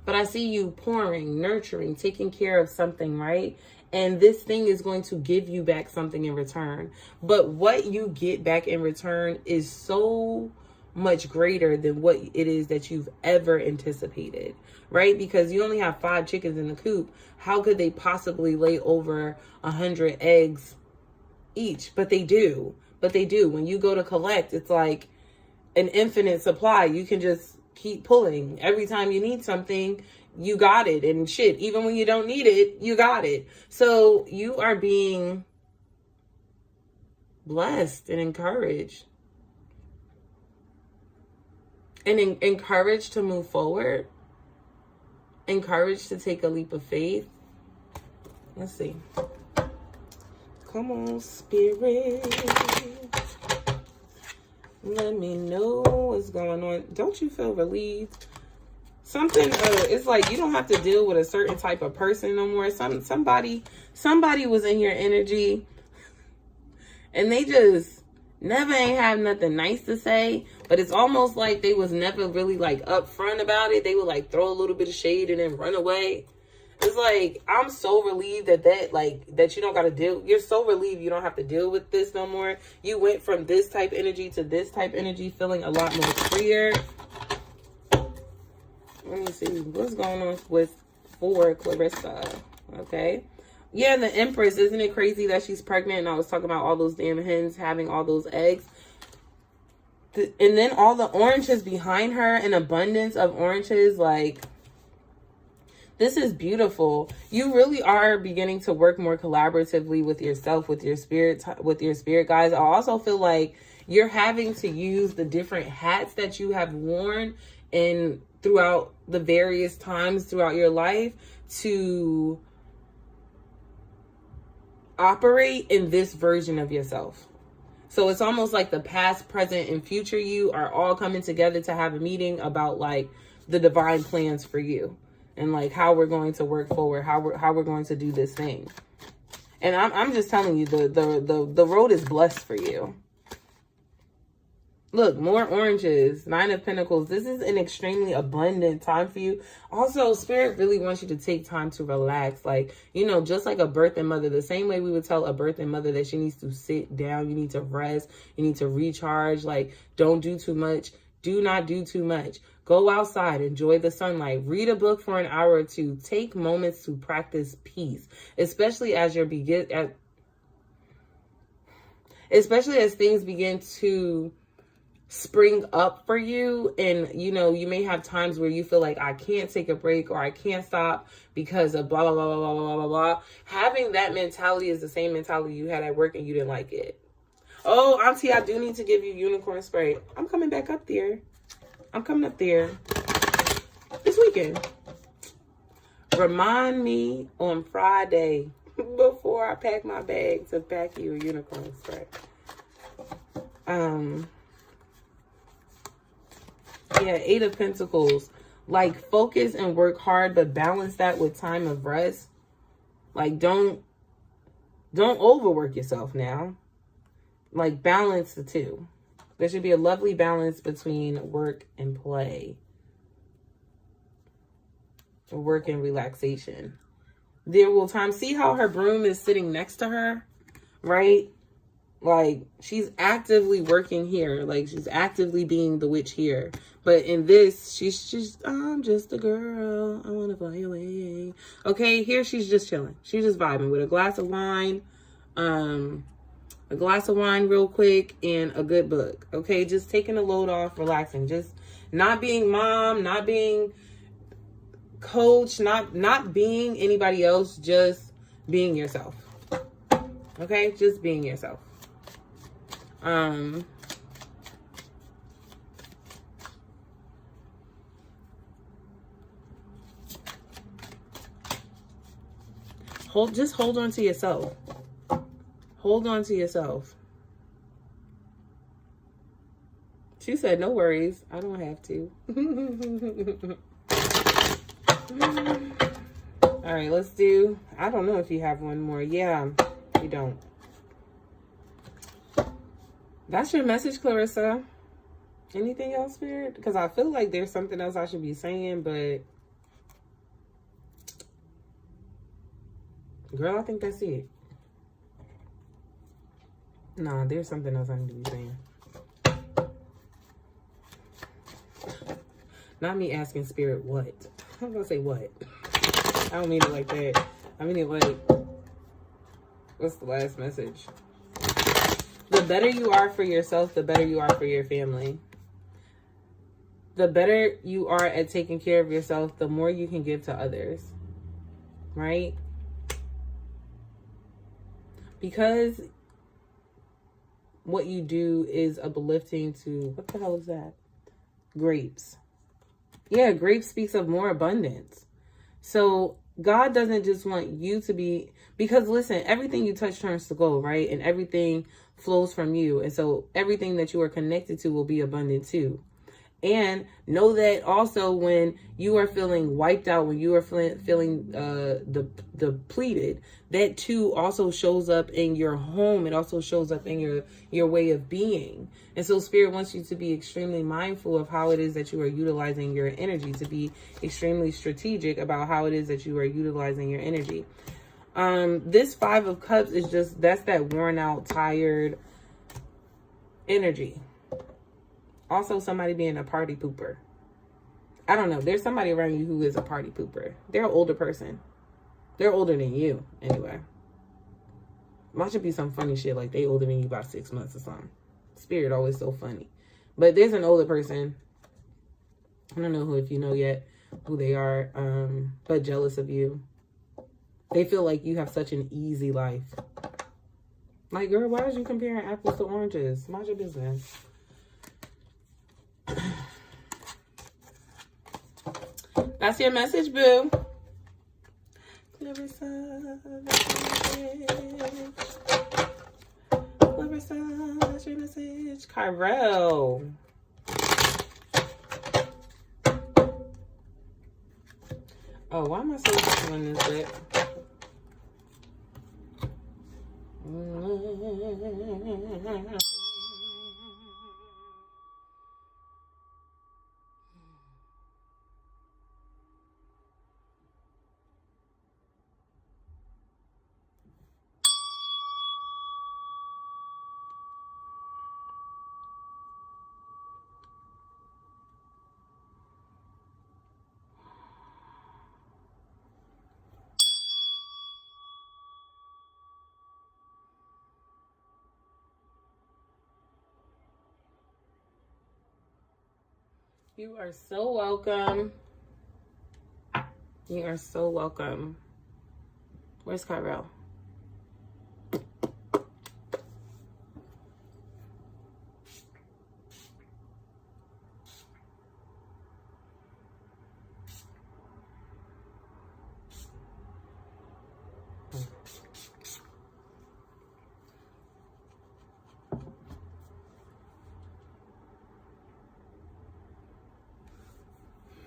But I see you pouring, nurturing, taking care of something, right? And this thing is going to give you back something in return. But what you get back in return is so much greater than what it is that you've ever anticipated, right? Because you only have 5 chickens in the coop. How could they possibly lay over 100 eggs each? But they do. When you go to collect, it's like an infinite supply. You can just keep pulling. Every time you need something, you got it. And shit, even when you don't need it, you got it. So you are being blessed and encouraged. And encouraged to move forward. Encouraged to take a leap of faith. Let's see. Come on, spirit. Let me know what's going on. Don't you feel relieved? Something, it's like you don't have to deal with a certain type of person no more. Somebody was in your energy and they just never ain't have nothing nice to say, but it's almost like they was never really like upfront about it. They would like throw a little bit of shade and then run away. It's like, I'm so relieved that you don't got to deal. You're so relieved you don't have to deal with this no more. You went from this type energy to this type energy, feeling a lot more freer. Let me see what's going on for Clarissa. Okay. Yeah, the Empress. Isn't it crazy that she's pregnant? And I was talking about all those damn hens having all those eggs. And then all the oranges behind her, an abundance of oranges, like... This is beautiful. You really are beginning to work more collaboratively with yourself, with your spirit guys. I also feel like you're having to use the different hats that you have worn and throughout the various times throughout your life to operate in this version of yourself. So it's almost like the past, present, and future you are all coming together to have a meeting about like the divine plans for you. and like how we're going to work forward, how we're going to do this thing. And I'm just telling you, the road is blessed for you. Look, more oranges, 9 of Pentacles. This is an extremely abundant time for you. Also, Spirit really wants you to take time to relax. Like, you know, just like a birthing mother, the same way we would tell a birthing mother that she needs to sit down, you need to rest, you need to recharge. Like, don't do too much. Do not do too much. Go outside, enjoy the sunlight, read a book for an hour or two. Take moments to practice peace, especially as especially as things begin to spring up for you. And you know, you may have times where you feel like I can't take a break or I can't stop because of blah blah blah blah blah blah blah. Having that mentality is the same mentality you had at work and you didn't like it. Oh, Auntie, I do need to give you unicorn spray. I'm coming back up there. I'm coming up there this weekend. Remind me on Friday before I pack my bag to pack you a unicorn spray. Yeah, 8 of Pentacles. Like, focus and work hard, but balance that with time of rest. Like, don't overwork yourself now. Like, balance the two. There should be a lovely balance between work and play. Work and relaxation. There will times, see how her broom is sitting next to her, right? Like, she's actively working here. Like, she's actively being the witch here. But in this, she's just, I'm just a girl. I want to fly away. Okay, here she's just chilling. She's just vibing with a glass of wine. A glass of wine real quick and a good book. Okay, just taking a load off, relaxing. Just not being mom, not being coach, not being anybody else, just being yourself. Okay, just being yourself. Hold on to yourself. Hold on to yourself. She said, no worries. I don't have to. All right, let's do, I don't know if you have one more. Yeah, you don't. That's your message, Clarissa. Anything else, Spirit? Because I feel like there's something else I should be saying, but girl, I think that's it. Nah, there's something else I need to be saying. Not me asking Spirit what. I'm gonna say what. I don't mean it like that. I mean it like, what's the last message? The better you are for yourself, the better you are for your family. The better you are at taking care of yourself, the more you can give to others. Right? Because what you do is uplifting to, what the hell is that? Grapes. Yeah, grapes speaks of more abundance. So God doesn't just want you to be, because listen, everything you touch turns to gold, right? And everything flows from you. And so everything that you are connected to will be abundant too. And know that also when you are feeling wiped out, when you are feeling depleted, that too also shows up in your home. It also shows up in your way of being. And so Spirit wants you to be extremely mindful of how it is that you are utilizing your energy, to be extremely strategic about how it is that you are utilizing your energy. This 5 of Cups is just, that's that worn out, tired energy. Also, somebody being a party pooper. I don't know. There's somebody around you who is a party pooper. They're an older person. They're older than you, anyway. Mine should be some funny shit like they older than you by 6 months or something. Spirit always so funny. But there's an older person. I don't know who, if you know yet, who they are, but jealous of you. They feel like you have such an easy life. Like, girl, why are you comparing apples to oranges? Mind your business. That's your message, boo. Clarissa, that's your message. Kyrell. Oh, why am I so feeling this lip? You are so welcome. You are so welcome. Where's Kyrell?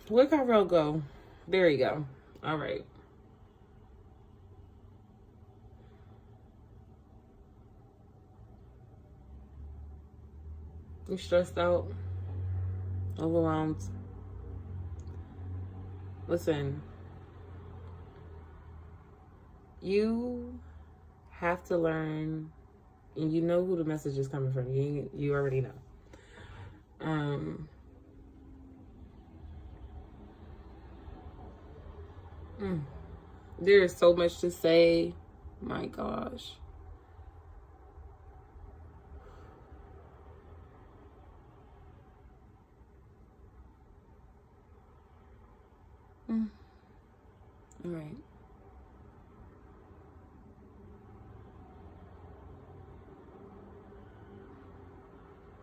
Where'd Kyrell go? There you go. All right. You stressed out? Overwhelmed? Listen. You have to learn, and you know who the message is coming from. You already know. There is so much to say. My gosh. All right.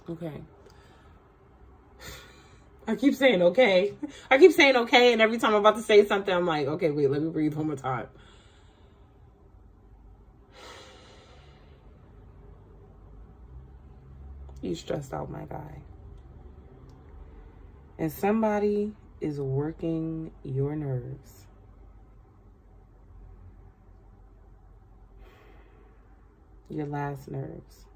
Okay. I keep saying okay. I keep saying okay, and every time I'm about to say something, I'm like, okay, wait, let me breathe one more time. You stressed out, my guy. And somebody is working your nerves. Your last nerves.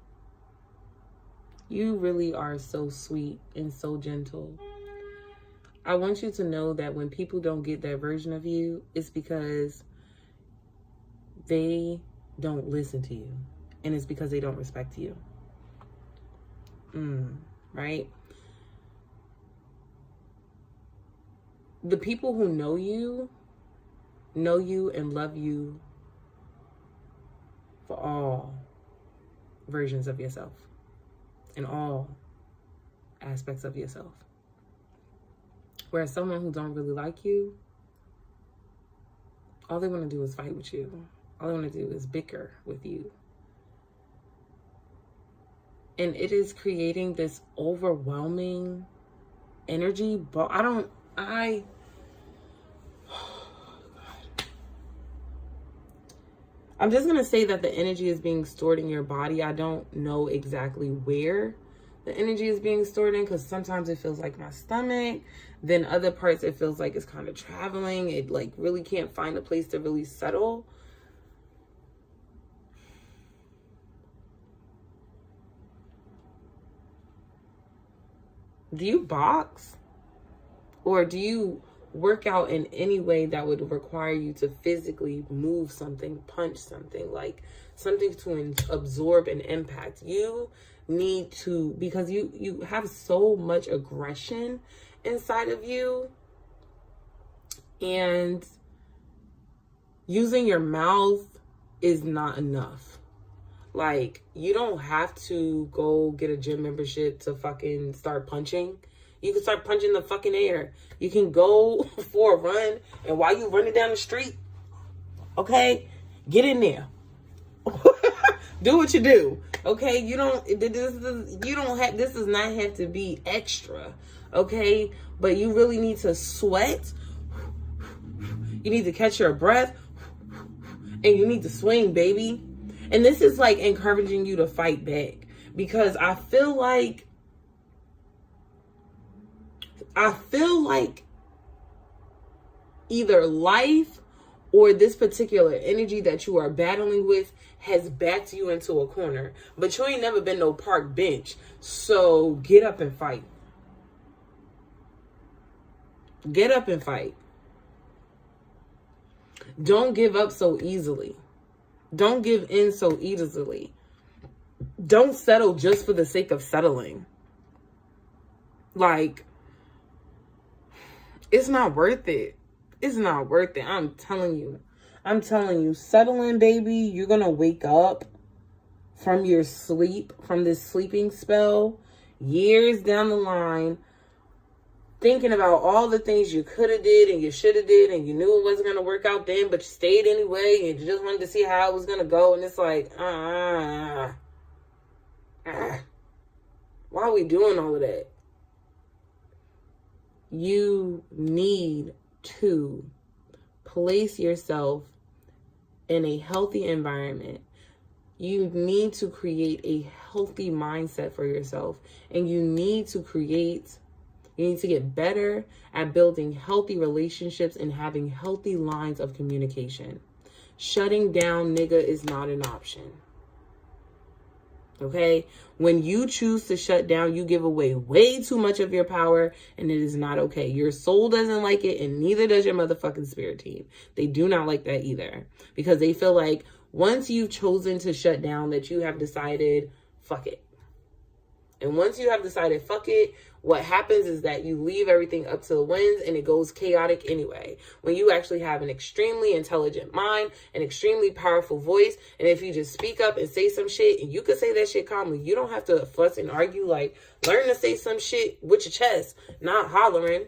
You really are so sweet and so gentle. I want you to know that when people don't get that version of you, it's because they don't listen to you. And it's because they don't respect you. Right? The people who know you and love you for all versions of yourself and all aspects of yourself. Whereas someone who don't really like you, all they want to do is fight with you. All they want to do is bicker with you. And it is creating this overwhelming energy. But I'm just going to say that the energy is being stored in your body. I don't know exactly where the energy is being stored in, because sometimes it feels like my stomach. Then other parts, it feels like it's kind of traveling. It like really can't find a place to really settle. Do you box? Or do you work out in any way that would require you to physically move something, punch something, like something to absorb an impact? You need to, because you have so much aggression inside of you, and using your mouth is not enough. Like, you don't have to go get a gym membership to fucking start punching. You can start punching the fucking air. You can go for a run, and while you running down the street, okay, get in there. Do what you do, okay? This does not have to be extra, okay? But you really need to sweat. You need to catch your breath, and you need to swing, baby. And this is like encouraging you to fight back, because I feel like either life or this particular energy that you are battling with has backed you into a corner. But you ain't never been no park bench. So get up and fight. Get up and fight. Don't give up so easily. Don't give in so easily. Don't settle just for the sake of settling. Like, it's not worth it. It's not worth it. I'm telling you. I'm telling you, settling, baby, you're going to wake up from your sleep, from this sleeping spell, years down the line, thinking about all the things you could have did and you should have did, and you knew it wasn't going to work out then, but you stayed anyway, and you just wanted to see how it was going to go, and it's like, why are we doing all of that? You need to place yourself in a healthy environment. You need to create a healthy mindset for yourself. And you need to get better at building healthy relationships and having healthy lines of communication. Shutting down, nigga, is not an option. Okay? When you choose to shut down, you give away way too much of your power, and it is not okay. Your soul doesn't like it, and neither does your motherfucking spirit team. They do not like that either, because they feel like once you've chosen to shut down, that you have decided, fuck it. And once you have decided, fuck it, what happens is that you leave everything up to the winds and it goes chaotic anyway. When you actually have an extremely intelligent mind, an extremely powerful voice, and if you just speak up and say some shit, and you can say that shit calmly, you don't have to fuss and argue. Like, learn to say some shit with your chest, not hollering.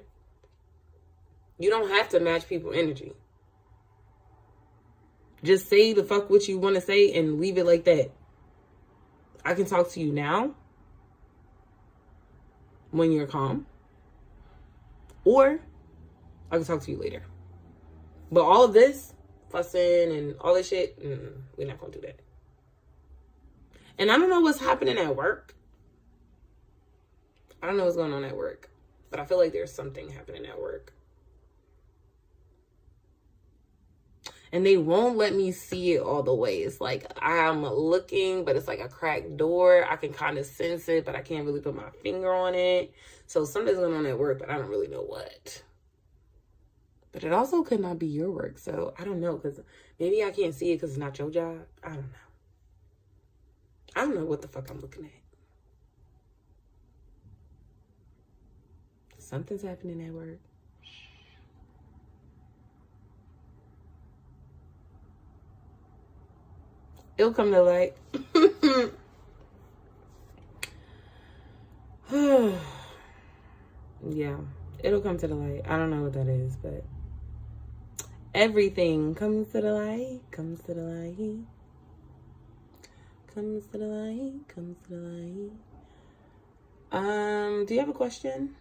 You don't have to match people's energy. Just say the fuck what you want to say and leave it like that. I can talk to you now when you're calm, or I can talk to you later. But all of this fussing and all this shit, we're not gonna do that. And I don't know what's happening at work. I don't know what's going on at work, but I feel like there's something happening at work. And they won't let me see it all the way. It's like I'm looking, but it's like a cracked door. I can kind of sense it, but I can't really put my finger on it. So something's going on at work, but I don't really know what. But it also could not be your work. So I don't know, because maybe I can't see it because it's not your job. I don't know. I don't know what the fuck I'm looking at. Something's happening at work. It'll come to light. Yeah, it'll come to the light. I don't know what that is, but everything comes to the light, comes to the light, comes to the light, comes to the light. Do you have a question?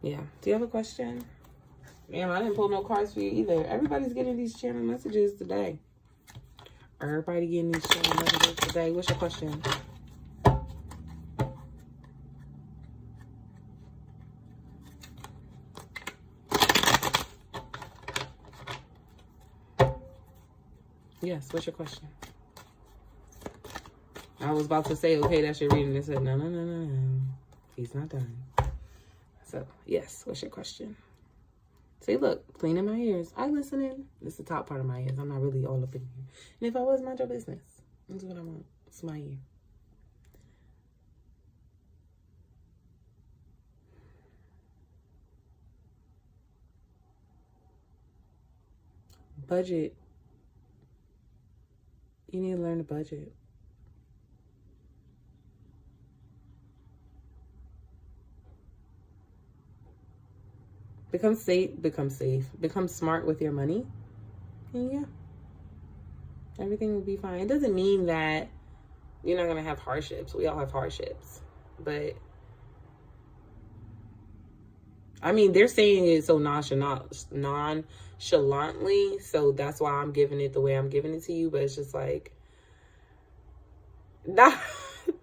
Yeah. Do you have a question? Damn, I didn't pull no cards for you either. Everybody's getting these channel messages today. Everybody getting these channel messages today. What's your question? Yes, what's your question? I was about to say, okay, that's your reading. They said, no. He's not done. So, yes, what's your question? See, look, cleaning my ears. I listening. This is the top part of my ears. I'm not really all up in here. And if I was, mind your business. That's what I want. It's my ear. Budget. You need to learn to budget. Become safe. Become smart with your money. And yeah, everything will be fine. It doesn't mean that you're not going to have hardships. We all have hardships. But, I mean, they're saying it so nonchalantly. So that's why I'm giving it the way I'm giving it to you. But it's just like, Nah,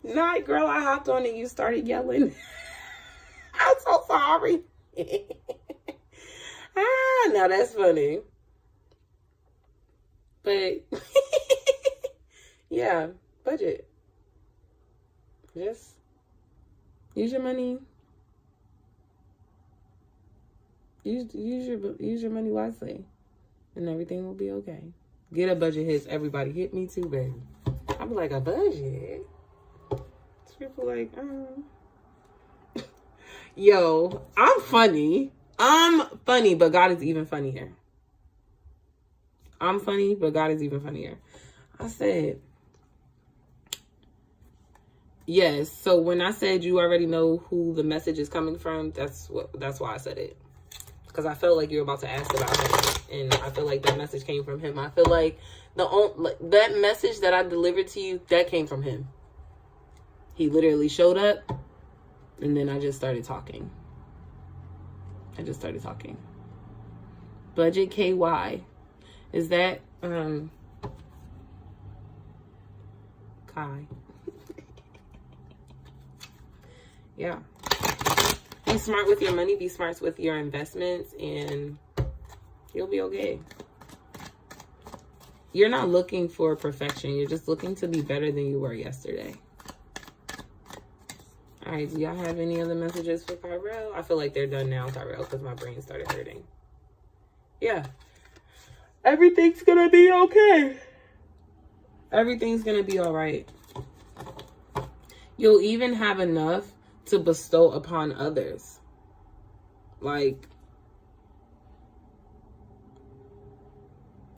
nah, girl, I hopped on and you started yelling. I'm so sorry. Now that's funny. But yeah, budget. Just use your money. Use your money wisely, and everything will be okay. Get a budget hits. Everybody hit me too, baby. I'm like, a budget. People like, yo, I'm funny. But God is even funnier. I'm funny, but God is even funnier. I said, yes. So when I said you already know who the message is coming from, that's why I said it. Because I felt like you were about to ask about him, and I feel like that message came from him. I feel like that message that I delivered to you, that came from him. He literally showed up, and then I just started talking. Budget KY. Is that Kai? Yeah. Be smart with your money. Be smart with your investments, and you'll be okay. You're not looking for perfection. You're just looking to be better than you were yesterday. All right, do y'all have any other messages for Tyrell? I feel like they're done now, Tyrell, because my brain started hurting. Yeah. Everything's going to be okay. Everything's going to be all right. You'll even have enough to bestow upon others. Like,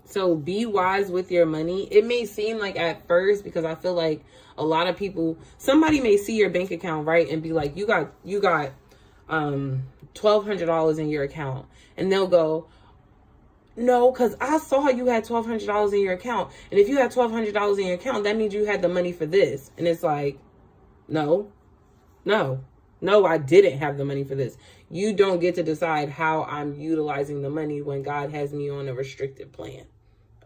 so be wise with your money. It may seem like at first, because I feel like a lot of people, somebody may see your bank account, right, and be like, you got $1,200 in your account, and they'll go, no, because I saw you had $1,200 in your account, and if you had $1,200 in your account, that means you had the money for this. And it's like, no, I didn't have the money for this. You don't get to decide how I'm utilizing the money when God has me on a restricted plan.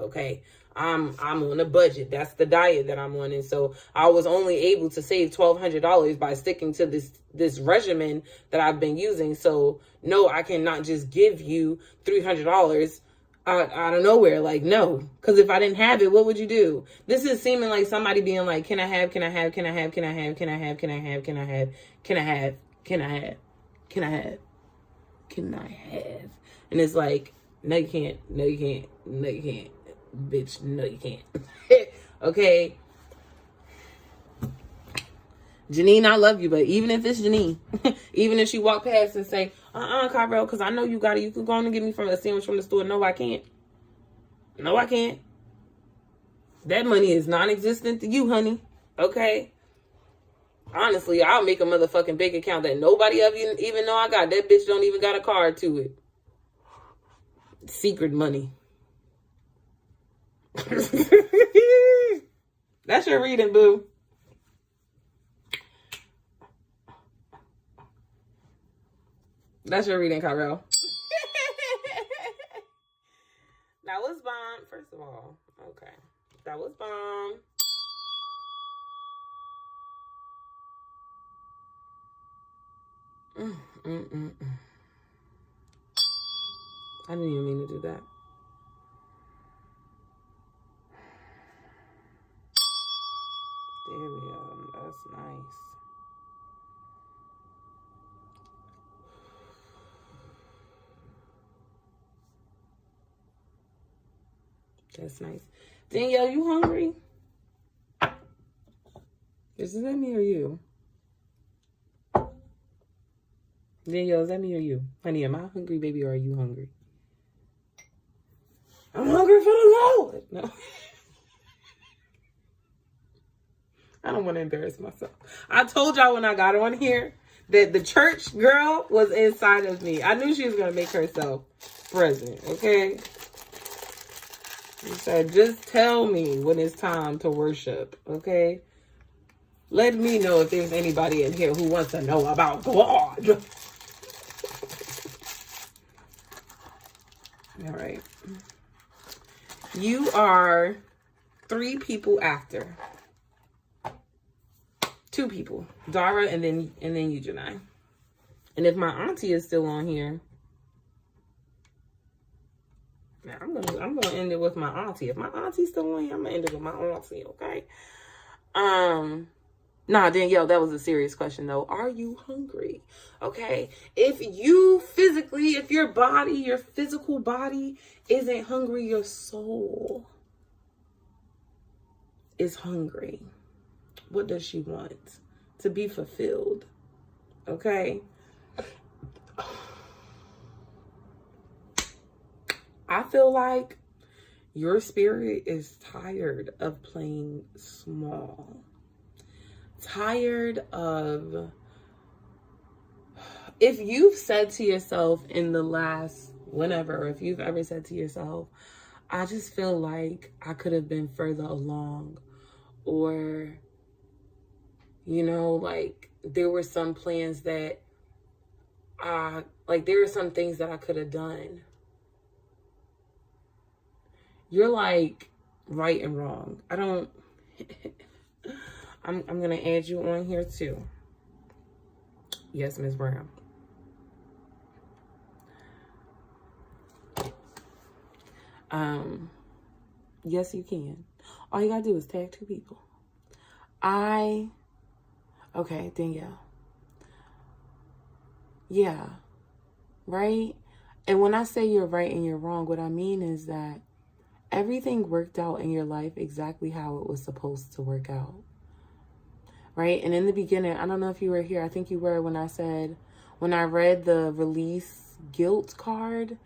Okay, I'm on a budget. That's the diet that I'm on. And so I was only able to save $1,200 by sticking to this regimen that I've been using. So no, I cannot just give you $300 out of nowhere. Like, no, because if I didn't have it, what would you do? This is seeming like somebody being like, can I have? And it's like, no, you can't. Bitch, no, you can't. Okay. Janine, I love you, but even if it's Janine, even if she walk past and say, Kyrell, because I know you got it. You can go on and get me from a sandwich from the store. No, I can't. That money is non-existent to you, honey. Okay? Honestly, I'll make a motherfucking bank account that nobody of you even know I got. That bitch don't even got a card to it. Secret money. That's your reading, boo. That's your reading, Kyrell. That was bomb, first of all. Okay. That was bomb. I didn't even mean to do that. There we go. That's nice. That's nice. Danielle, you hungry? Is that me or you? Danielle, is that me or you? Honey, am I hungry, baby, or are you hungry? I'm hungry for the Lord. No. I don't want to embarrass myself. I told y'all when I got on here that the church girl was inside of me. I knew she was going to make herself present, okay? She said, just tell me when it's time to worship, okay? Let me know if there's anybody in here who wants to know about God. All right. You are 3 people after. 2 people, Dara and then you, Janai. And if my auntie is still on here, now I'm gonna end it with my auntie. If my auntie's still on here, I'm gonna end it with my auntie, okay? Nah, Danielle, that was a serious question though. Are you hungry? Okay. If your physical body isn't hungry, your soul is hungry. What does she want? To be fulfilled. Okay. I feel like your spirit is tired of playing small. Tired of, if you've said to yourself in the last whenever, if you've ever said to yourself, I just feel like I could have been further along, or, you know, like there were some plans that there were some things that I could have done. You're like right and wrong. I'm going to add you on here too. Yes, Ms. Brown. Yes, you can. All you got to do is tag 2 people. Okay, Danielle. Yeah. Right? And when I say you're right and you're wrong, what I mean is that everything worked out in your life exactly how it was supposed to work out. Right? And in the beginning, I don't know if you were here. I think you were when I read the release guilt card,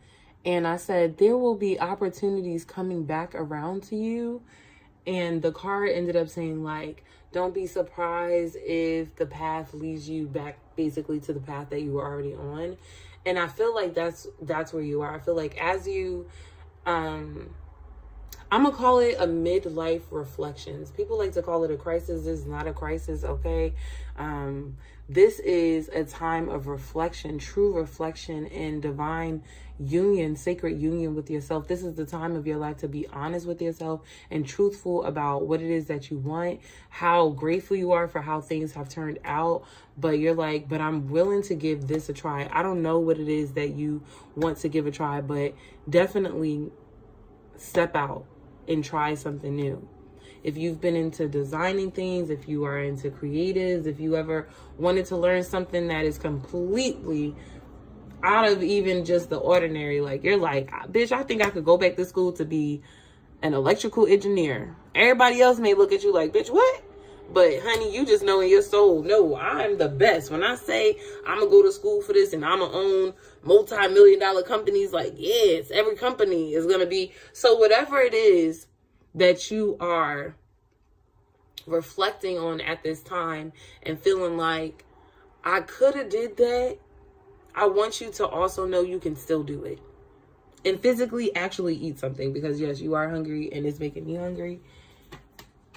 and I said, there will be opportunities coming back around to you. And the card ended up saying, like, don't be surprised if the path leads you back basically to the path that you were already on. And I feel like that's where you are. I feel like as you, I'm going to call it a midlife reflections. People like to call it a crisis. This is not a crisis, okay? This is a time of reflection, true reflection and divine union, sacred union with yourself. This is the time of your life to be honest with yourself and truthful about what it is that you want, how grateful you are for how things have turned out. But you're like, but I'm willing to give this a try. I don't know what it is that you want to give a try, but definitely step out and try something new. If you've been into designing things, if you are into creatives, if you ever wanted to learn something that is completely out of even just the ordinary, like you're like, bitch, I think I could go back to school to be an electrical engineer. Everybody else may look at you like, bitch, what? But honey, you just know in your soul, no, I'm the best. When I say I'm gonna go to school for this and I'm gonna own multi-million-dollar companies, like, yes, every company is gonna be. So whatever it is that you are reflecting on at this time and feeling like I could have did that, I want you to also know you can still do it. And physically actually eat something, because yes, you are hungry and it's making me hungry.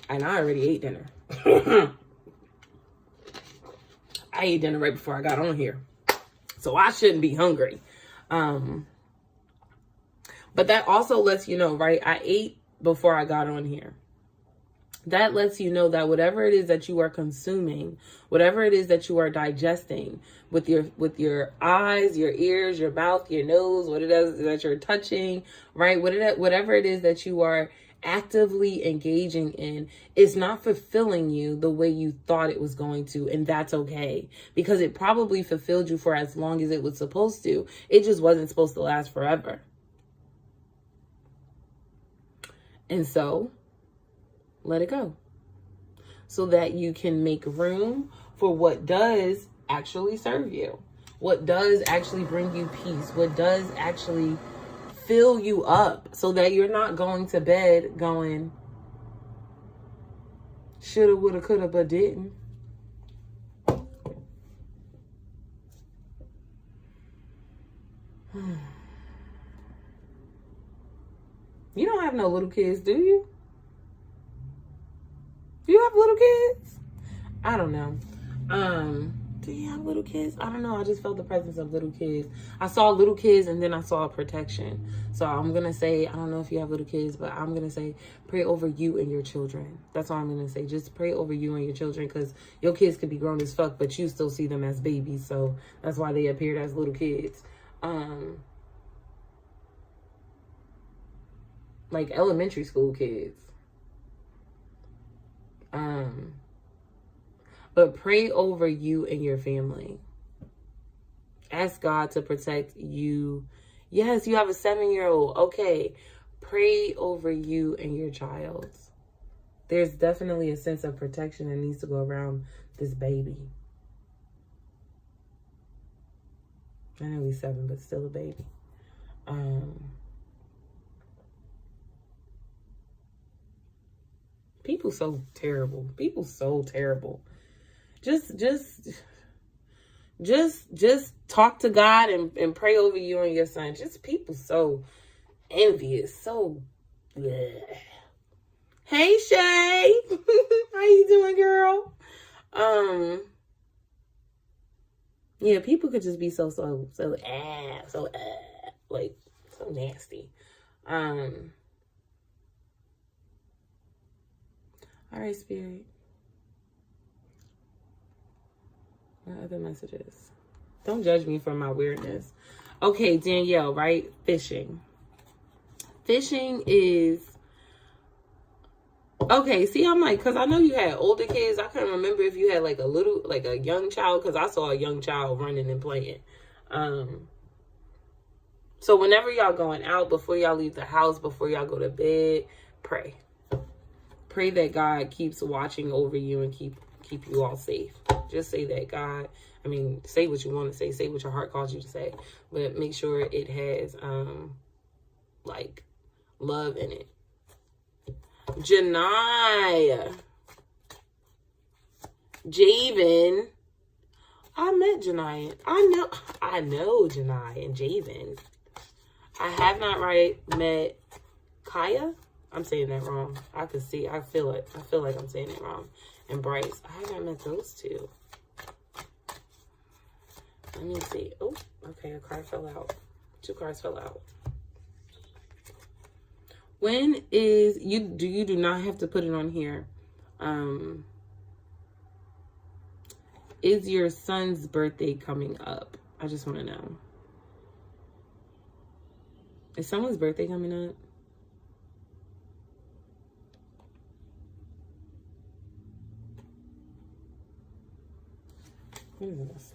And I already ate dinner. I ate dinner right before I got on here. So I shouldn't be hungry. But that also lets you know, right? I ate before I got on here. That lets you know that whatever it is that you are consuming, whatever it is that you are digesting with your eyes, your ears, your mouth, your nose, what it is that you're touching, right? Whatever it is that you are actively engaging in is not fulfilling you the way you thought it was going to. And that's okay, because it probably fulfilled you for as long as it was supposed to. It just wasn't supposed to last forever. And so let it go, so that you can make room for what does actually serve you, what does actually bring you peace, what does actually fill you up, so that you're not going to bed going, shoulda, woulda, coulda, but didn't. You don't have no little kids, do you? Do you have little kids? I don't know. Do you have little kids? I don't know. I just felt the presence of little kids. I saw little kids and then I saw protection. So I'm going to say, I don't know if you have little kids, but I'm going to say pray over you and your children. That's all I'm going to say. Just pray over you and your children, because your kids could be grown as fuck, but you still see them as babies. So that's why they appeared as little kids. Like elementary school kids. But pray over you and your family. Ask God to protect you. Yes, you have a 7-year-old. Okay. Pray over you and your child. There's definitely a sense of protection that needs to go around this baby. I know he's 7, but still a baby. People so terrible. People so terrible. Just talk to God and pray over you and your son. Just people so envious, so bleh. Hey Shay. How you doing, girl? Yeah, people could just be so like so nasty. All right, Spirit. What other messages? Don't judge me for my weirdness. Okay, Danielle, right? Fishing. Fishing is... Okay, see, I'm like, because I know you had older kids. I can't remember if you had like a young child, because I saw a young child running and playing. So whenever y'all going out, before y'all leave the house, before y'all go to bed, pray. Pray that God keeps watching over you and keep you all safe. Just say that God, say what you want to say what your heart calls you to say, but make sure it has like love in it. Janai, Javen, I met Janai. I know Janai and Javen. I have not met Kaya. I'm saying that wrong. I feel like I'm saying it wrong. And Bryce. I haven't met those two. Let me see. Oh, okay, a card fell out. 2 cards fell out. When is you do not have to put it on here. Is your son's birthday coming up? I just want to know. Is someone's birthday coming up? What is this?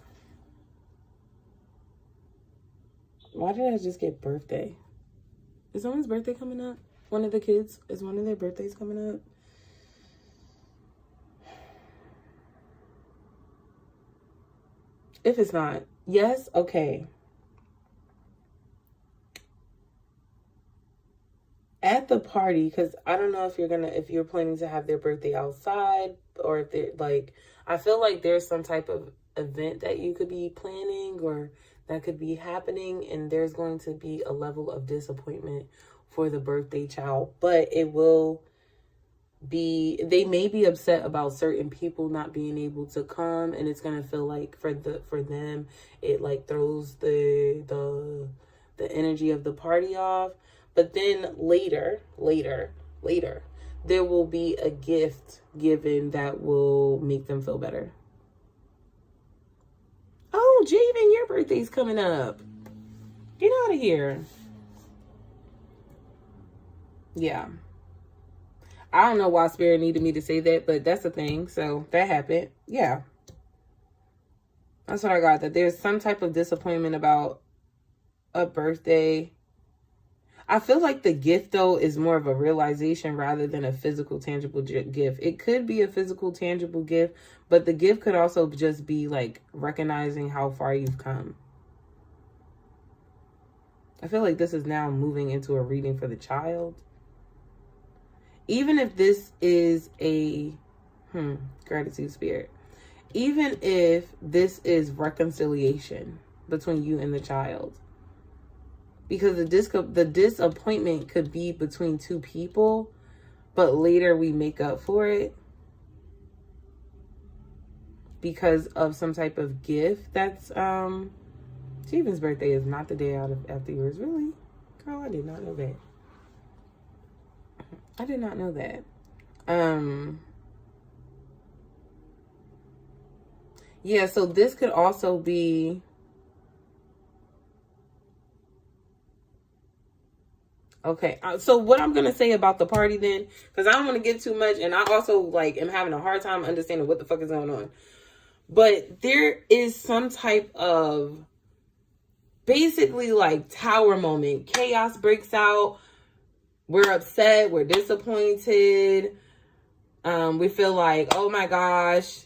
Why did I just get birthday? Is someone's birthday coming up? One of the kids, is one of their birthdays coming up? If it's not, yes, okay. At the party, because I don't know if you're planning to have their birthday outside, or if they're like, I feel like there's some type of event that you could be planning or that could be happening, and there's going to be a level of disappointment for the birthday child, but it will be, they may be upset about certain people not being able to come, and it's going to feel like for them it like throws the energy of the party off. But then later there will be a gift given that will make them feel better. Oh, Javen, your birthday's coming up. Get out of here. Yeah. I don't know why Spirit needed me to say that, but that's the thing. So that happened. Yeah. That's what I got. That there's some type of disappointment about a birthday. I feel like the gift, though, is more of a realization rather than a physical, tangible gift. It could be a physical, tangible gift, but the gift could also just be like recognizing how far you've come. I feel like this is now moving into a reading for the child. Even if this is a gratitude, Spirit. Even if this is reconciliation between you and the child. Because the disappointment could be between 2 people, but later we make up for it. because of some type of gift that's, Steven's birthday is not the day after yours. Really? Girl, I did not know that. I did not know that. Yeah, so this could also be, okay, so what I'm going to say about the party then, because I don't want to give too much, and I also, like, am having a hard time understanding what the fuck is going on. But there is some type of, basically, like, tower moment. Chaos breaks out. We're upset. We're disappointed. We feel like, oh my gosh,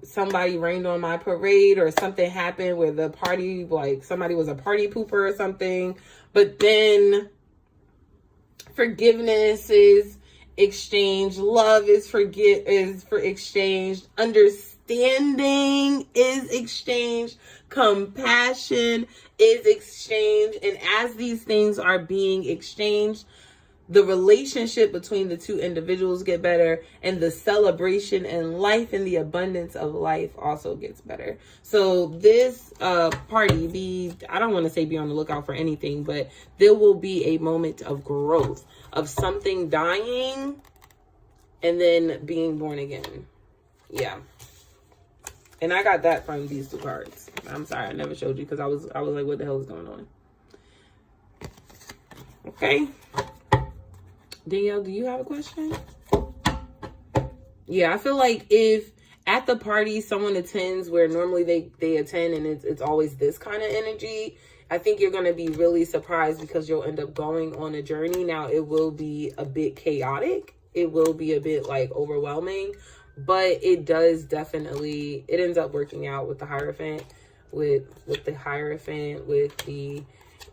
somebody rained on my parade, or something happened where the party, like, somebody was a party pooper or something. But then forgiveness is exchanged, love is exchanged, understanding is exchanged, compassion is exchanged, and as these things are being exchanged, the relationship between the two individuals get better, and the celebration and life and the abundance of life also gets better. So this party, I don't want to say be on the lookout for anything, but there will be a moment of growth, of something dying and then being born again. Yeah. And I got that from these two cards. I'm sorry I never showed you, because I was like, what the hell is going on? Okay. Danielle, do you have a question? Yeah, I feel like if at the party someone attends where normally they attend and it's always this kind of energy, I think you're going to be really surprised, because you'll end up going on a journey. Now, it will be a bit chaotic. It will be a bit, like, overwhelming, but it does definitely, it ends up working out with the Hierophant, with the Hierophant, with the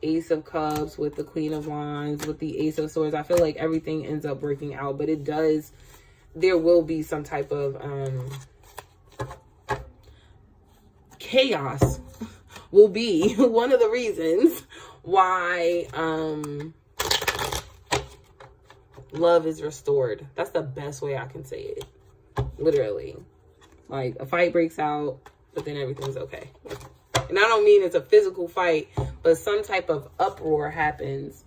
Ace of Cups, with the Queen of Wands, with the Ace of Swords. I feel like everything ends up working out, but it does, there will be some type of chaos will be one of the reasons why love is restored. That's the best way I can say it. Literally. Like, a fight breaks out, but then everything's okay. And I don't mean it's a physical fight, but some type of uproar happens.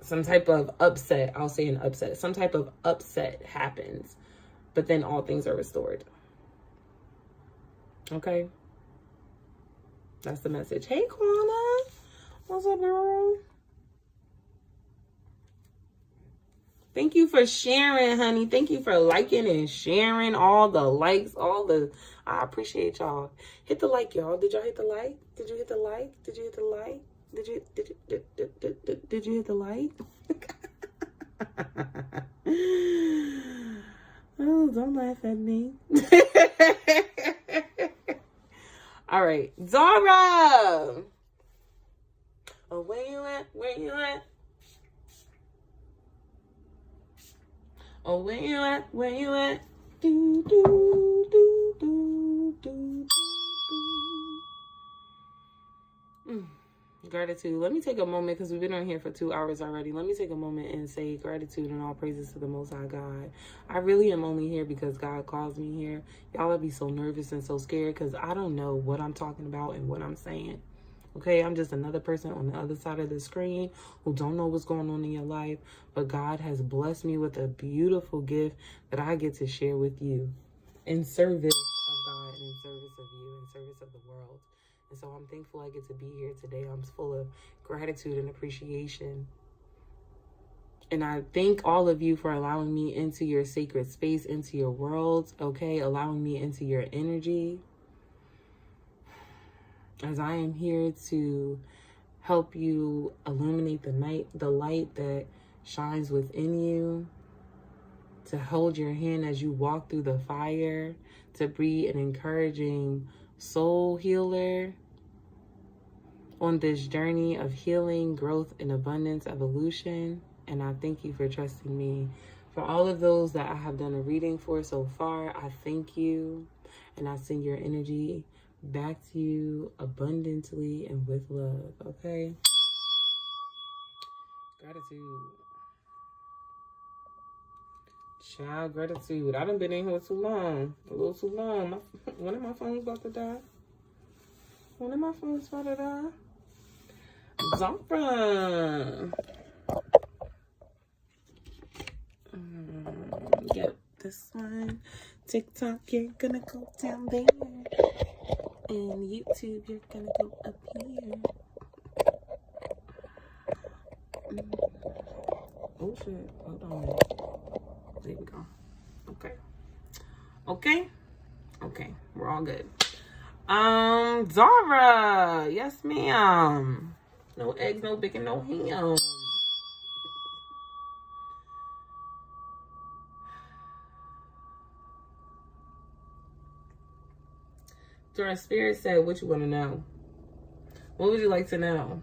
Some type of upset, I'll say an upset. Some type of upset happens, but then all things are restored. Okay? That's the message. Hey, Kwana. What's up, girl? Thank you for sharing, honey. Thank you for liking and sharing, all the likes, I appreciate y'all. Hit the like, y'all. Did y'all hit the like? Did you hit the like? Did you hit the like? Did you hit the like? Oh, don't laugh at me. All right, Zara. Oh, where you at? Where you at? Oh, where you at? Where you at? Do, do, do, do, do, do. Gratitude. Let me take a moment, because we've been on here for 2 hours already. Let me take a moment and say gratitude and all praises to the Most High God. I really am only here because God calls me here. Y'all would be so nervous and so scared, because I don't know what I'm talking about and what I'm saying. Okay, I'm just another person on the other side of the screen who don't know what's going on in your life. But God has blessed me with a beautiful gift that I get to share with you in service of God and in service of you, in service of the world. And so I'm thankful I get to be here today. I'm full of gratitude and appreciation. And I thank all of you for allowing me into your sacred space, into your world, okay? Allowing me into your energy. As I am here to help you illuminate the light that shines within you, to hold your hand as you walk through the fire, to be an encouraging soul healer on this journey of healing, growth, and abundance, evolution. And I thank you for trusting me. For all of those that I have done a reading for so far, I thank you, and I send your energy back to you abundantly and with love, okay? Gratitude. Child, gratitude. I done been in here too long. A little too long. One of my phones about to die. One of my phones about to die. Zara. Yep, this one. TikTok, you're gonna go down there. And YouTube, you're gonna go up here. Oh shit, hold on a minute. There we go. Okay. Okay. Okay, we're all good. Zara. Yes, ma'am. No eggs, no bacon, no ham. Zara, Spirit said, what you want to know? What would you like to know?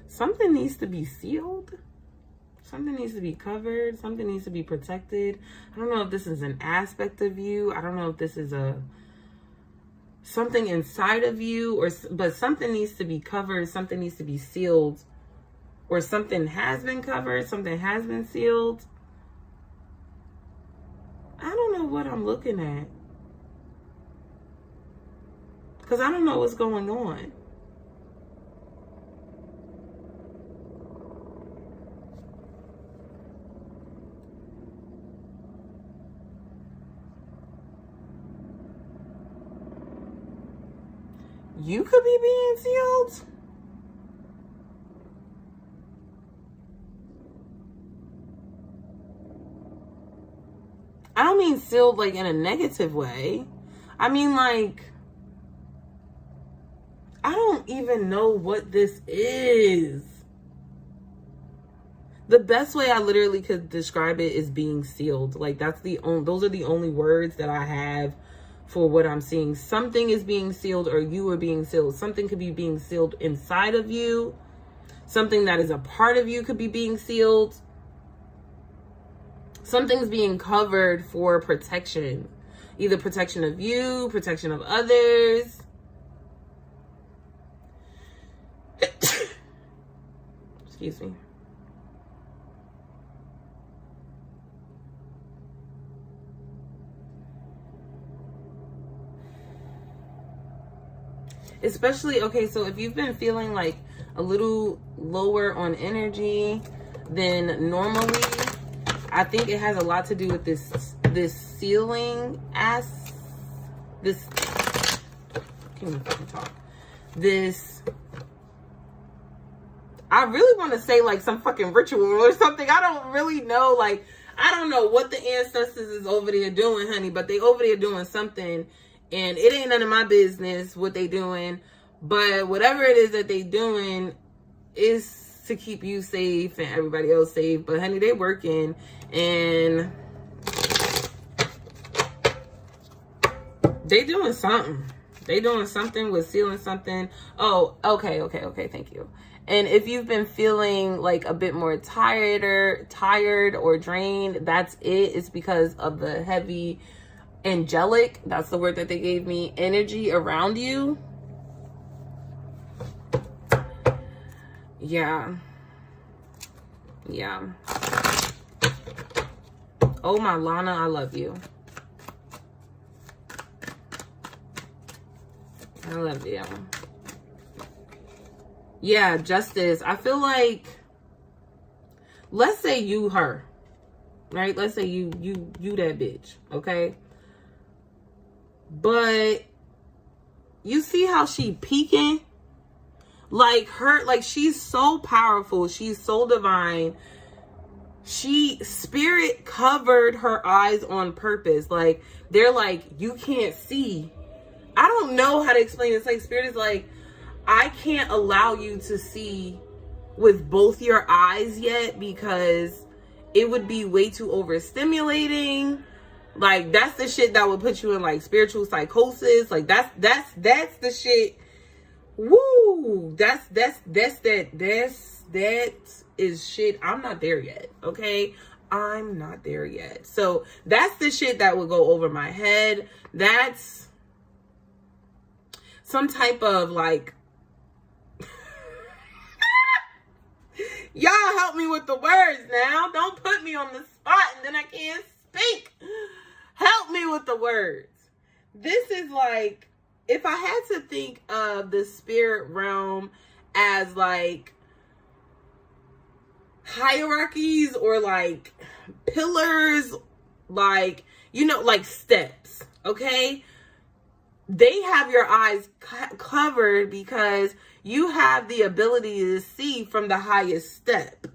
Something needs to be sealed. Something needs to be covered. Something needs to be protected. I don't know if this is an aspect of you. I don't know if this is something inside of you, but something needs to be covered. Something needs to be sealed, or something has been covered. Something has been sealed. I don't know what I'm looking at, because I don't know what's going on. You could be being sealed. I don't mean sealed like in a negative way. I mean like, I don't even know what this is. The best way I literally could describe it is being sealed. Like those are the only words that I have for what I'm seeing. Something is being sealed, or you are being sealed. Something could be being sealed inside of you. Something that is a part of you could be being sealed. Something's being covered for protection. Either protection of you, protection of others. Excuse me. Especially, okay, so if you've been feeling like a little lower on energy than normally, I think it has a lot to do with this sealing this, can't even fucking talk. This, I really want to say like some fucking ritual or something. I don't really know, like, I don't know what the ancestors is over there doing, honey, but they over there doing something. And it ain't none of my business what they doing. But whatever it is that they doing is to keep you safe and everybody else safe. But honey, they working. And they doing something. They doing something with sealing something. Oh, okay. Thank you. And if you've been feeling like a bit more tired or drained, that's it. It's because of the heavy angelic, that's the word that they gave me, energy around you. Yeah. Oh, my Lana, I love you. I love you. Yeah, Justice. I feel like, let's say you her, right? Let's say you that bitch, okay? But you see how she peeking? Like she's so powerful. She's so divine. Spirit covered her eyes on purpose. Like, they're like, you can't see. I don't know how to explain this. Like, Spirit is like, I can't allow you to see with both your eyes yet, because it would be way too overstimulating. Like, that's the shit that would put you in like spiritual psychosis. Like, that's the shit. Woo! That is shit. I'm not there yet. Okay, I'm not there yet. So that's the shit that would go over my head. some type of like, y'all help me with the words now. Don't put me on the spot and then I can't speak. Help me with the words. This is like, if I had to think of the spirit realm as like hierarchies or like pillars, like, you know, like steps, okay? They have your eyes covered because you have the ability to see from the highest step.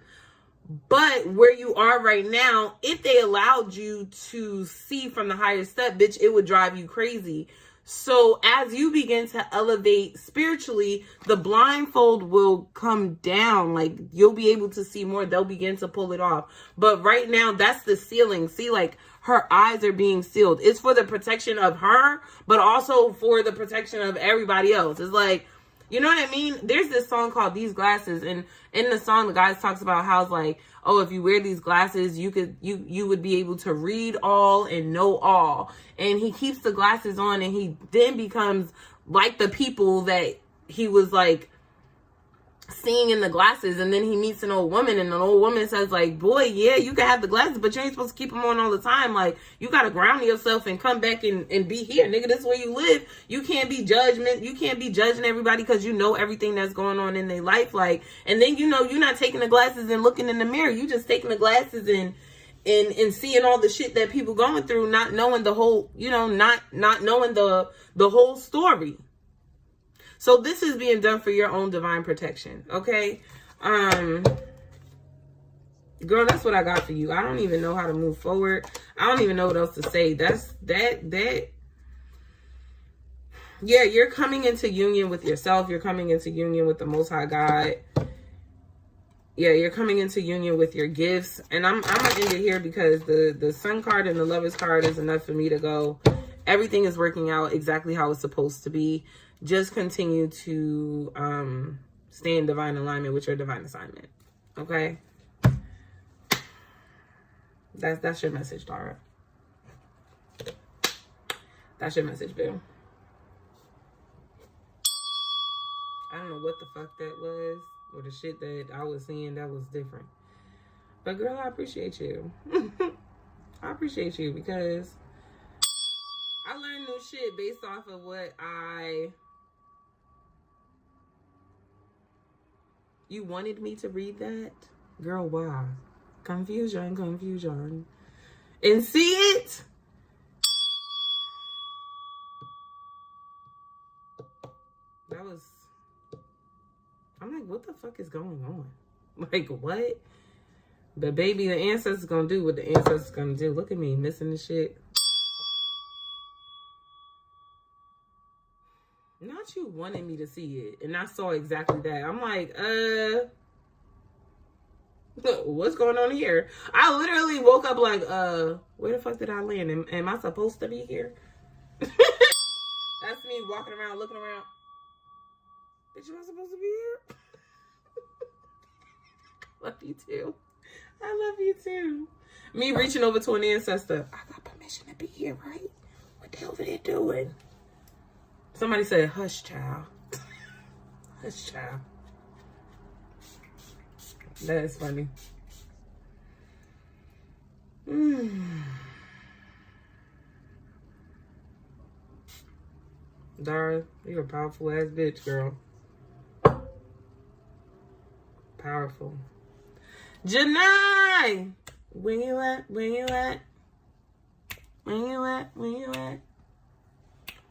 But where you are right now, if they allowed you to see from the highest step, bitch, it would drive you crazy. So as you begin to elevate spiritually, the blindfold will come down. Like, you'll be able to see more. They'll begin to pull it off. But right now, that's the sealing. See, like, her eyes are being sealed. It's for the protection of her, but also for the protection of everybody else. It's like, you know what I mean? There's this song called These Glasses, and in the song, the guy talks about how it's like, oh, if you wear these glasses, you would be able to read all and know all. And he keeps the glasses on, and he then becomes like the people that he was like seeing in the glasses. And then he meets an old woman, and an old woman says like, boy, yeah, you can have the glasses, but you ain't supposed to keep them on all the time. Like, you got to ground yourself and come back and be here, nigga. This is where you live. You can't be you can't be judging everybody because you know everything that's going on in their life. Like, and then, you know, you're not taking the glasses and looking in the mirror. You just taking the glasses and seeing all the shit that people going through, not knowing the whole, you know, not knowing the whole story. So this is being done for your own divine protection, okay? Girl, that's what I got for you. I don't even know how to move forward. I don't even know what else to say. Yeah, you're coming into union with yourself. You're coming into union with the Most High God. Yeah, you're coming into union with your gifts. And I'm going to end it here because the Sun card and the Lovers card is enough for me to go. Everything is working out exactly how it's supposed to be. Just continue to stay in divine alignment with your divine assignment. Okay? That's your message, Dara. That's your message, Bill. I don't know what the fuck that was, or the shit that I was seeing that was different. But girl, I appreciate you. I appreciate you because I learned new shit based off of what You wanted me to read that? Girl, why? Confusion. And see it? That was... I'm like, what the fuck is going on? Like, what? But baby, the ancestors gonna do what the ancestors gonna do. Look at me, missing the shit. Not you wanting me to see it. And I saw exactly that. I'm like, what's going on here? I literally woke up like, where the fuck did I land? Am I supposed to be here? That's me walking around, looking around. Bitch, am I supposed to be here? Love you too. I love you too. Me reaching over to an ancestor. I got permission to be here, right? What the hell are they doing? Somebody said, hush, child. Hush, child. That is funny. Dara, you're a powerful ass bitch, girl. Powerful. Janai! Where you at? Where you at? Where you at? Where you at?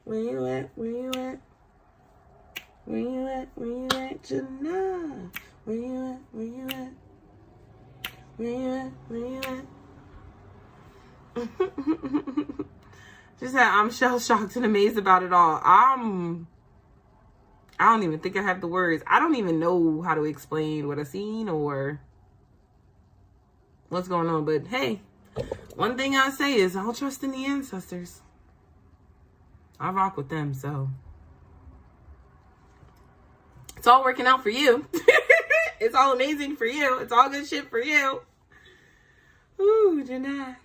Where you at? Where you at? Where you at? Where you at? Janai! Where you at? Where you at? Where you at? Where you at? She said, I'm shell-shocked and amazed about it all. I don't even think I have the words. I don't even know how to explain what I've seen or what's going on. But hey, one thing I say is I'll trust in the ancestors. I rock with them, so it's all working out for you. It's all amazing for you. It's all good shit for you. Ooh, Janai.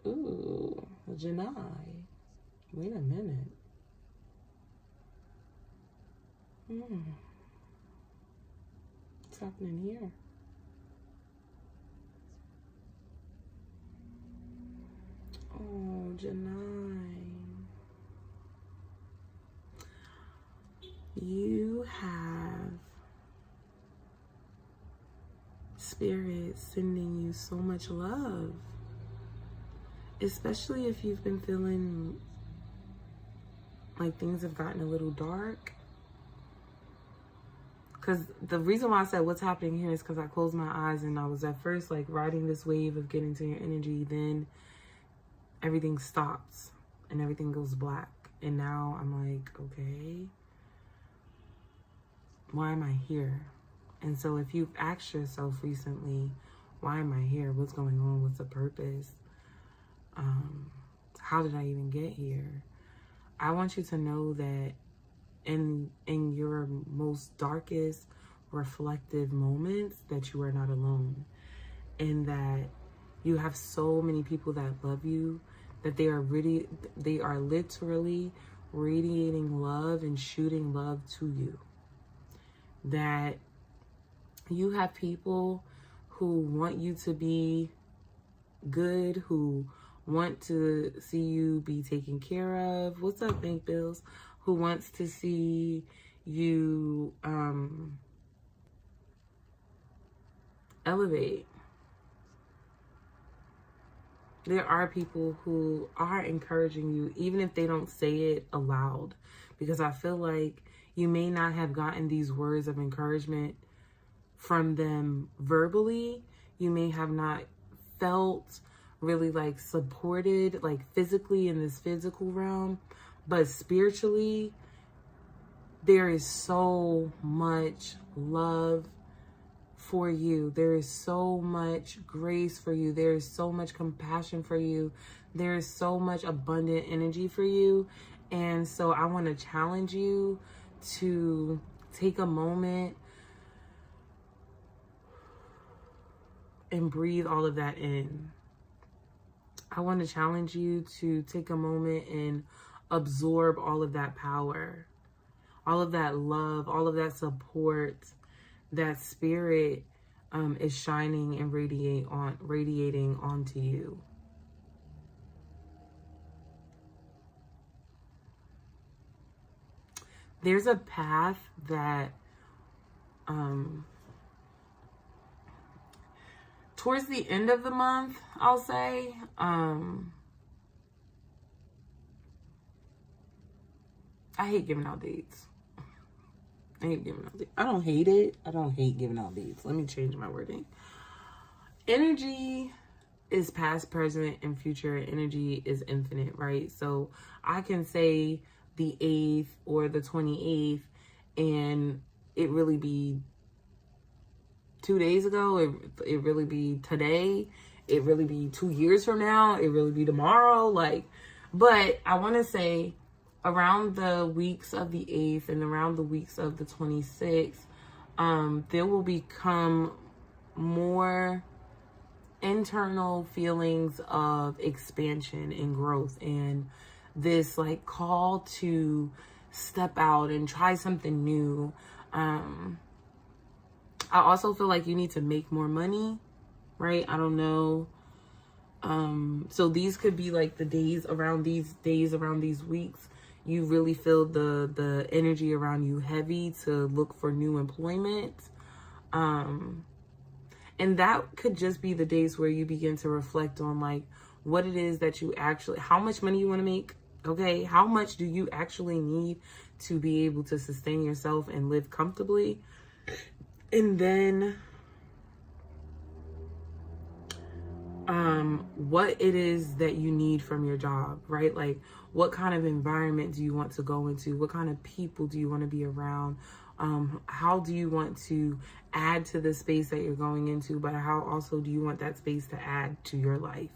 Ooh, Janai. Wait a minute. What's happening here? Oh, Janai. You have Spirit sending you so much love. Especially if you've been feeling like things have gotten a little dark. Because the reason why I said what's happening here is because I closed my eyes and I was at first like riding this wave of getting to your energy. Then everything stops and everything goes black. And now I'm like, okay, why am I here? And so if you've asked yourself recently, why am I here? What's going on? What's the purpose? How did I even get here? I want you to know that in your most darkest reflective moments, that you are not alone, and that you have so many people that love you, that they are literally radiating love and shooting love to you. That you have people who want you to be good, who want to see you be taken care of. What's up, Bank Bills? Who wants to see you elevate. There are people who are encouraging you, even if they don't say it aloud, because I feel like you may not have gotten these words of encouragement from them verbally. You may have not felt really like supported, like physically in this physical realm, but spiritually, there is so much love for you. There is so much grace for you. There is so much compassion for you. There is so much abundant energy for you. And so I want to challenge you to take a moment and breathe all of that in. I want to challenge you to take a moment and absorb all of that power, all of that love, all of that support that Spirit is shining and radiating onto you. There's a path that towards the end of the month, I'll say, I hate giving out dates. I hate giving out dates. I don't hate it. I don't hate giving out dates. Let me change my wording. Energy is past, present, and future. Energy is infinite, right? So I can say the 8th or the 28th and it really be 2 days ago. It really be today. It really be 2 years from now. It really be tomorrow. But I want to say around the weeks of the 8th and around the weeks of the 26th, there will become more internal feelings of expansion and growth, and this like call to step out and try something new. I also feel like you need to make more money, right? I don't know. So these could be like the days around these weeks. You really feel the energy around you heavy to look for new employment. And that could just be the days where you begin to reflect on like what it is that you actually, how much money you want to make. Okay. How much do you actually need to be able to sustain yourself and live comfortably? And then, what it is that you need from your job, right? Like, what kind of environment do you want to go into? What kind of people do you want to be around? How do you want to add to the space that you're going into, but how also do you want that space to add to your life?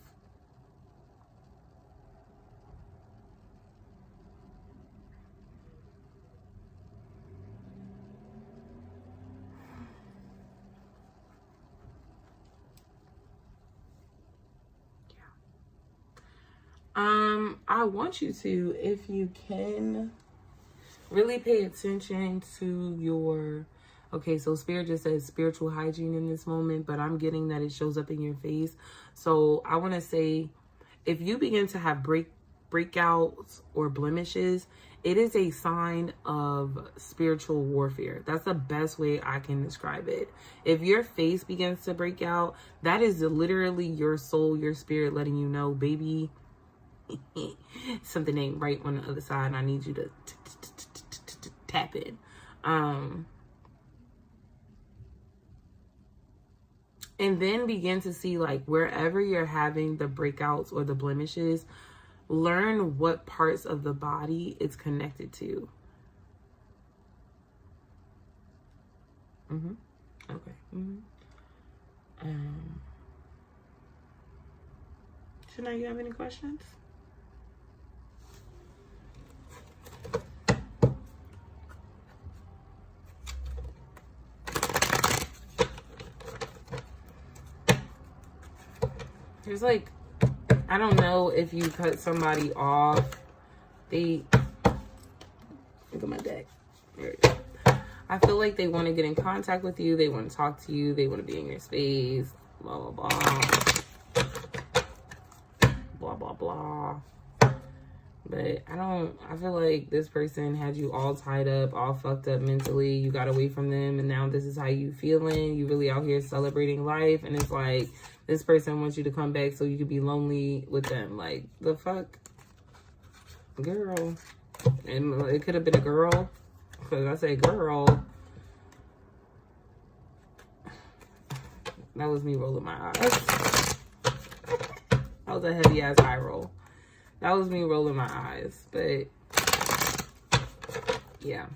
I want you to, if you can, really pay attention to your, okay, so Spirit just says spiritual hygiene in this moment, but I'm getting that it shows up in your face. So I want to say, if you begin to have breakouts or blemishes, it is a sign of spiritual warfare. That's the best way I can describe it. If your face begins to break out, that is literally your soul, your spirit letting you know, baby, something ain't right on the other side, and I need you to tap in. And then begin to see, like, wherever you're having the breakouts or the blemishes, learn what parts of the body it's connected to. Okay. Shana, you have any questions? There's like, I don't know if you cut somebody off. Look at my deck. There we go. I feel like they want to get in contact with you. They want to talk to you. They want to be in your space. Blah, blah, blah. Blah, blah, blah. But I feel like this person had you all tied up, all fucked up mentally. You got away from them, and now this is how you feeling. You really out here celebrating life, and it's like, this person wants you to come back so you could be lonely with them. Like, the fuck? Girl. And it could have been a girl. Because I say girl. That was me rolling my eyes. That was a heavy ass eye roll. That was me rolling my eyes. But, yeah.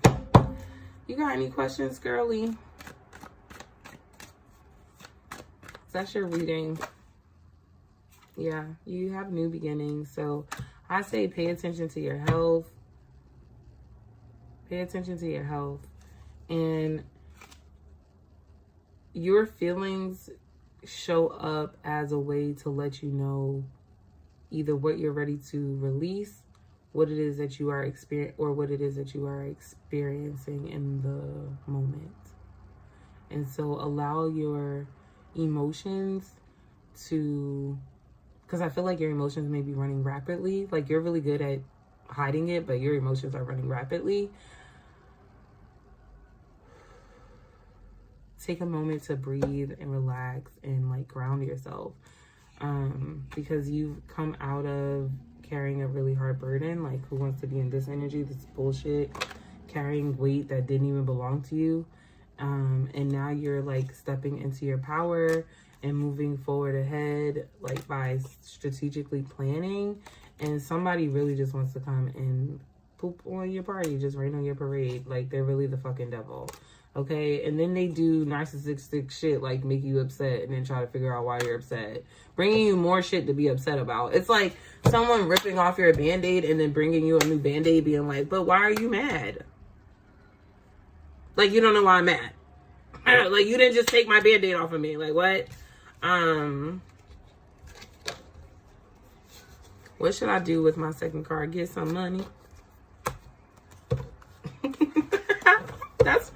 You got any questions, girly? That's your reading. Yeah, you have new beginnings. So I say pay attention to your health. Pay attention to your health. And your feelings show up as a way to let you know either what you're ready to release, what it is that you are experiencing in the moment. And so allow your emotions to, because I feel like your emotions may be running rapidly. Like, you're really good at hiding it, but your emotions are running rapidly. Take a moment to breathe and relax and like ground yourself, because you've come out of carrying a really hard burden. Like, who wants to be in this energy, this bullshit, carrying weight that didn't even belong to you? And now you're like stepping into your power and moving forward ahead, like by strategically planning. And somebody really just wants to come and poop on your party, just rain on your parade. Like, they're really the fucking devil. Okay? And then they do narcissistic shit, like make you upset and then try to figure out why you're upset, bringing you more shit to be upset about. It's like someone ripping off your Band-Aid and then bringing you a new Band-Aid, being like, but why are you mad? Like, you don't know why I'm mad. Like, you didn't just take my Band-Aid off of me. Like, what? What should I do with my second card? Get some money. That's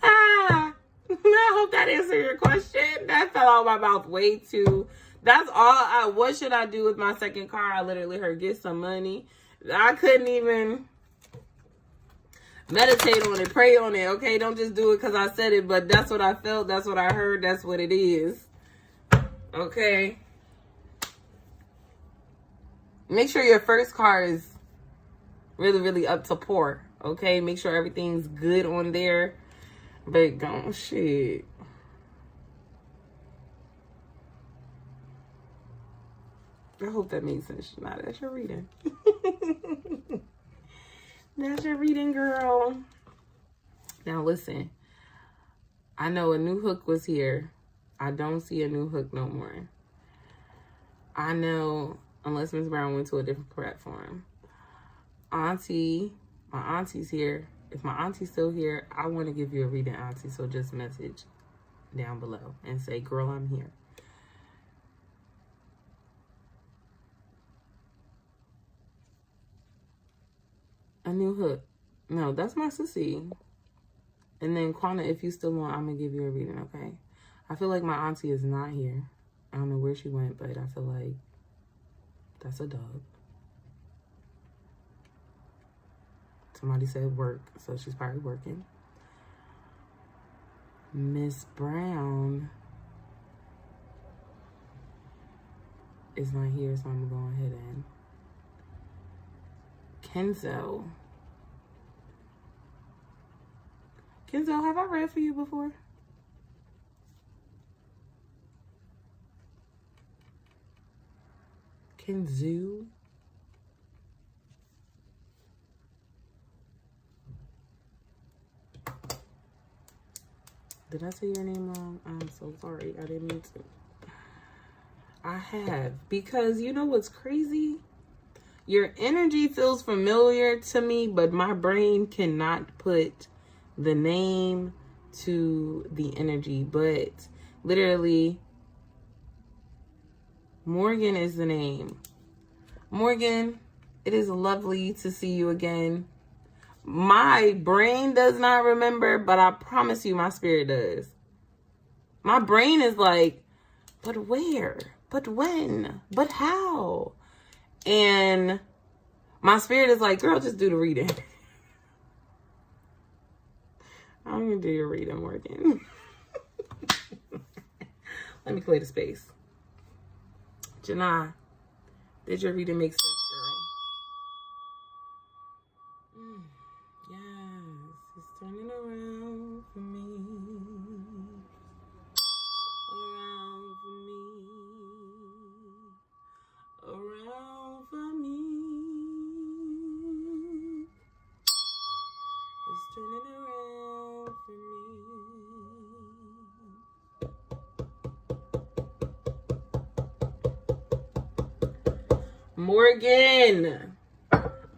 I hope that answered your question. That fell out of my mouth way too. That's all. What should I do with my second card? I literally heard get some money. I couldn't even meditate on it, pray on it. Okay, don't just do it because I said it, but that's what I felt. That's what I heard. That's what it is. Okay. Make sure your first card is really, really up to par. Okay, make sure everything's good on there. But don't shit. I hope that makes sense. Nah, that's your reading. That's your reading, girl. Now listen. I know a new hook was here. I don't see a new hook no more. I know, unless Miss Brown went to a different platform. My auntie's here. If my auntie's still here, I want to give you a reading, auntie. So just message down below and say, girl, I'm here. A new hook. No, that's my sissy. And then, Quana, if you still want, I'm going to give you a reading, okay? I feel like my auntie is not here. I don't know where she went, but I feel like that's a dog. Somebody said work, so she's probably working. Miss Brown is not here, so I'm going to go ahead and Kenzo. Kenzo, have I read for you before? Kenzo. Did I say your name wrong? I'm so sorry. I didn't mean to. I have. Because you know what's crazy? Your energy feels familiar to me, but my brain cannot put the name to the energy. But literally, Morgan is the name. Morgan, it is lovely to see you again. My brain does not remember, but I promise you my spirit does. My brain is like, but where? But when? But how? And my spirit is like, girl, just do the reading. I'm going to do your reading, Morgan. Let me clear the space. Janai, did your reading make sense, girl? Yes, it's turning around for me. Around for me. Around for me. It's turning around for me. Morgan,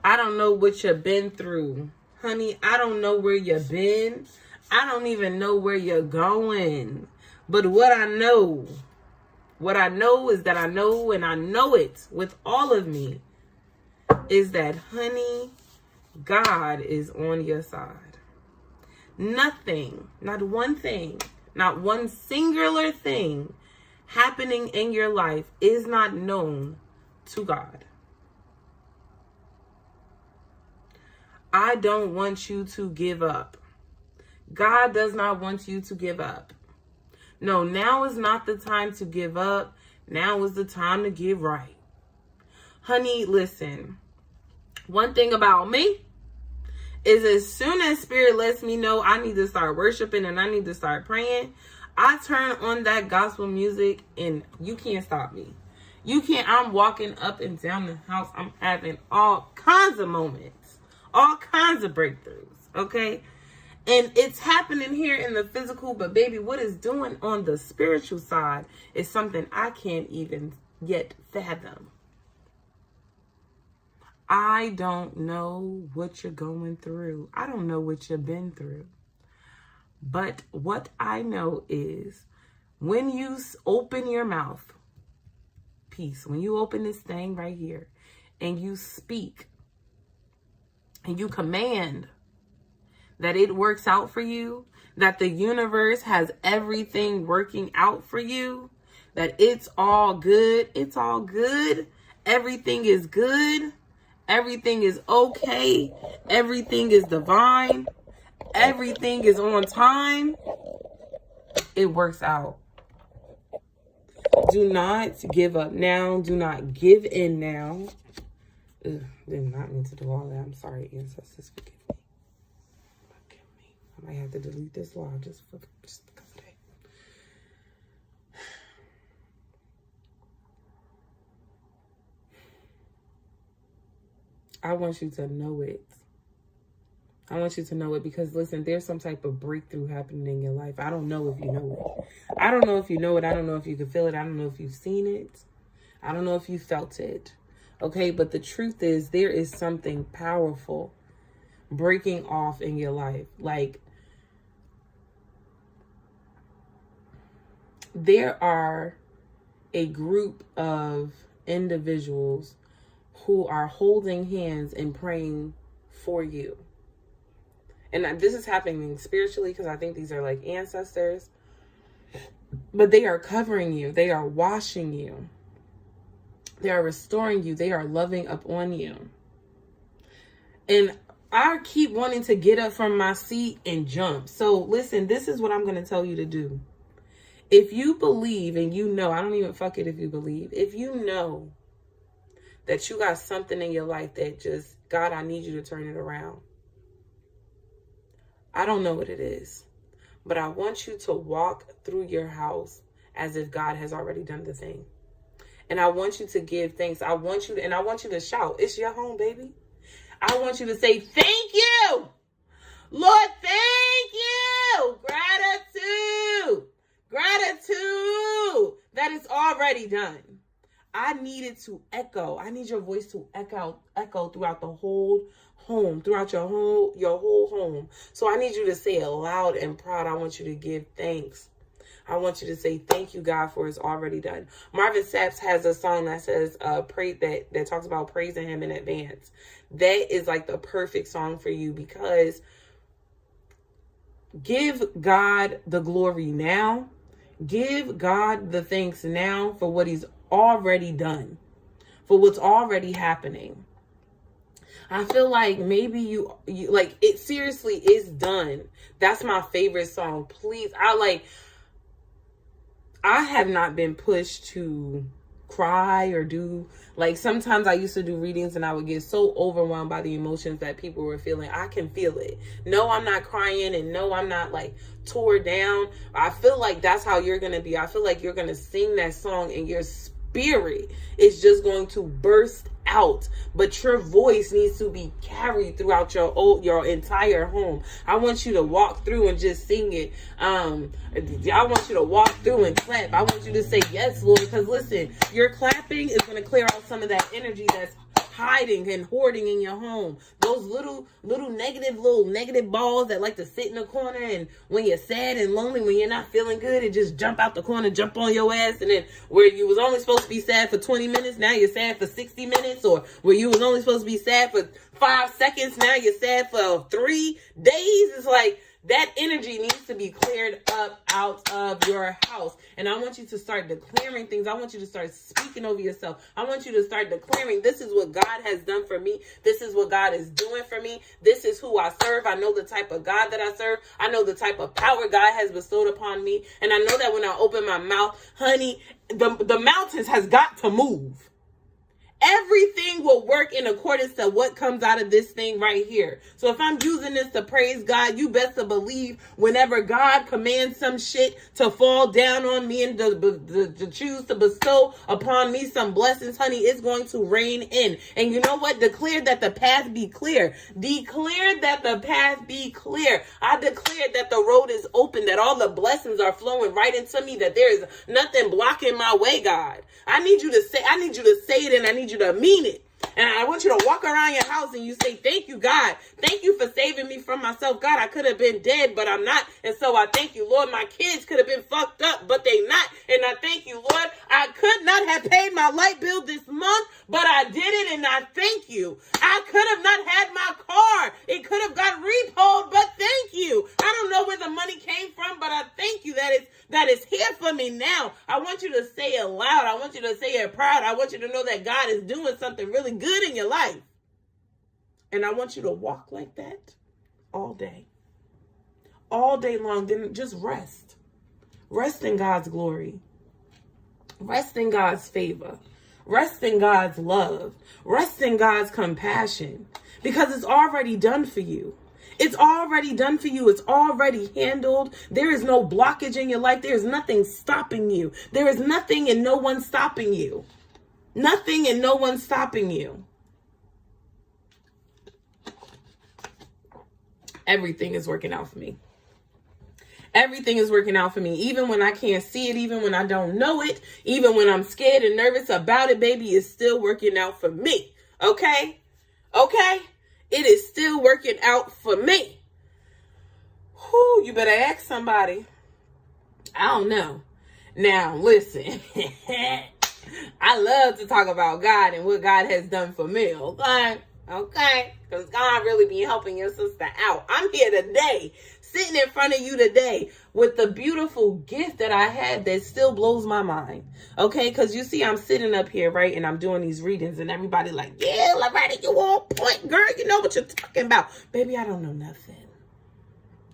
I don't know what you've been through. Honey, I don't know where you've been. I don't even know where you're going. But what I know is that I know, and I know it with all of me, is that, honey, God is on your side. Nothing, not one thing, not one singular thing happening in your life is not known to God. I don't want you to give up. God does not want you to give up. No, now is not the time to give up. Now is the time to get right. Honey, listen. One thing about me is as soon as Spirit lets me know I need to start worshiping and I need to start praying, I turn on that gospel music and you can't stop me. You can't. I'm walking up and down the house. I'm having all kinds of moments, all kinds of breakthroughs, okay? And it's happening here in the physical, but baby, what it's doing on the spiritual side is something I can't even yet fathom. I don't know what you're going through. I don't know what you've been through. But what I know is when you open your mouth, peace, when you open this thing right here and you speak and you command that it works out for you, that the universe has everything working out for you, that it's all good, everything is good, everything is okay, everything is divine, everything is on time, it works out. Do not give up now. Do not give in now. Ugh, did not mean to do all that. I'm sorry, ancestors. Forgive me. I might have to delete this log just because of that. I want you to know it. I want you to know it because, listen, there's some type of breakthrough happening in your life. I don't know if you know it. I don't know if you know it. I don't know if you can feel it. I don't know if you've seen it. I don't know if you felt it. Okay, but the truth is there is something powerful breaking off in your life. Like, there are a group of individuals who are holding hands and praying for you. And this is happening spiritually, because I think these are like ancestors. But they are covering you. They are washing you. They are restoring you. They are loving up on you. And I keep wanting to get up from my seat and jump. So listen, this is what I'm going to tell you to do. If you believe, and you know, I don't even fuck it if you believe. If you know that you got something in your life that just, God, I need you to turn it around. I don't know what it is, but I want you to walk through your house as if God has already done the thing. And I want you to give thanks. I want you to shout. It's your home, baby. I want you to say, thank you, Lord, thank you. Gratitude. Gratitude that it's already done. I need it to echo. I need your voice to echo throughout the whole home, throughout your whole home. So I need you to say it loud and proud. I want you to give thanks. I want you to say, thank you, God, for it's already done. Marvin Sapp has a song that says, pray, that talks about praising him in advance. That is like the perfect song for you, because give God the glory now. Give God the thanks now for what he's already done, for what's already happening. I feel like maybe you like it seriously is done. That's my favorite song. Please, I have not been pushed to cry or do, like, sometimes I used to do readings and I would get so overwhelmed by the emotions that people were feeling. I can feel it. No, I'm not crying, and no, I'm not like tore down. I feel like that's how you're going to be. I feel like you're going to sing that song and your spirit is just going to burst out, but your voice needs to be carried throughout your entire home. I want you to walk through and just sing it. I want you to walk through and clap. I want you to say, yes, Lord, because listen, your clapping is going to clear out some of that energy that's hiding and hoarding in your home. Those little negative balls that like to sit in the corner, and when you're sad and lonely, when you're not feeling good, and just jump out the corner, jump on your ass, and then where you was only supposed to be sad for 20 minutes, now you're sad for 60 minutes, or where you was only supposed to be sad for 5 seconds, now you're sad for 3 days. It's like, that energy needs to be cleared up out of your house. And I want you to start declaring things. I want you to start speaking over yourself. I want you to start declaring, this is what God has done for me. This is what God is doing for me. This is who I serve. I know the type of God that I serve. I know the type of power God has bestowed upon me. And I know that when I open my mouth, honey, the mountains has got to move. Everything will work in accordance to what comes out of this thing right here. So if I'm using this to praise God, you best to believe whenever God commands some shit to fall down on me and to choose to bestow upon me some blessings, honey, it's going to rain in. And you know what? Declare that the path be clear. Declare that the path be clear. I declare that the road is open, that all the blessings are flowing right into me, that there is nothing blocking my way, God. I need you to say it, and I need you to mean it. And I want you to walk around your house and you say, thank you, God. Thank you for saving me from myself. God, I could have been dead, but I'm not. And so I thank you, Lord. My kids could have been fucked up, but they not. And I thank you, Lord. I could not have paid my light bill this month, but I did it, and I thank you. I could have not had my car. It could have got repoed, but thank you. I don't know where the money came from, but I thank you that it's here for me now. I want you to say it loud. I want you to say it proud. I want you to know that God is doing something really good in your life. And I want you to walk like that all day. All day long. Then just rest. Rest in God's glory. Rest in God's favor. Rest in God's love. Rest in God's compassion. Because it's already done for you. It's already done for you. It's already handled. There is no blockage in your life. There is nothing stopping you. There is nothing and no one stopping you. Nothing and no one stopping you. Everything is working out for me. Everything is working out for me. Even when I can't see it, even when I don't know it, even when I'm scared and nervous about it, baby, it's still working out for me. Okay? Okay? It is still working out for me. Whew, you better ask somebody. I don't know. Now, listen. I love to talk about God and what God has done for me. Okay? Okay? Because God really be helping your sister out. I'm here today, sitting in front of you today with the beautiful gift that I had that still blows my mind. Okay? Because you see, I'm sitting up here, right? And I'm doing these readings and everybody like, yeah, Loretta, you on point, girl. You know what you're talking about. Baby, I don't know nothing.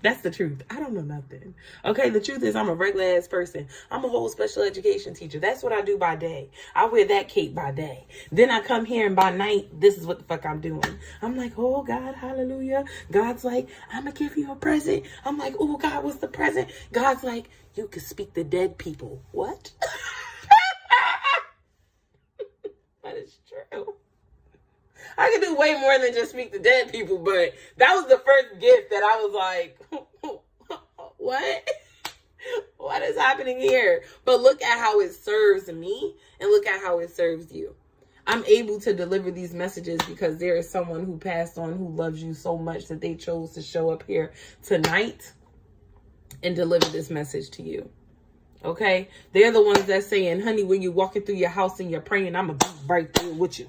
That's the truth. I don't know nothing. Okay, the truth is I'm a regular ass person. I'm a whole special education teacher. That's what I do by day. I wear that cape by day. Then I come here and by night, this is what the fuck I'm doing. I'm like, oh God, hallelujah. God's like, I'm going to give you a present. I'm like, oh God, what's the present? God's like, you can speak to dead people. What? That is true. I could do way more than just speak to dead people, but that was the first gift that I was like, what? What is happening here? But look at how it serves me and look at how it serves you. I'm able to deliver these messages because there is someone who passed on who loves you so much that they chose to show up here tonight and deliver this message to you. Okay? They're the ones that saying, honey, when you're walking through your house and you're praying, I'm going to be right there with you.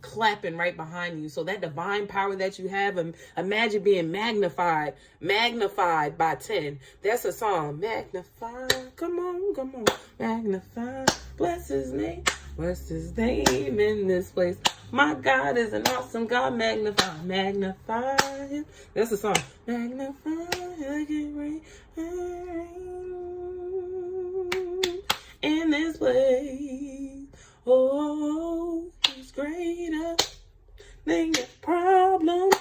Clapping right behind you. So that divine power that you have, imagine being magnified by 10. That's a song. Magnify, come on, magnify, bless his name in this place. My God is an awesome God. Magnify him. That's a song. Magnify like it rain in this place. Oh, he's greater than your problems.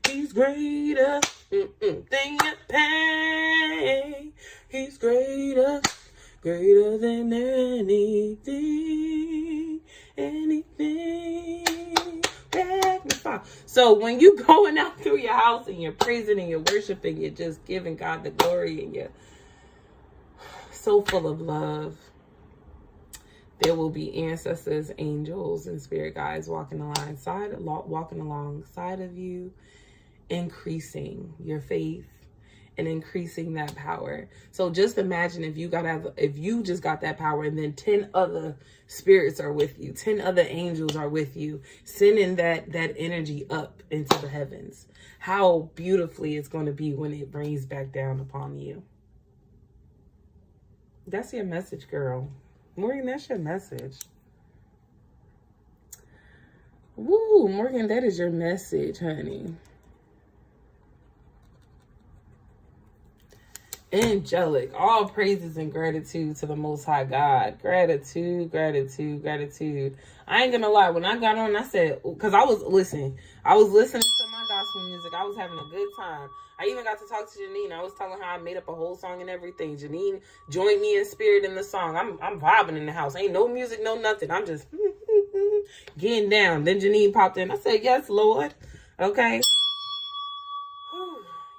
He's greater than your pain. He's greater than anything. Magnify. So when you going out through your house and you're praising and you're worshiping, you're just giving God the glory and you're so full of love. There will be ancestors, angels, and spirit guides walking alongside of you, increasing your faith and increasing that power. So just imagine if you just got that power and then 10 other spirits are with you, 10 other angels are with you, sending that energy up into the heavens. How beautifully it's going to be when it rains back down upon you. That's your message, girl. Morgan, that's your message. Woo, Morgan, that is your message, honey. Angelic, all praises and gratitude to the Most High God. Gratitude. I ain't gonna lie, when I got on, I said, because I was listening to my gospel music. I was having a good time. I even got to talk to Janine. I was telling her I made up a whole song and everything. Janine joined me in spirit in the song. I'm vibing in the house. Ain't no music, no nothing. I'm just getting down. Then Janine popped in. I said, yes, Lord. Okay.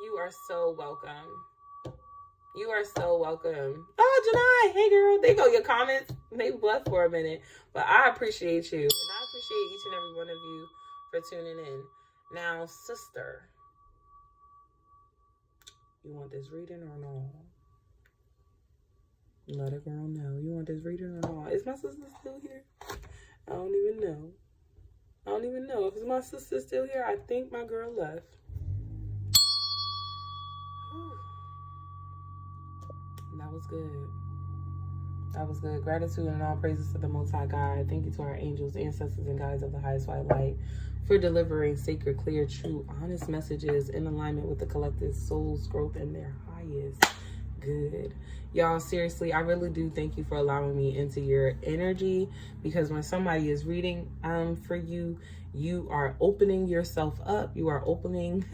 You are so welcome. You are so welcome. Oh, Janai. Hey, girl. There go your comments. They left for a minute. But I appreciate you. And I appreciate each and every one of you for tuning in. Now, sister, you want this reading or no? Let a girl know. You want this reading or no? Is my sister still here? I don't even know. If my sister still here, I think my girl left. That was good. Gratitude and all praises to the Most High God. Thank you to our angels, ancestors, and guides of the highest white light for delivering sacred, clear, true, honest messages in alignment with the collective soul's growth and their highest good. Y'all, seriously, I really do thank you for allowing me into your energy, because when somebody is reading for you, you are opening yourself up. You are opening,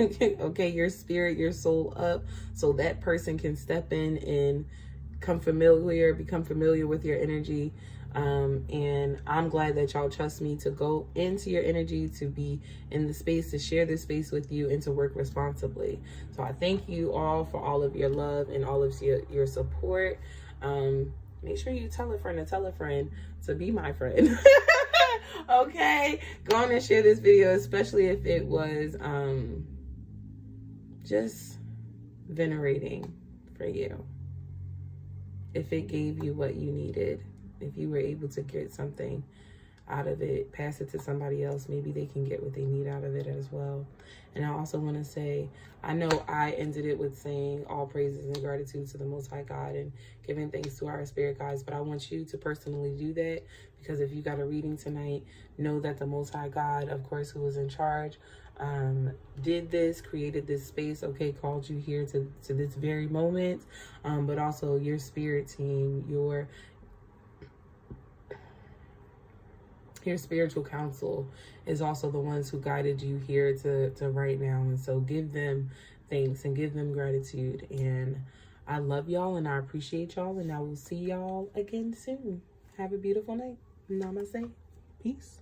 okay, your spirit, your soul up, so that person can step in and become familiar with your energy. And I'm glad that y'all trust me to go into your energy, to be in the space, to share this space with you, and to work responsibly. So I thank you all for all of your love and all of your support. Make sure you tell a friend to be my friend. Okay, go on and share this video, especially if it was just venerating for you. If it gave you what you needed, if you were able to get something out of it. Pass it to somebody else. Maybe they can get what they need out of it as well. And I also want to say, I know I ended it with saying all praises and gratitude to the Most High God and giving thanks to our spirit guides, but I want you to personally do that, because if you got a reading tonight, know that the Most High God, of course, who was in charge, did this, created this space, okay, called you here to this very moment, but also your spirit team, your spiritual counsel is also the ones who guided you here to right now. And so give them thanks and give them gratitude. And I love y'all and I appreciate y'all, and I will see y'all again soon. Have a beautiful night. Namaste. Peace.